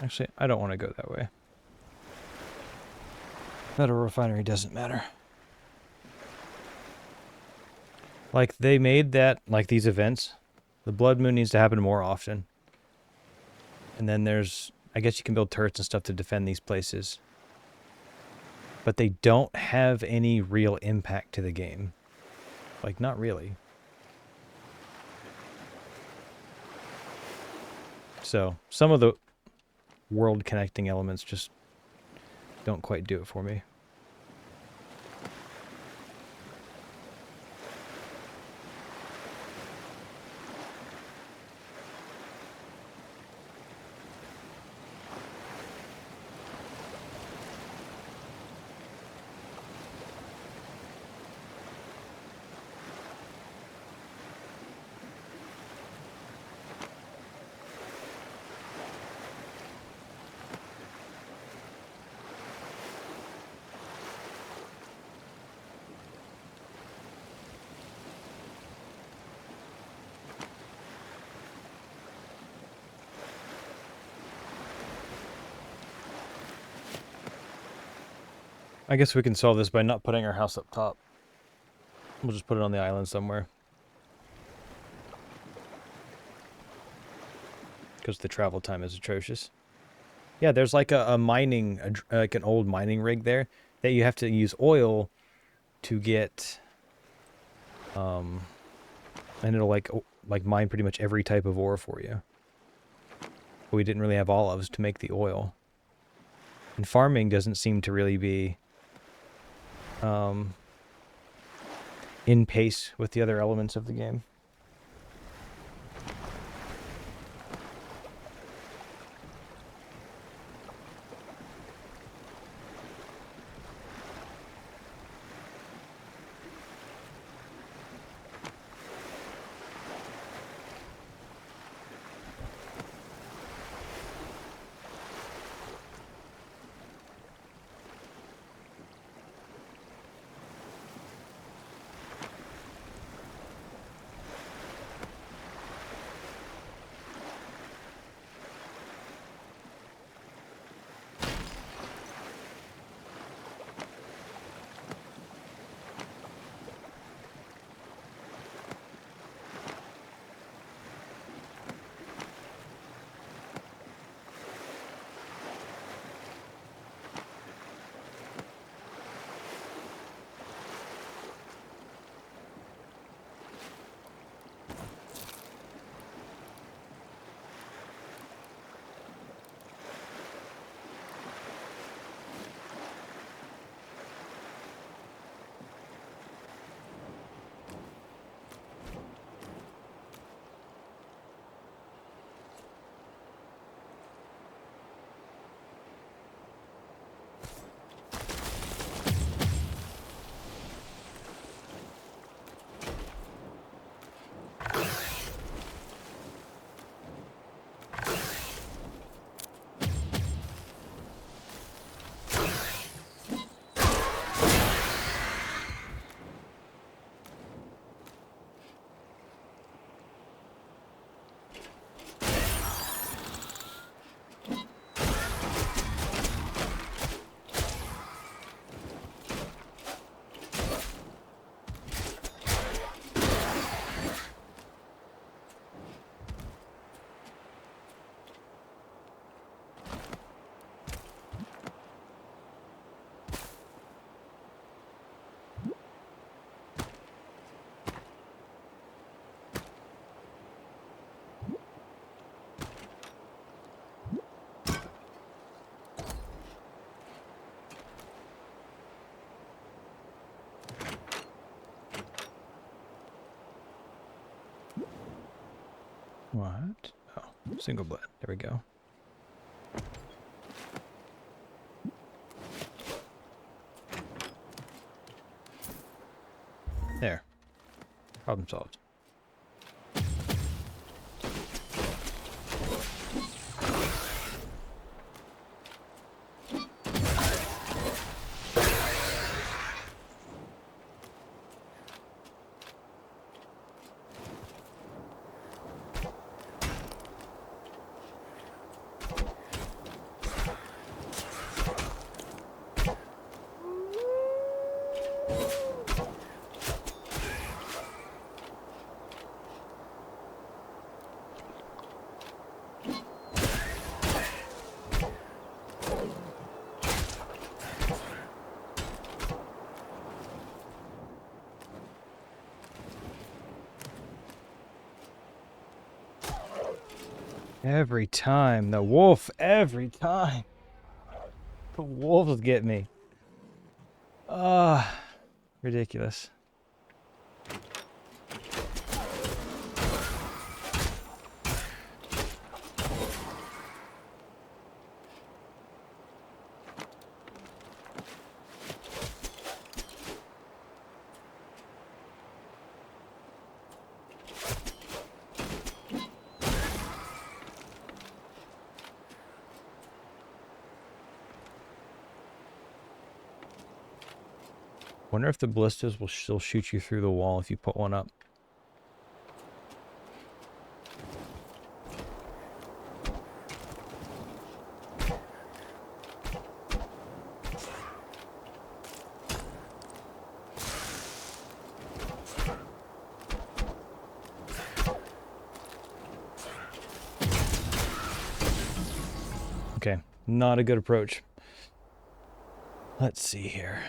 Actually, I don't want to go that way. Metal refinery doesn't matter. Like, they made that, like these events, the blood moon needs to happen more often. And then there's, I guess you can build turrets and stuff to defend these places. But they don't have any real impact to the game. Like, not really. So, some of the world connecting elements just don't quite do it for me. I guess we can solve this by not putting our house up top. We'll just put it on the island somewhere. Because the travel time is atrocious. Yeah, there's like a mining, like an old mining rig there that you have to use oil to get, and it'll like mine pretty much every type of ore for you. But we didn't really have olives to make the oil. And farming doesn't seem to really be in pace with the other elements of the game. What? Oh, single blood. There we go. There. Problem solved. Every time. The wolf. Every time. The wolves get me. Ah, ridiculous. Wonder if the ballistas will still shoot you through the wall if you put one up. Okay, not a good approach. Let's see here.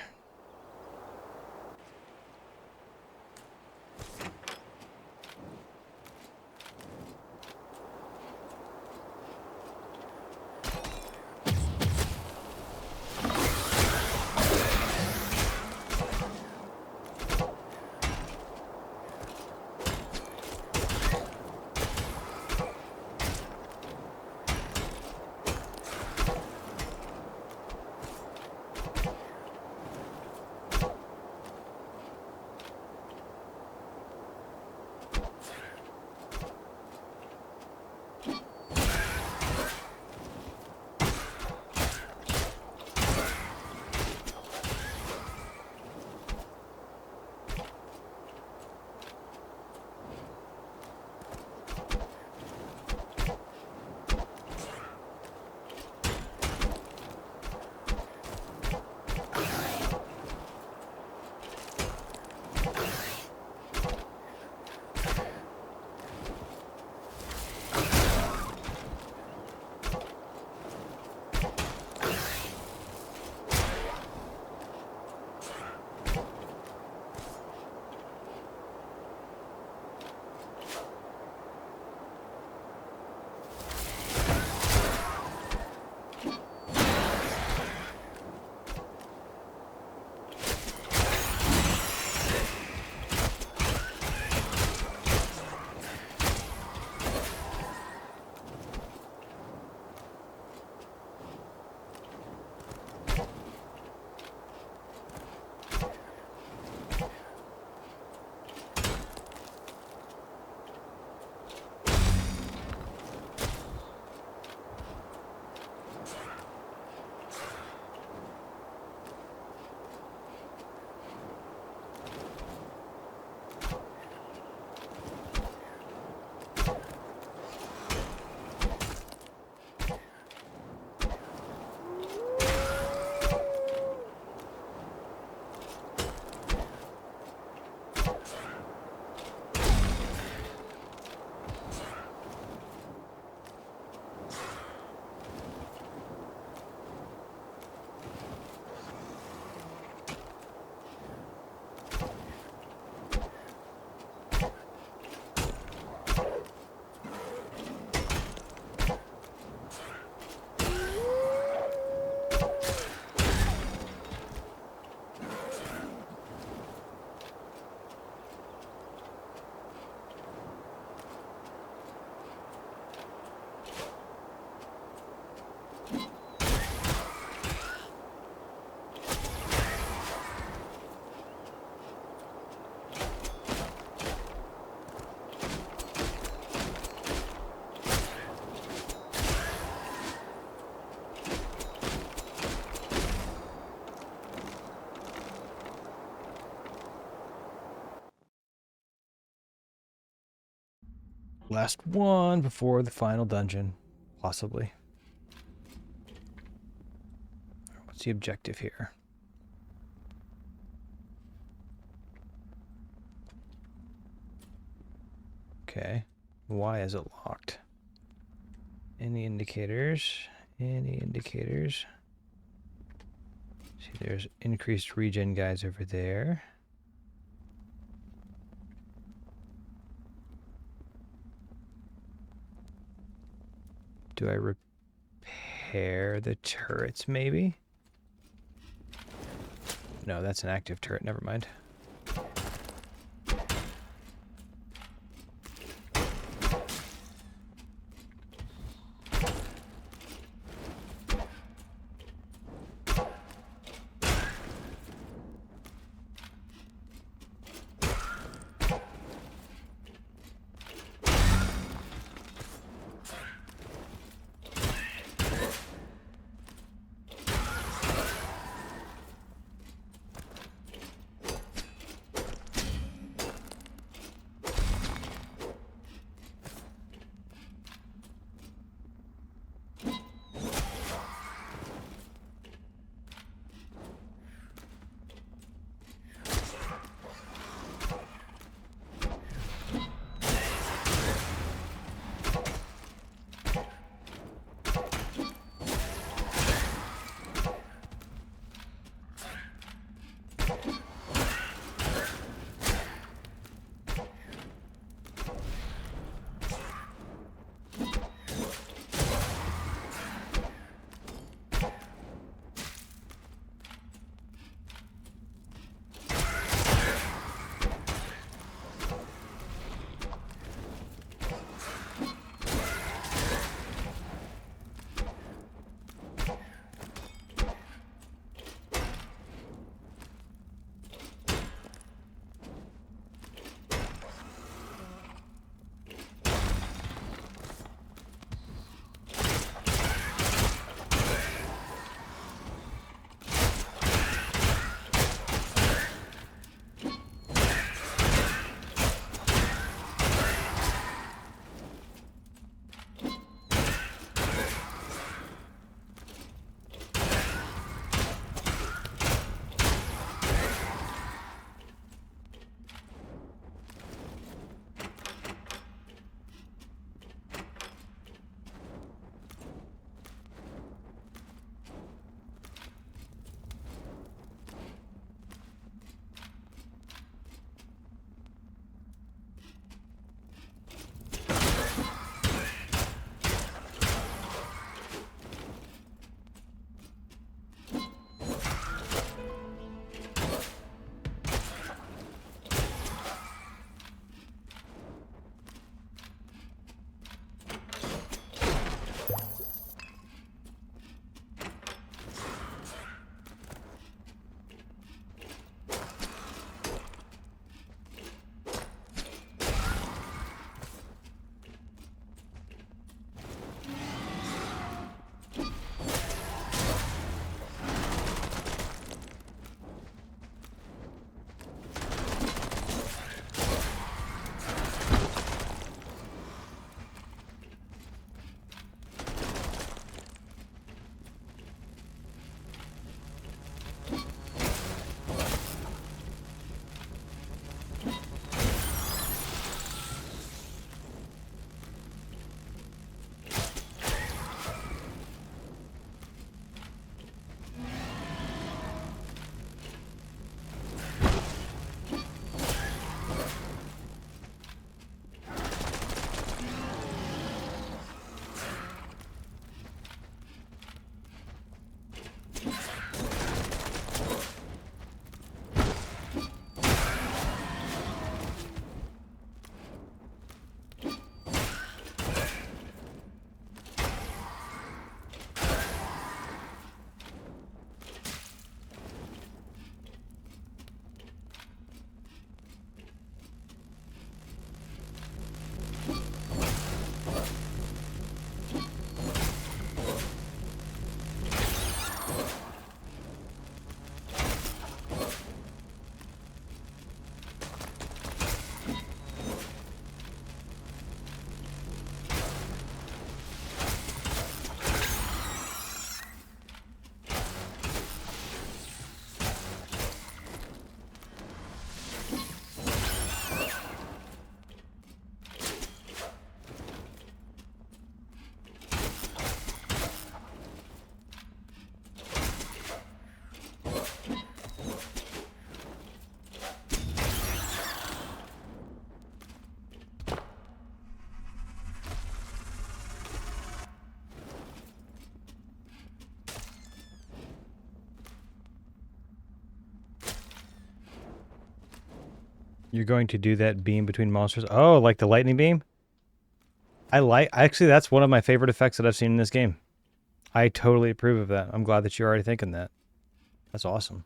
Last one before the final dungeon, possibly. What's the objective here? Okay. Why is it locked? Any indicators? Any indicators? See, there's increased regen guys over there. Do I repair the turrets, maybe? No, that's an active turret. Never mind. You're going to do that beam between monsters? Oh, like the lightning beam? Actually, that's one of my favorite effects that I've seen in this game. I totally approve of that. I'm glad that you're already thinking that. That's awesome.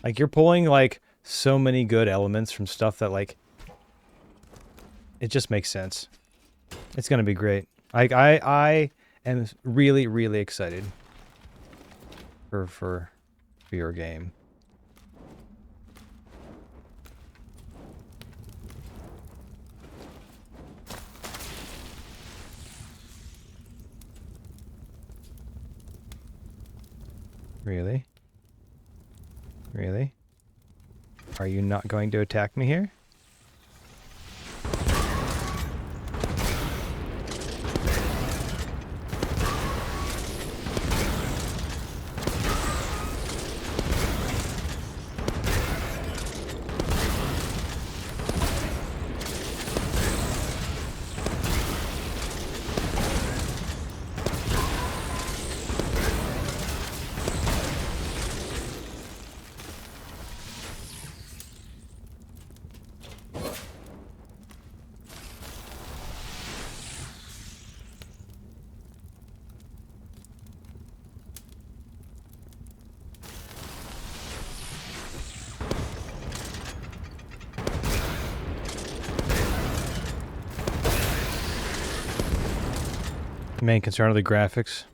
Like, you're pulling, like, so many good elements from stuff that, like, it just makes sense. It's going to be great. I am really, really excited for your game. Really? Really? Are you not going to attack me here? Main concern are the graphics.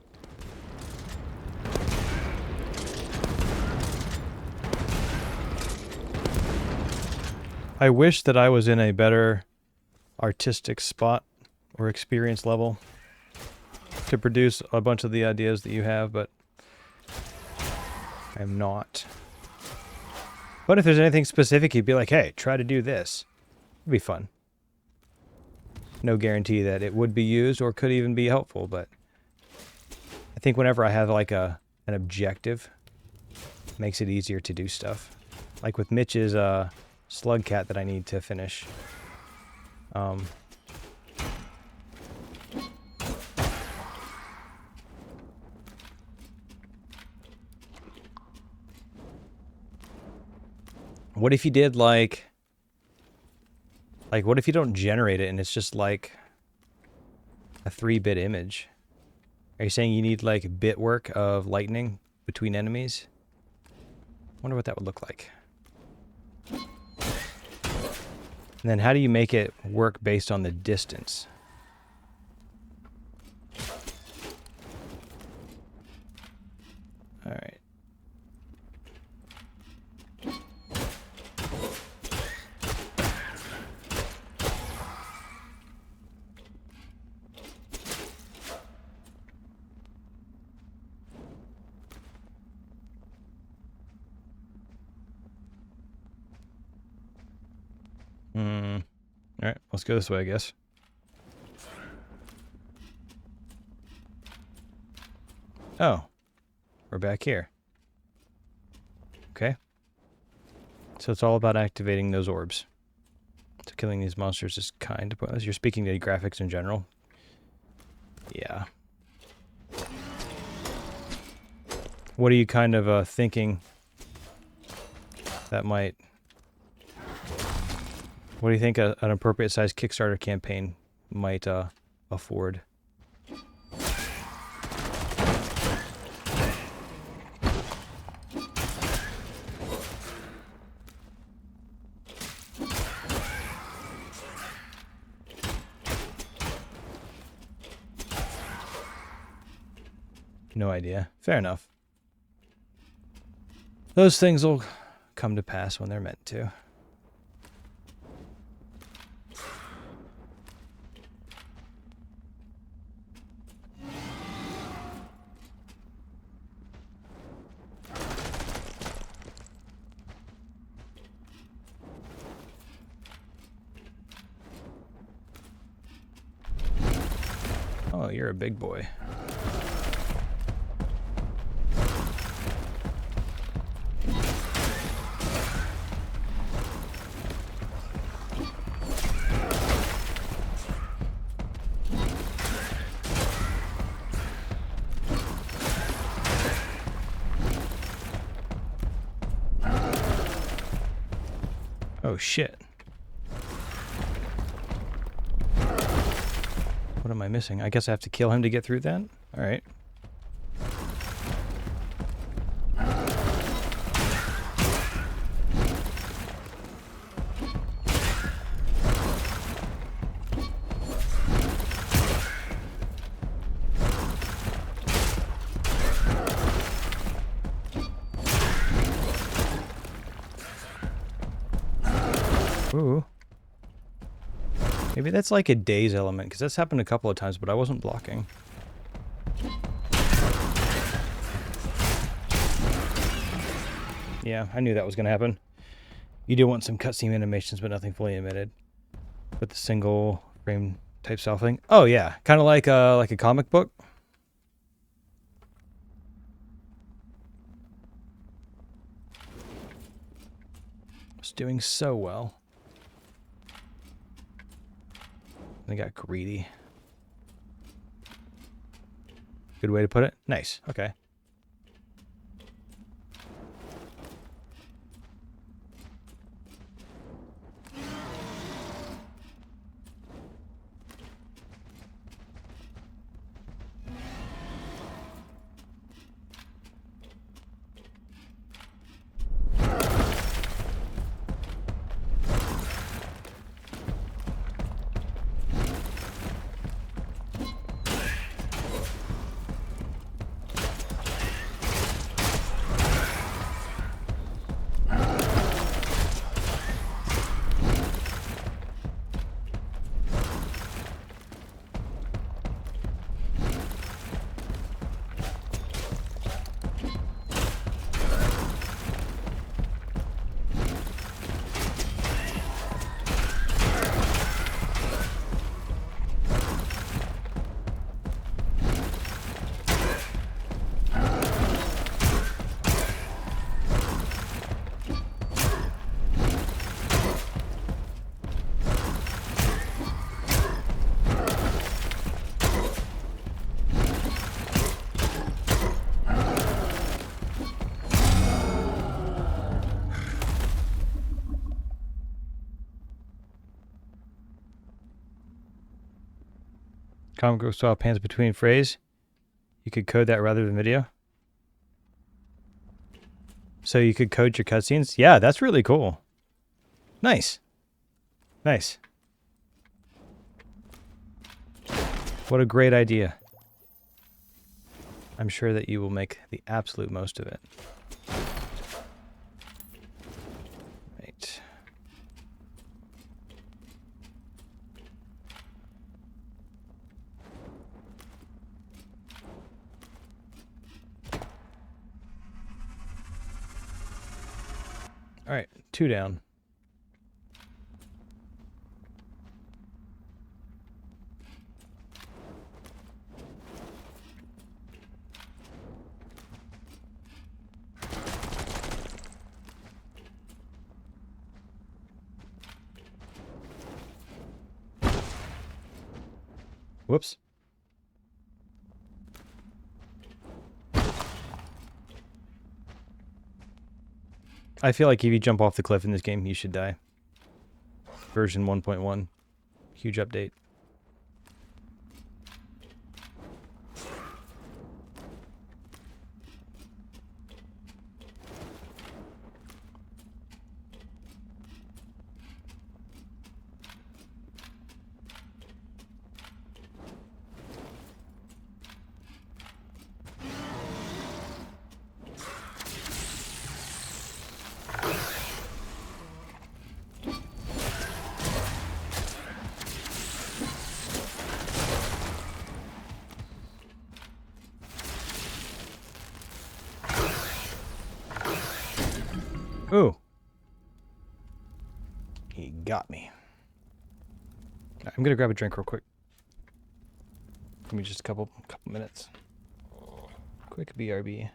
I wish that I was in a better artistic spot or experience level to produce a bunch of the ideas that you have, but I'm not. But if there's anything specific, you'd be like, hey, try to do this. It'd be fun. No guarantee that it would be used or could even be helpful, but I think whenever I have like an objective, it makes it easier to do stuff. Like with Mitch's slug cat that I need to finish. What if you did like what if you don't generate it and it's just like a 3-bit image? Are you saying you need like bit work of lightning between enemies? I wonder what that would look like. And then how do you make it work based on the distance? All right. All right, let's go this way, I guess. Oh, we're back here. Okay. So it's all about activating those orbs. So killing these monsters is kind of pointless. You're speaking to graphics in general. Yeah. What are you kind of thinking that might... What do you think an appropriate sized Kickstarter campaign might afford? No idea. Fair enough. Those things will come to pass when they're meant to. Oh, you're a big boy. Oh, shit. What am I missing? I guess I have to kill him to get through that? Alright. Ooh. Maybe that's like a daze element, because that's happened a couple of times, but I wasn't blocking. Yeah, I knew that was going to happen. You do want some cutscene animations, but nothing fully animated. With the single frame type style thing. Oh yeah, kind of like a comic book. It's doing so well. They got greedy. Good way to put it. Nice. Okay. Comic book style pans between phrase. You could code that rather than video. So you could code your cutscenes? Yeah, that's really cool. Nice. Nice. What a great idea. I'm sure that you will make the absolute most of it. Right. All right, 2 down. Whoops. I feel like if you jump off the cliff in this game, you should die. Version 1.1. Huge update. Ooh. He got me. I'm gonna grab a drink real quick. Give me just a couple minutes. Quick BRB.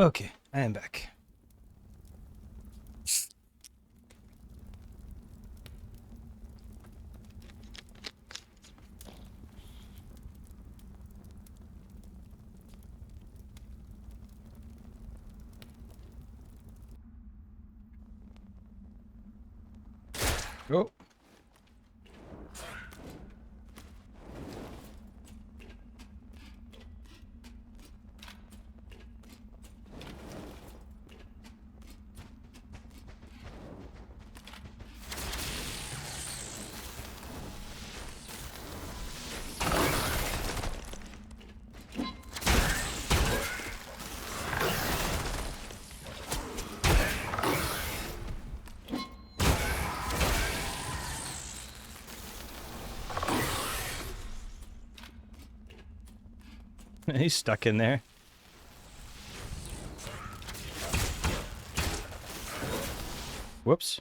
Okay, I am back. Oh. He's stuck in there. Whoops.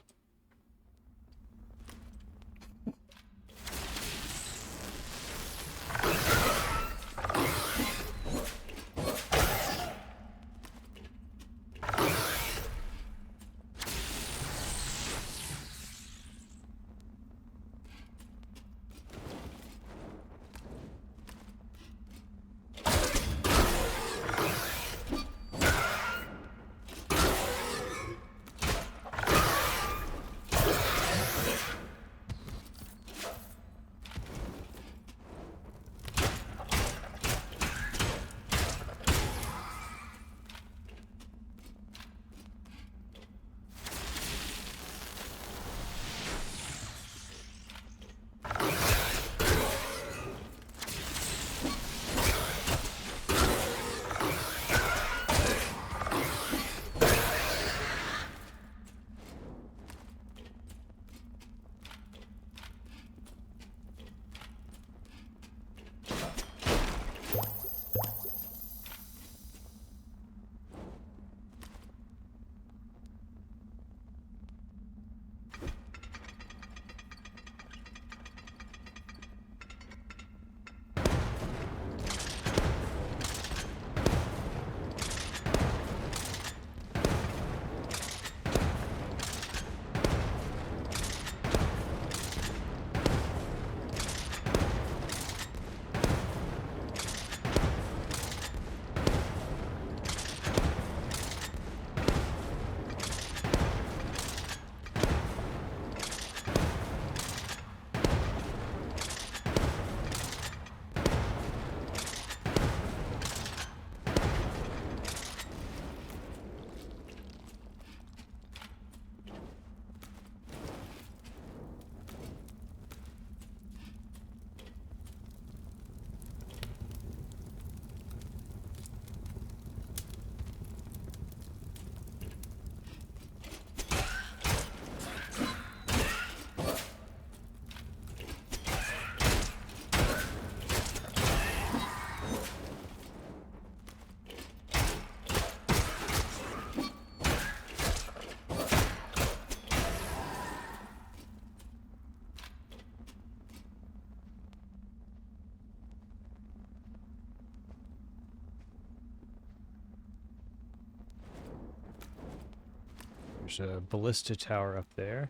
There's a ballista tower up there.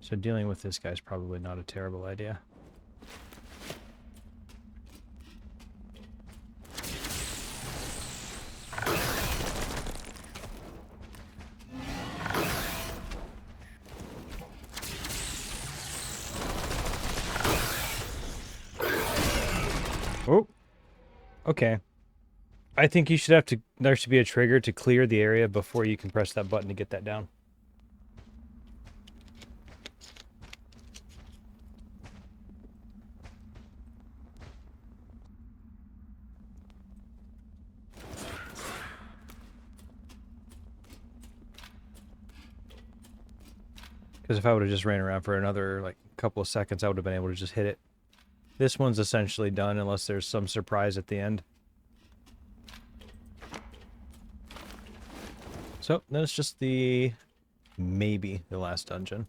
So dealing with this guy's probably not a terrible idea. Oh, okay. I think you should have to, there should be a trigger to clear the area before you can press that button to get that down. Because if I would have just ran around for another like couple of seconds, I would have been able to just hit it. This one's essentially done unless there's some surprise at the end. So then it's just maybe the last dungeon.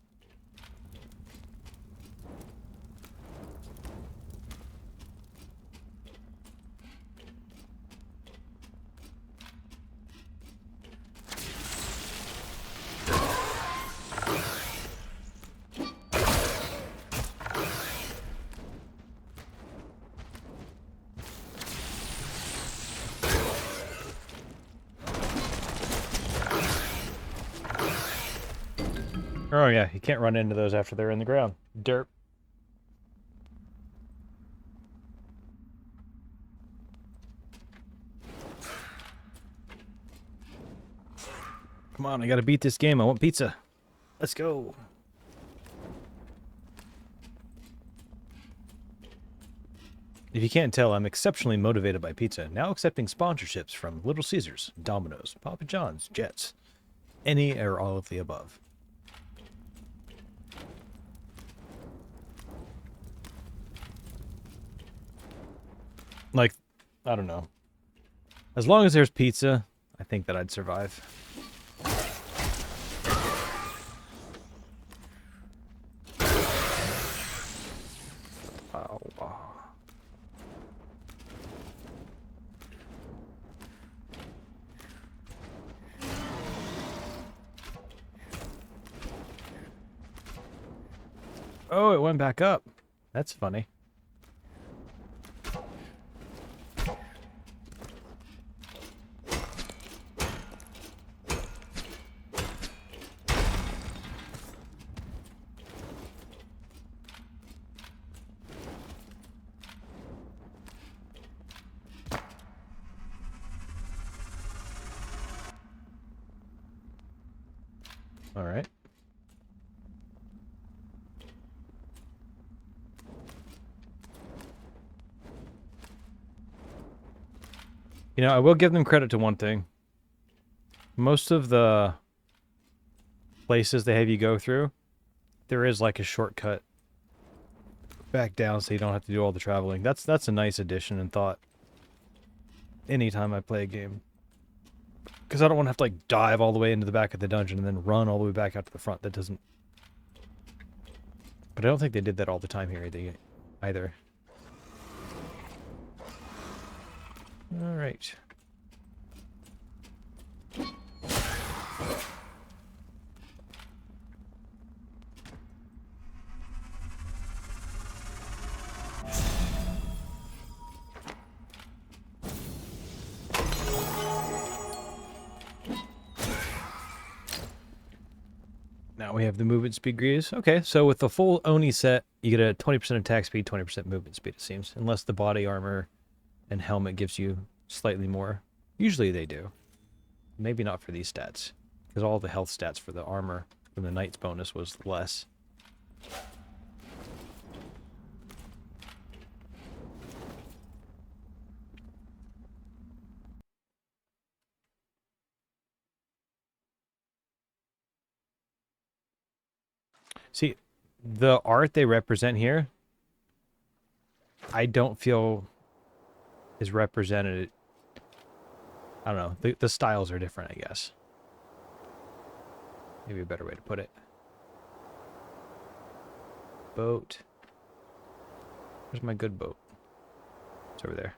Oh yeah, you can't run into those after they're in the ground. Derp. Come on, I gotta beat this game. I want pizza. Let's go. If you can't tell, I'm exceptionally motivated by pizza, now accepting sponsorships from Little Caesars, Domino's, Papa John's, Jets, any or all of the above. Like, I don't know. As long as there's pizza, I think that I'd survive. Oh. Oh, it went back up. That's funny. All right. You know, I will give them credit to one thing. Most of the places they have you go through, there is like a shortcut back down so you don't have to do all the traveling. That's a nice addition and thought anytime I play a game. Because I don't want to have to like dive all the way into the back of the dungeon and then run all the way back out to the front. That doesn't... But I don't think they did that all the time here either. Alright. Now we have the movement speed grease. Okay, so with the full Oni set, you get a 20% attack speed, 20% movement speed, it seems. Unless the body armor and helmet gives you slightly more. Usually they do. Maybe not for these stats. Because all the health stats for the armor from the Knight's bonus was less. See, the art they represent here, I don't feel is represented. I don't know. The styles are different, I guess. Maybe a better way to put it. Boat. Where's my good boat? It's over there.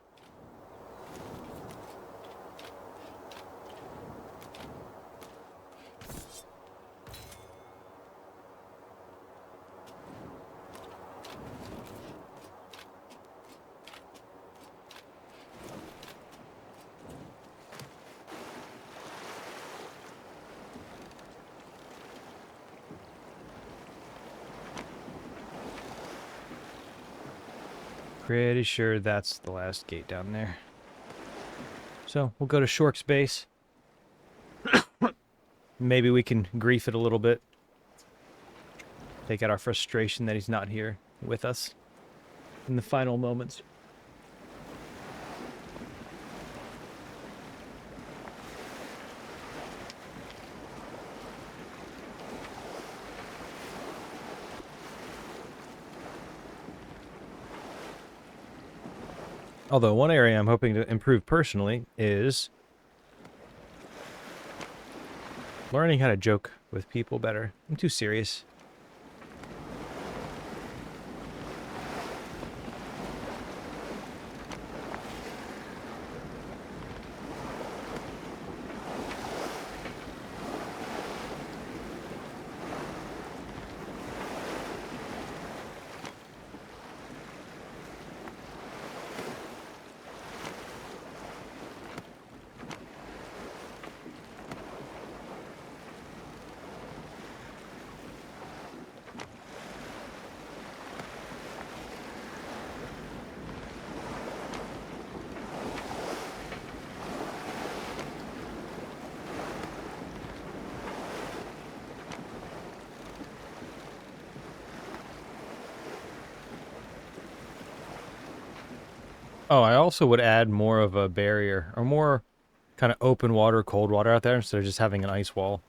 Pretty sure that's the last gate down there. So we'll go to Shork's base. Maybe we can grief it a little bit. Take out our frustration that he's not here with us in the final moments. Although one area I'm hoping to improve personally is learning how to joke with people better. I'm too serious. Oh, I also would add more of a barrier or more kind of open water, cold water out there instead of just having an ice wall.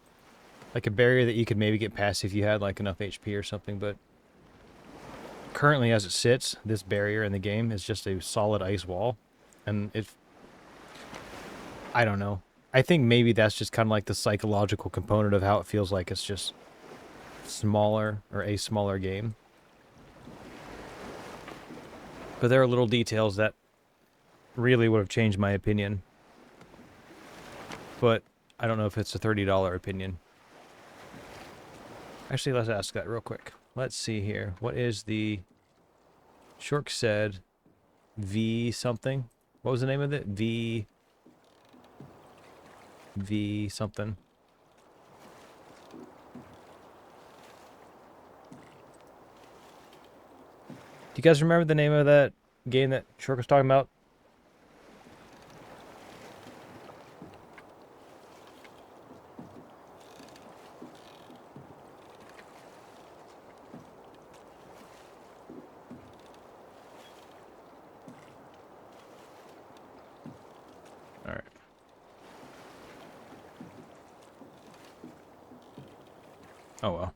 Like a barrier that you could maybe get past if you had like enough HP or something, but currently as it sits, this barrier in the game is just a solid ice wall. And I don't know. I think maybe that's just kind of like the psychological component of how it feels like it's just smaller or a smaller game. But there are little details that really would have changed my opinion. But I don't know if it's a $30 opinion. Actually, let's ask that real quick. Let's see here. What is the... Shork said V something. What was the name of it? V something. Do you guys remember the name of that game that Shork was talking about? All right. Oh well.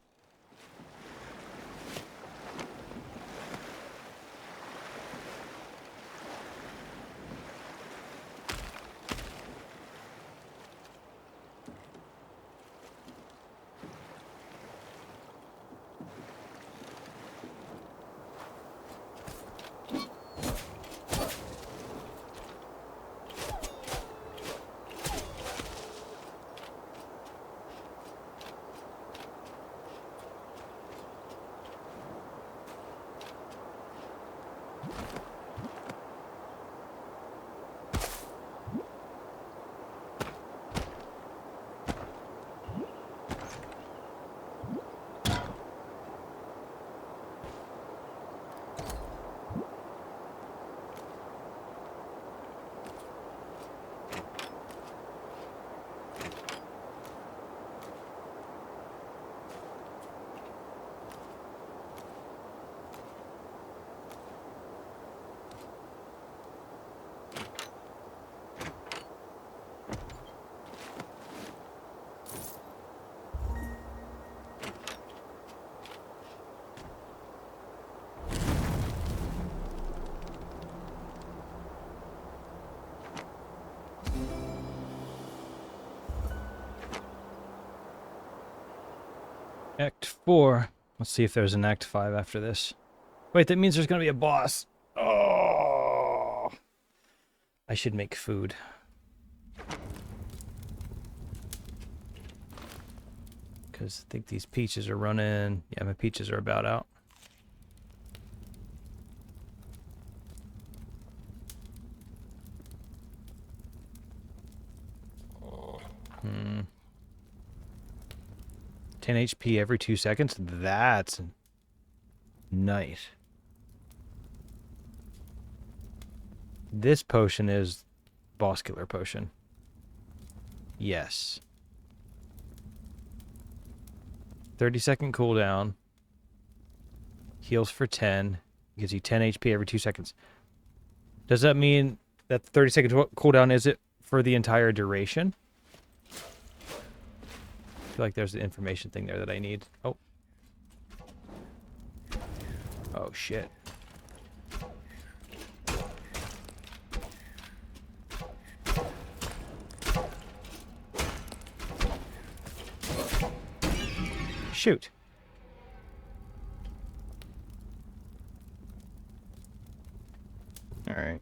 Act 4. Let's see if there's an Act 5 after this. Wait, that means there's going to be a boss. Oh. I should make food. Because I think these peaches are running. Yeah, my peaches are about out. Hmm. 10 HP every 2 seconds? That's nice. This potion is boss killer potion. Yes. 30-second cooldown. Heals for 10. Gives you 10 HP every 2 seconds. Does that mean that the 30-second cooldown is it for the entire duration? I feel like there's the information thing there that I need. Oh. Oh, shit. Shoot. All right.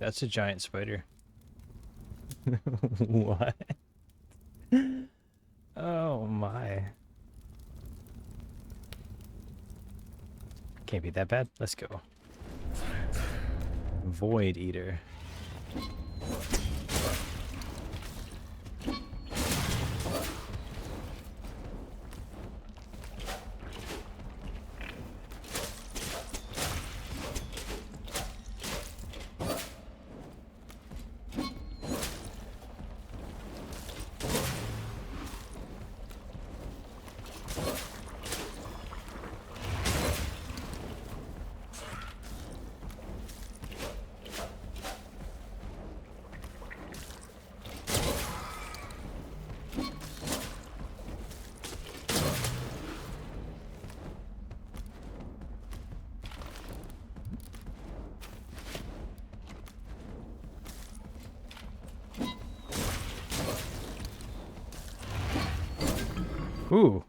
That's a giant spider. What? Oh my. Can't be that bad. Let's go. Void Eater. Ooh.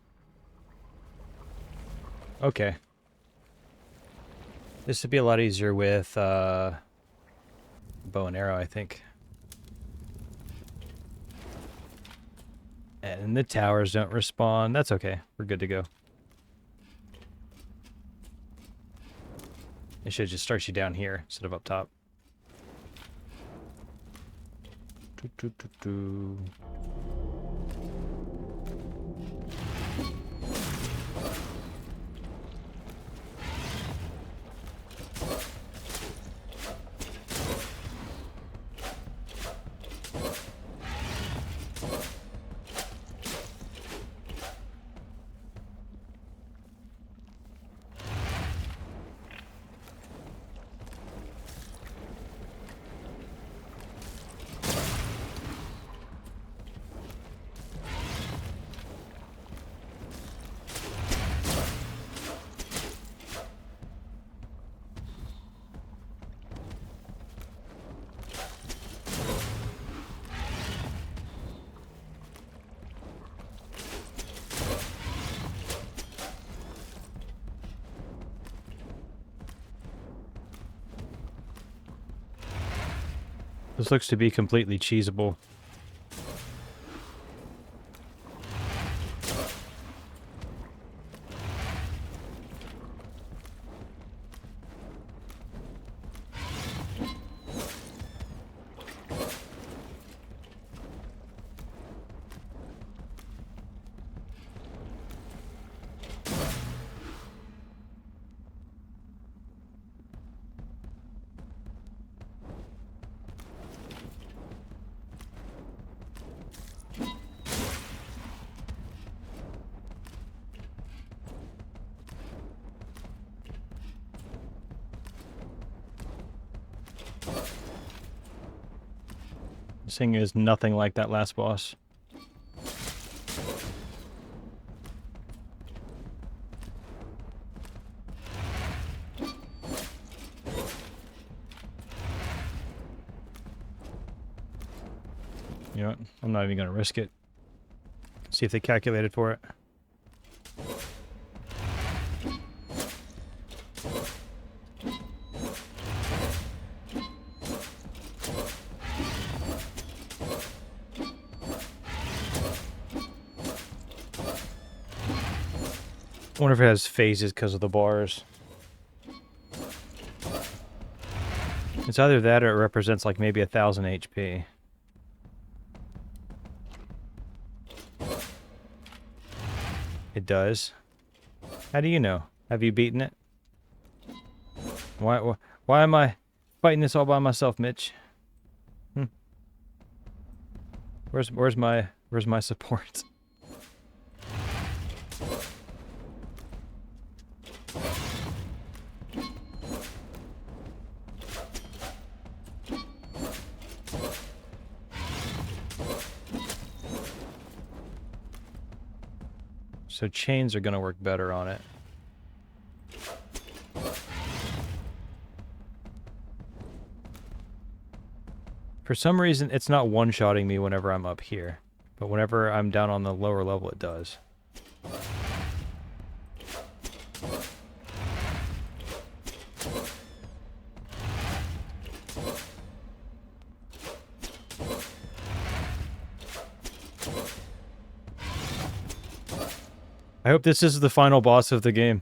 Okay. This would be a lot easier with bow and arrow, I think. And the towers don't respawn. That's okay. We're good to go. It should just start you down here instead of up top. Doo, doo, doo, doo. This looks to be completely cheesable. This thing is nothing like that last boss. You know what? I'm not even going to risk it. See if they calculated for it. I wonder if it has phases because of the bars. It's either that or it represents like maybe 1,000 HP. It does. How do you know? Have you beaten it? Why am I fighting this all by myself, Mitch? Where's my support? So chains are going to work better on it. For some reason, it's not one-shotting me whenever I'm up here. But whenever I'm down on the lower level, it does. I hope this is the final boss of the game.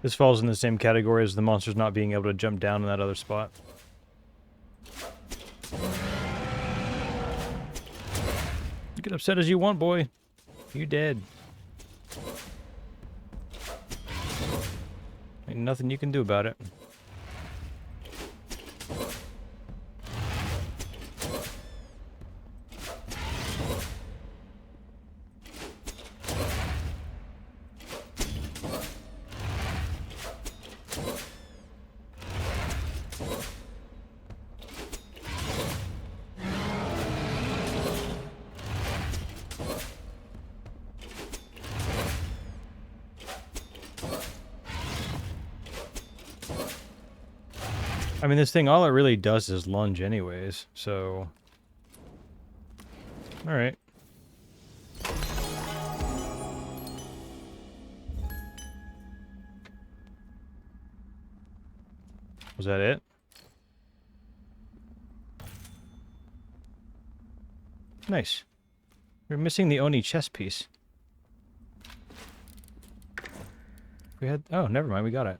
This falls in the same category as the monsters not being able to jump down in that other spot. You get upset as you want, boy. You dead. Ain't nothing you can do about it. I mean, this thing, all it really does is lunge anyways, so... Alright. Was that it? Nice. We're missing the Oni chess piece. We had... Oh, never mind, we got it.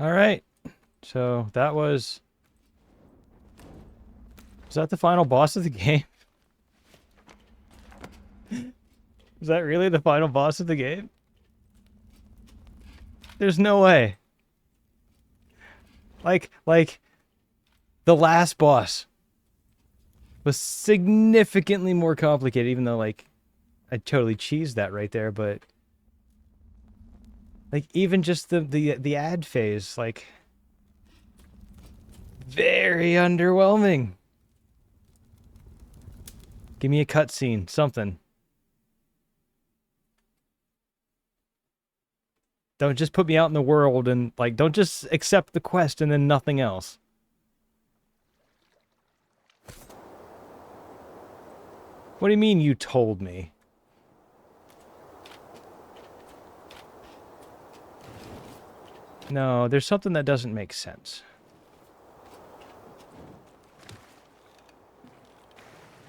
Alright, so that was... Was that the final boss of the game? Was that really the final boss of the game? There's no way. Like, the last boss was significantly more complicated, even though, like, I totally cheesed that right there, but... Like, even just the ad phase, like... Very underwhelming. Give me a cutscene, something. Don't just put me out in the world and, like, don't just accept the quest and then nothing else. What do you mean you told me? No, there's something that doesn't make sense.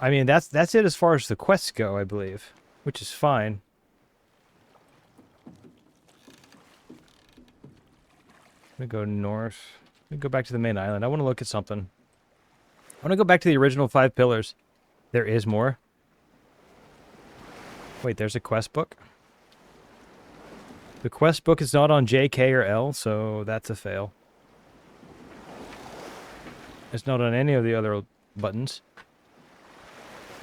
I mean, that's it as far as the quests go, I believe, which is fine. I'm gonna go north. Let me go back to the main island. I want to look at something. I want to go back to the original 5 pillars. There is more. Wait, there's a quest book? The quest book is not on J, K, or L, so that's a fail. It's not on any of the other buttons.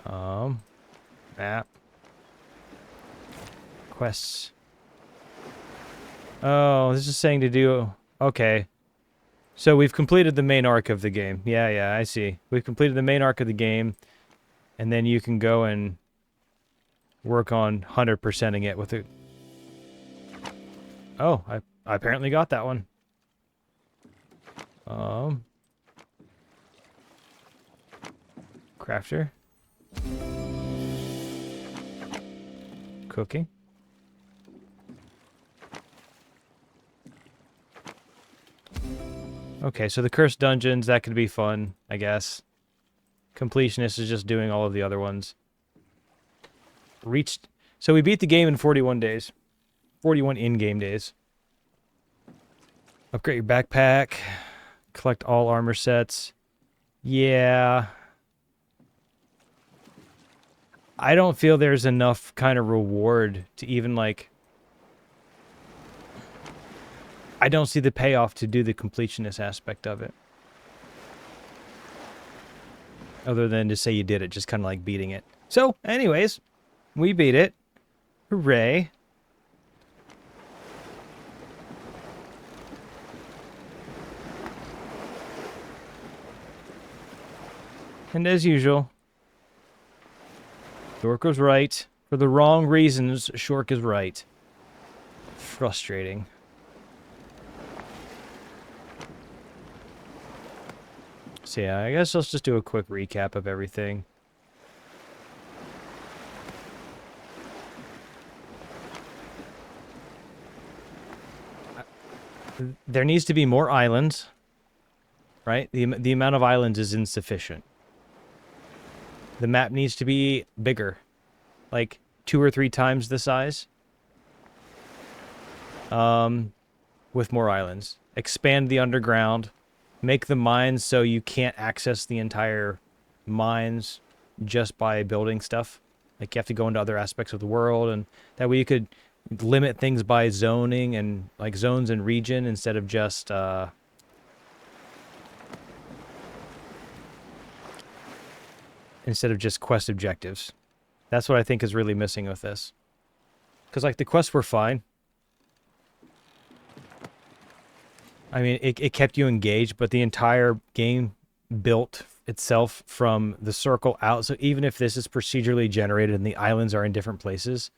Map. Quests. Oh, this is saying to do... Okay. So we've completed the main arc of the game. Yeah, I see. We've completed the main arc of the game, and then you can go and work on 100%ing it with it. Oh, I apparently got that one. Crafter. Cooking. Okay, so the cursed dungeons, that could be fun, I guess. Completionist is just doing all of the other ones. Reached... So we beat the game in 41 days. 41 in-game days. Upgrade your backpack. Collect all armor sets. Yeah. I don't feel there's enough kind of reward to even, like... I don't see the payoff to do the completionist aspect of it. Other than to say you did it, just kind of like beating it. So, anyways, we beat it. Hooray. And as usual, Shork was right. For the wrong reasons, Shork is right. Frustrating. So yeah, I guess let's just do a quick recap of everything. There needs to be more islands, right? The amount of islands is insufficient. The map needs to be bigger, like 2 or 3 times the size. With more islands. Expand the underground. Make the mines so you can't access the entire mines just by building stuff. Like, you have to go into other aspects of the world, and that way you could limit things by zoning and, like, zones and region instead of just, quest objectives. That's what I think is really missing with this. Because, like, the quests were fine. I mean, it kept you engaged, but the entire game built itself from the circle out. So even if this is procedurally generated and the islands are in different places,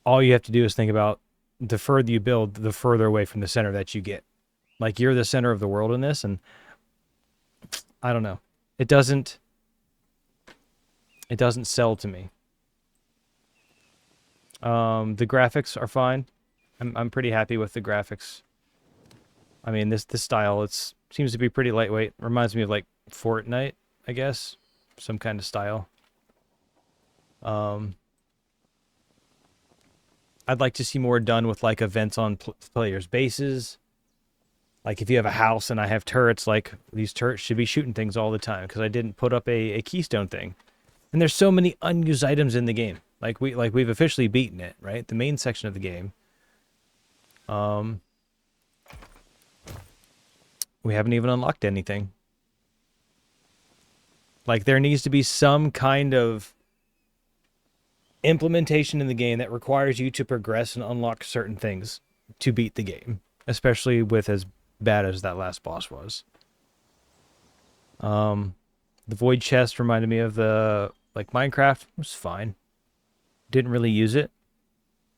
all you have to do is think about the further you build, the further away from the center that you get. Like, you're the center of the world in this, and I don't know. It doesn't sell to me. The graphics are fine. I'm pretty happy with the graphics. I mean, this style, seems to be pretty lightweight. Reminds me of, like, Fortnite, I guess. Some kind of style. I'd like to see more done with, like, events on players' bases. Like, if you have a house and I have turrets, like, these turrets should be shooting things all the time, because I didn't put up a keystone thing. And there's so many unused items in the game. We've officially beaten it, right? The main section of the game. We haven't even unlocked anything. Like, there needs to be some kind of implementation in the game that requires you to progress and unlock certain things to beat the game. Especially with as bad as that last boss was. The void chest reminded me of the, like, Minecraft. It was fine. Didn't really use it.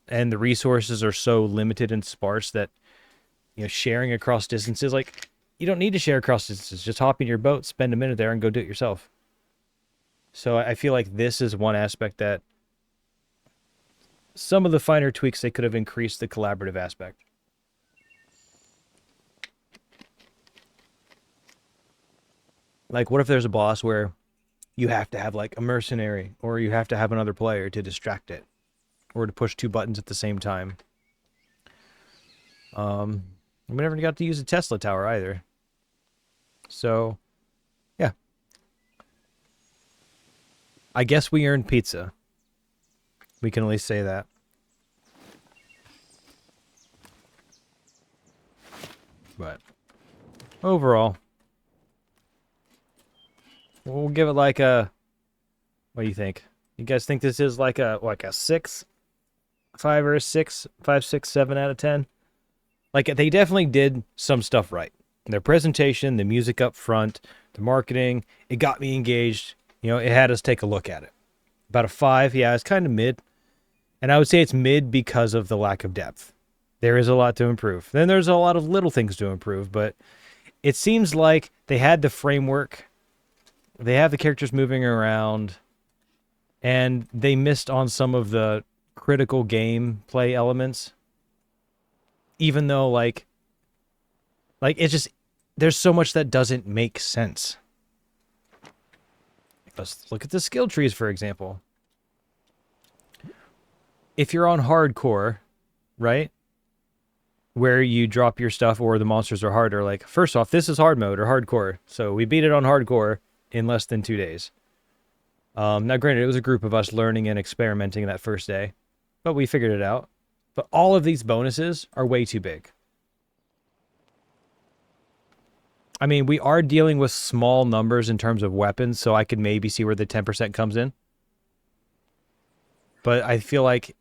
And the resources are so limited and sparse that, you know, sharing across distances, like, you don't need to share across distances. Just hop in your boat, spend a minute there, and go do it yourself. So I feel like this is one aspect that some of the finer tweaks, they could have increased the collaborative aspect. Like, what if there's a boss where you have to have, like, a mercenary, or you have to have another player to distract it, or to push 2 buttons at the same time? We never got to use a Tesla tower either. So, yeah. I guess we earned pizza. We can at least say that. But overall, we'll give it like a... What do you think? You guys think this is like a 6? 5 or a 6? 5, 6, 7 out of 10? Like, they definitely did some stuff right. Their presentation, the music up front, the marketing, it got me engaged. You know, it had us take a look at it. About a 5, yeah, it's kind of mid. And I would say it's mid because of the lack of depth. There is a lot to improve. Then there's a lot of little things to improve, but it seems like they had the framework. They have the characters moving around, and they missed on some of the critical gameplay elements. Even though, like it's just, there's so much that doesn't make sense. Let's look at the skill trees, for example. If you're on hardcore, right? where you drop your stuff or the monsters are harder. Like, first off, this is hard mode or hardcore. So we beat it on hardcore in less than 2 days. Now, granted, it was a group of us learning and experimenting that first day, but we figured it out. But all of these bonuses are way too big. I mean, we are dealing with small numbers in terms of weapons, so I could maybe see where the 10% comes in. But I feel like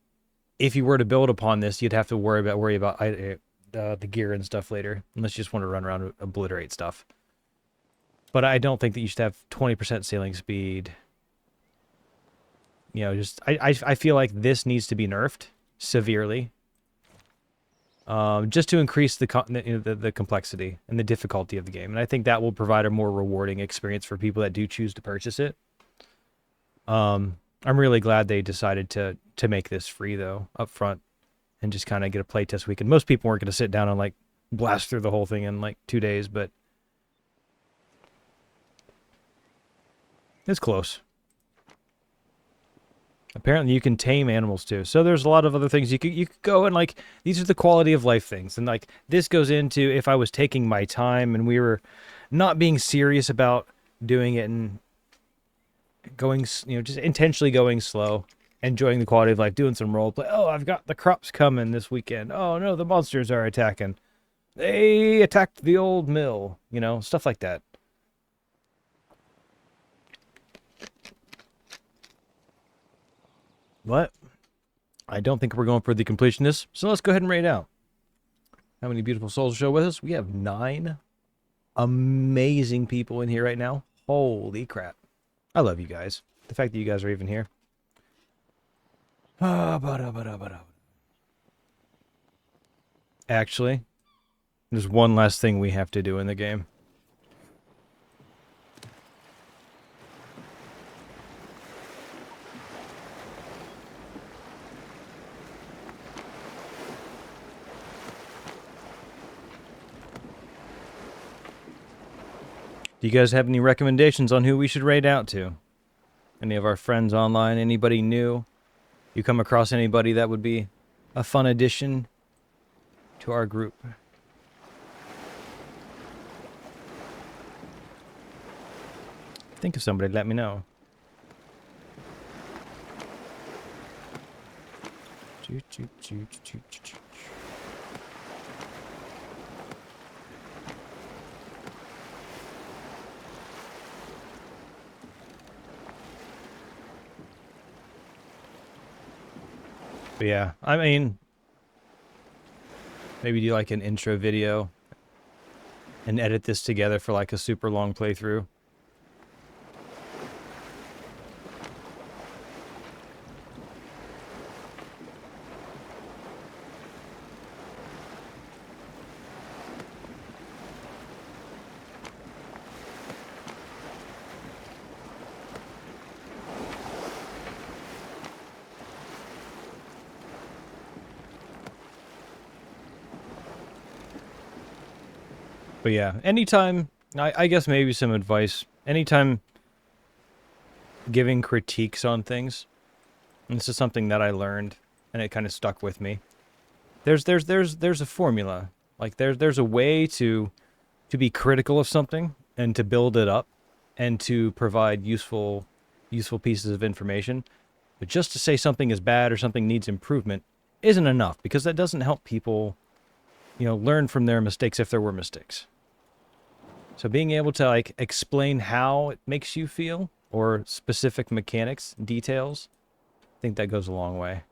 if you were to build upon this, you'd have to worry about the gear and stuff later, unless you just want to run around and obliterate stuff. But I don't think that you should have 20% sailing speed. You know, just I feel like this needs to be nerfed severely, just to increase the complexity and the difficulty of the game, and I think that will provide a more rewarding experience for people that do choose to purchase it. I'm really glad they decided to make this free though up front, and just kind of get a playtest weekend. Most people weren't going to sit down and like blast through the whole thing in like 2 days, but it's close. Apparently you can tame animals too. So there's a lot of other things you could go and like, these are the quality of life things. And like this goes into if I was taking my time and we were not being serious about doing it and going, you know, just intentionally going slow, enjoying the quality of life, doing some role play. Oh, I've got the crops coming this weekend. Oh no, the monsters are attacking. They attacked the old mill, you know, stuff like that. But I don't think we're going for the completionist, so let's go ahead and raid out. How many beautiful souls show with us? We have 9 amazing people in here right now. Holy crap. I love you guys. The fact that you guys are even here. Actually, there's one last thing we have to do in the game. Do you guys have any recommendations on who we should raid out to? Any of our friends online? Anybody new? You come across anybody that would be a fun addition to our group? Think of somebody, let me know. But yeah, I mean, maybe do like an intro video and edit this together for like a super long playthrough. But yeah, anytime, I guess maybe some advice. Anytime giving critiques on things, and this is something that I learned, and it kind of stuck with me. There's a formula. Like there's a way to be critical of something and to build it up, and to provide useful pieces of information. But just to say something is bad or something needs improvement isn't enough, because that doesn't help people, you know, learn from their mistakes if there were mistakes. So being able to like explain how it makes you feel, or specific mechanics, details, I think that goes a long way.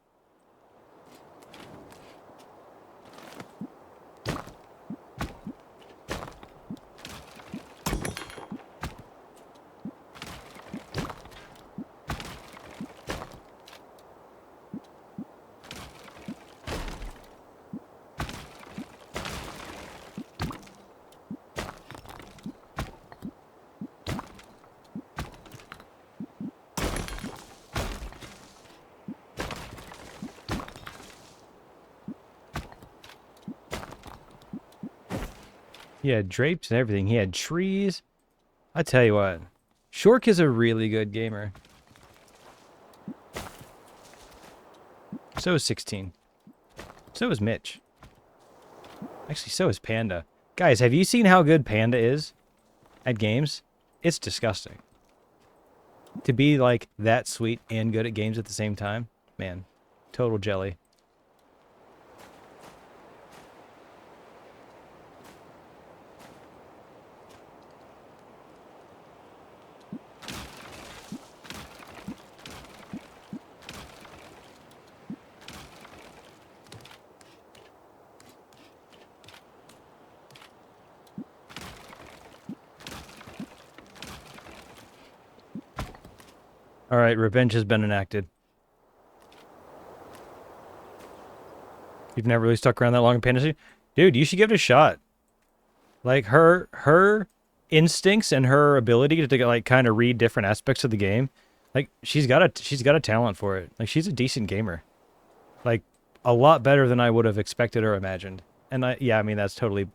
He had drapes and everything. He had trees. I tell you what, Shork is a really good gamer. So is 16. So is Mitch. Actually, so is Panda. Guys, have you seen how good Panda is at games? It's disgusting. To be like that sweet and good at games at the same time, man, total jelly. All right, revenge has been enacted. You've never really stuck around that long in Fantasy? Dude, you should give it a shot. Like her instincts and her ability to like kind of read different aspects of the game. Like she's got a talent for it. Like she's a decent gamer. Like a lot better than I would have expected or imagined. And I mean that's totally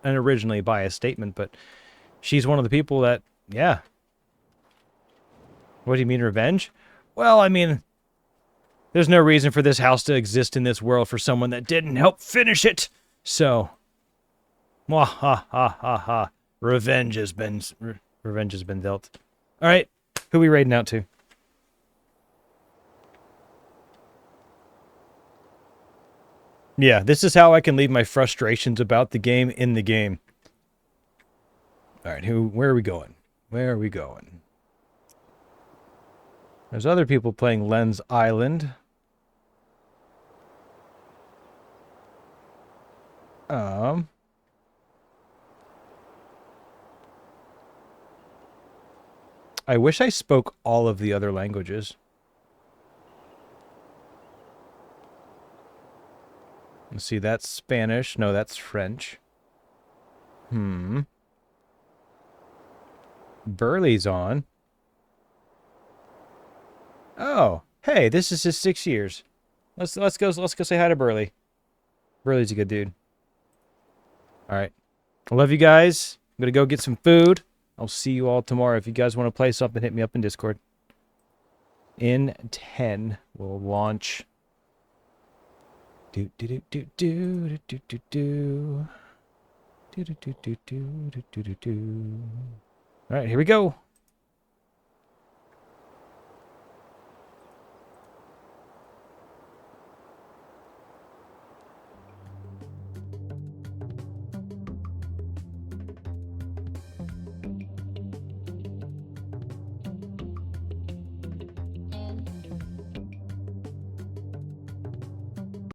an originally biased statement, but she's one of the people that yeah. What do you mean revenge? Well, I mean there's no reason for this house to exist in this world for someone that didn't help finish it. So, mwah, ha ha ha ha. Revenge has been dealt. All right, who we raiding out to? Yeah, this is how I can leave my frustrations about the game in the game. All right, where are we going? Where are we going? There's other people playing Lens Island. I wish I spoke all of the other languages. Let's see, that's Spanish. No, that's French. Burley's on. Oh, hey, this is his 6 years. Let's go say hi to Burley. Burley's a good dude. All right. I love you guys. I'm gonna go get some food. I'll see you all tomorrow. If you guys want to play something, hit me up in Discord. In 10, we'll launch. Do do do do do do do do do do do do do do do do. All right, here we go.